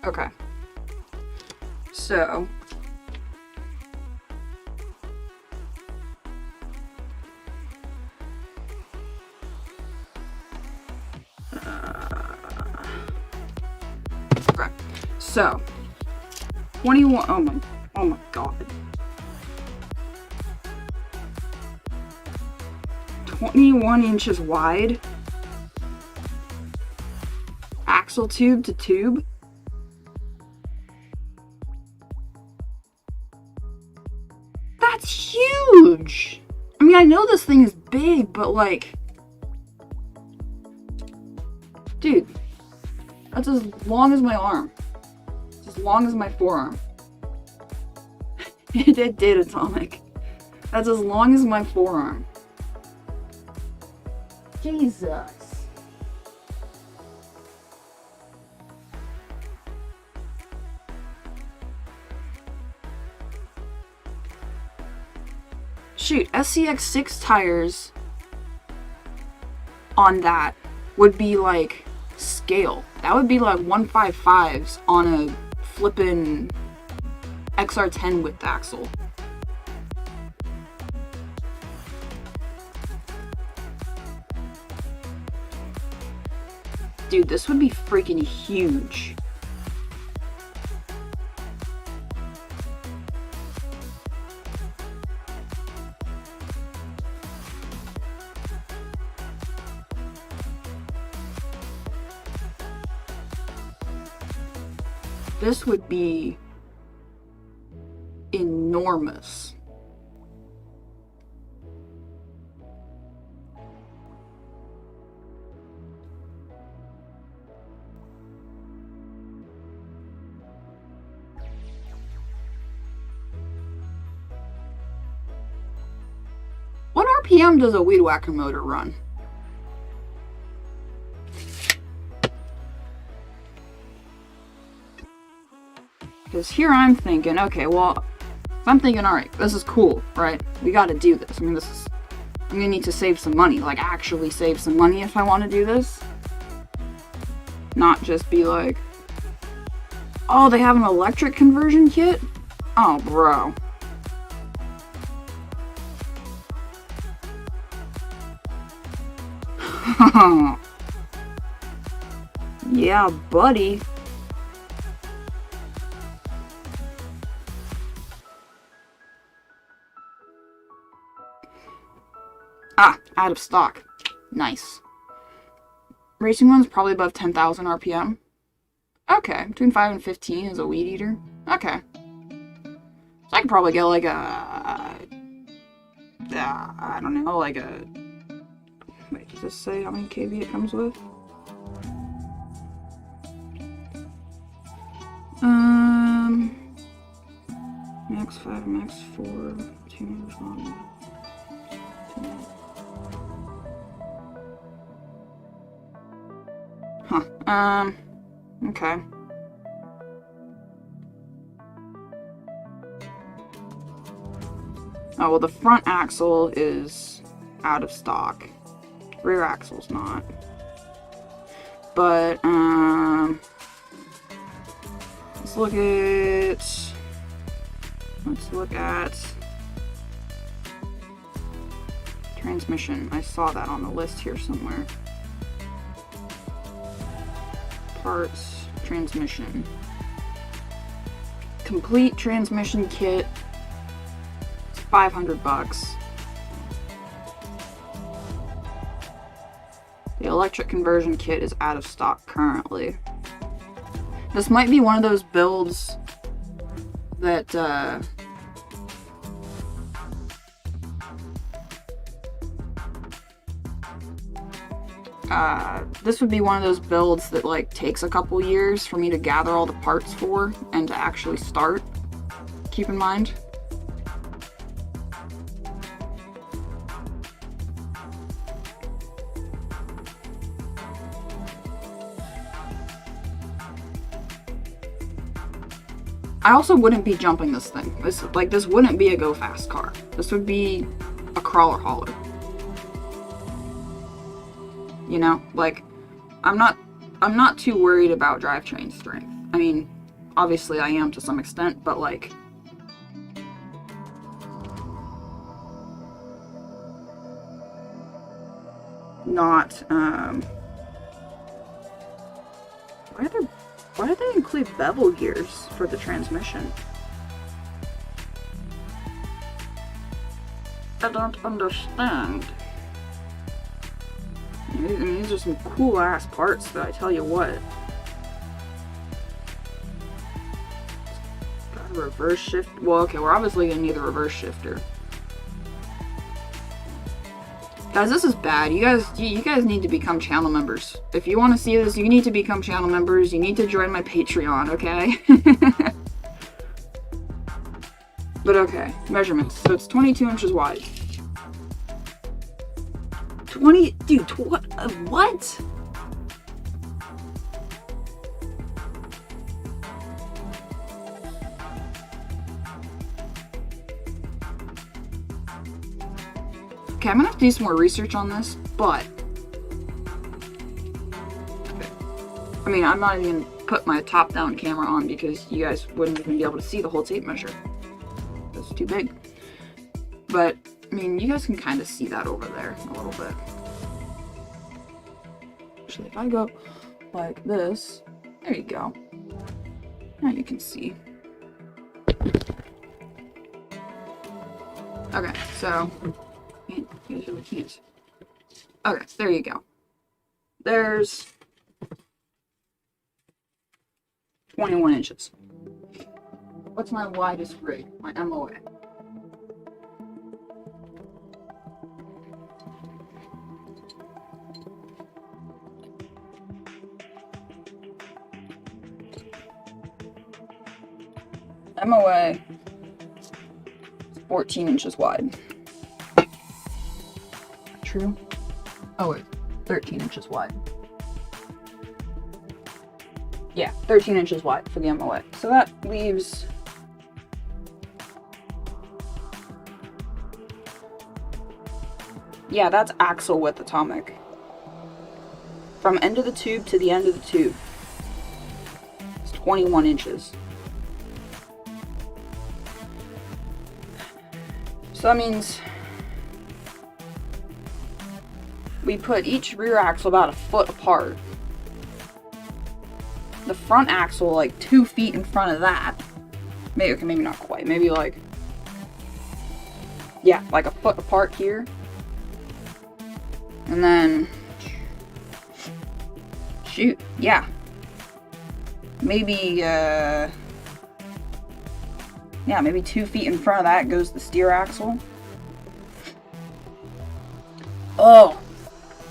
Okay. So. Okay. So. 21. Oh my god. 21 inches wide. Axle tube to tube. That's huge! I mean, I know this thing is big, but like... Dude. That's as long as my arm. It's as long as my forearm. It did, Atomic. That's as long as my forearm. Jesus. Shoot, SCX6 tires on that would be like scale. That would be like 155s on a flippin' XR10 width axle. Dude, this would be freaking huge. This would be enormous. What RPM does a weed whacker motor run? Because here I'm thinking, okay, well, I'm thinking, alright, this is cool, right? We gotta do this. I mean, I'm gonna need to save some money, like actually save some money if I want to do this. Not just be like, oh, they have an electric conversion kit? Oh, bro. Yeah, buddy. Ah, out of stock. Nice. Racing one's probably above 10,000 RPM. Okay, between 5 and 15 is a weed eater. Okay. So I could probably get like a... I don't know, like a... Wait, does this say how many kV it comes with? Max 5, max 4, 2, 1, 2. Huh. Okay. Oh, well, the front axle is out of stock. Rear axle's not. But, let's look at transmission. I saw that on the list here somewhere. Parts, transmission. Complete transmission kit. It's $500. The electric conversion kit is out of stock currently. This might be one of those builds that, this would be one of those builds that, like, takes a couple years for me to gather all the parts for and to actually start. Keep in mind. I also wouldn't be jumping this thing. This wouldn't be a go fast car. This would be a crawler hauler. You know, like, I'm not too worried about drivetrain strength. I mean, obviously I am to some extent, but like, not, why did they include bevel gears for the transmission? I don't understand. I mean, these are some cool ass parts, though, I tell you what. Got a reverse shift. Well, okay, we're obviously gonna need a reverse shifter. Guys, this is bad. You guys need to become channel members. If you want to see this, you need to become channel members. You need to join my Patreon, okay? But okay, measurements. So it's 22 inches wide. 20, dude, what? Okay, I'm gonna have to do some more research on this, but okay. I mean, I'm not even gonna put my top-down camera on because you guys wouldn't even be able to see the whole tape measure. It's too big. But I mean, you guys can kind of see that over there a little bit. Actually, if I go like this, there you go. Now you can see. Okay, so you really can't. Okay, there you go. There's 21 inches. What's my widest rig? My MOA. MOA 14 inches wide. True? Oh wait, 13 inches wide. Yeah, 13 inches wide for the MOA. So that leaves yeah, that's axle width atomic. From end of the tube to the end of the tube. It's 21 inches. So that means we put each rear axle about a foot apart. The front axle like 2 feet in front of that. Maybe, okay, maybe not quite. Maybe like, yeah, like a foot apart here. And then, shoot, yeah. Maybe, yeah, maybe 2 feet in front of that goes the steer axle. Oh,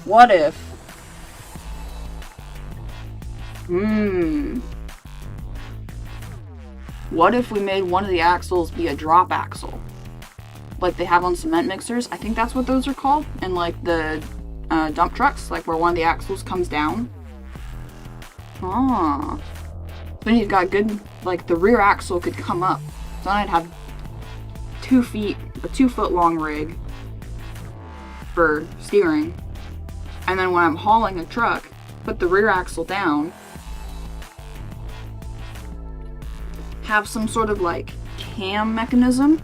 what if? What if we made one of the axles be a drop axle? Like they have on cement mixers. I think that's what those are called. And like the dump trucks, like where one of the axles comes down. Ah. Then you've got good, like the rear axle could come up. So then I'd have 2 feet, a 2 foot long rig for steering. And then when I'm hauling a truck, put the rear axle down, have some sort of like cam mechanism.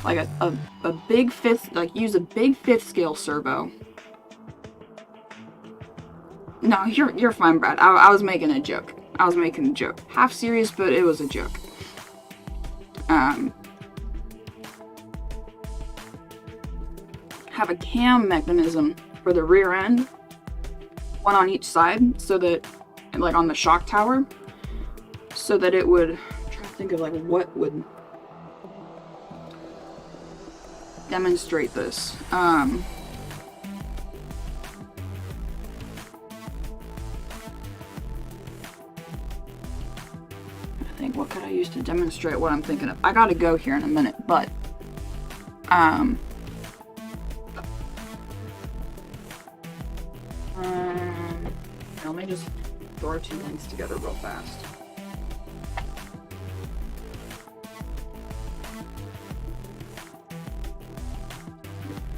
Like a big fifth, like use a big 5th scale servo. No, you're fine, Brad. I was making a joke. I was making a joke. Half serious, but it was a joke. Have a cam mechanism for the rear end, one on each side, so that, like on the shock tower, so that it would, I'm trying to think of like what would demonstrate this. I think, what could I use to demonstrate what I'm thinking of? I gotta go here in a minute, but let me just throw our 2 links together real fast.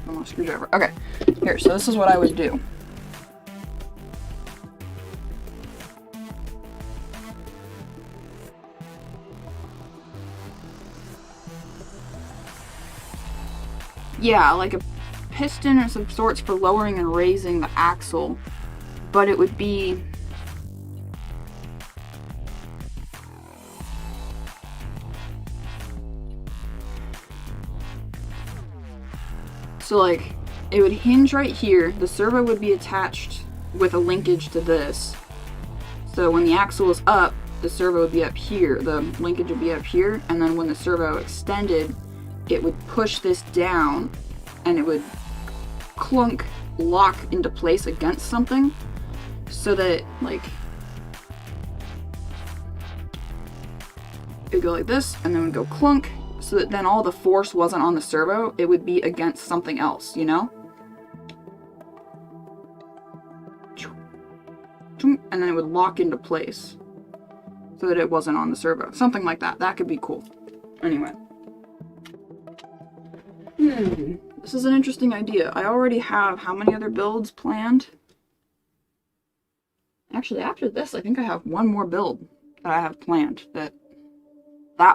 I want a screwdriver. Okay, here, so this is what I would do. Yeah, like a piston of some sorts for lowering and raising the axle. But it would be... So like, it would hinge right here. The servo would be attached with a linkage to this. So when the axle is up, the servo would be up here. The linkage would be up here. And then when the servo extended, it would push this down and it would clunk, lock into place against something. So that, like, it would go like this and then it would go clunk. So that then all the force wasn't on the servo, it would be against something else, you know? And then it would lock into place so that it wasn't on the servo. Something like that. That could be cool. Anyway. This is an interesting idea. I already have how many other builds planned? Actually, after this, I think I have one more build that I have planned that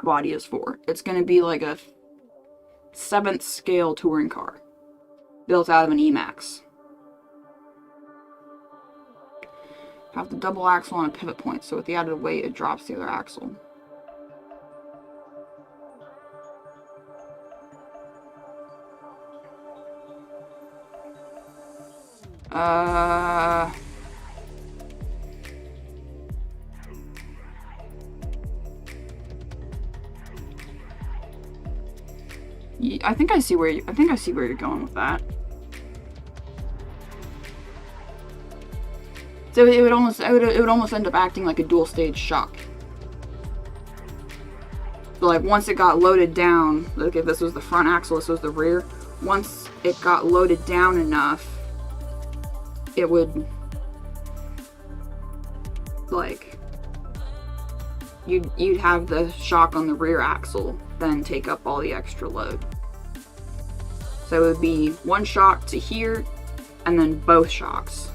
body is for. It's going to be like a 7th scale touring car built out of an E-Max. Have the double axle on a pivot point, so with the added weight, it drops the other axle. I think I see where you're going with that. So it would almost end up acting like a dual stage shock. So like once it got loaded down, like if this was the front axle, this was the rear, once it got loaded down enough, it would, like, you'd have the shock on the rear axle then take up all the extra load. So it would be one shock to here and then both shocks.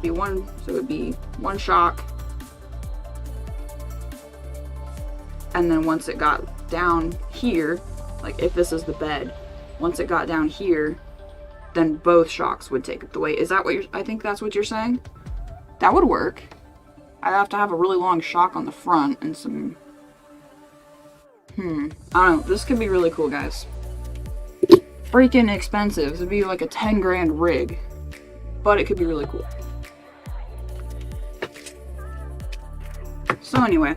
So it would be one shock, and then once it got down here, like if this is the bed, once it got down here, then both shocks would take up the weight. Is that what I think that's what you're saying? That would work. I'd have to have a really long shock on the front and some... I don't know. This could be really cool, guys. Freaking expensive. This would be like a 10 grand rig. But it could be really cool. So anyway.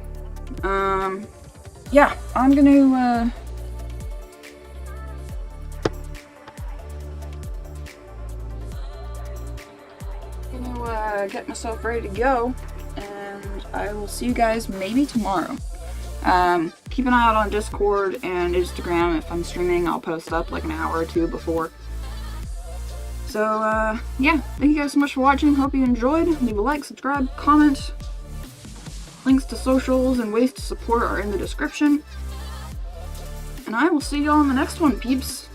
Yeah. I'm gonna, get myself ready to go, and I will see you guys maybe tomorrow. Keep an eye out on Discord and Instagram. If I'm streaming, I'll post up like an hour or two before. So, yeah, thank you guys so much for watching. Hope you enjoyed. Leave a like, subscribe, comment. Links to socials and ways to support are in the description. And I will see y'all in the next one, peeps.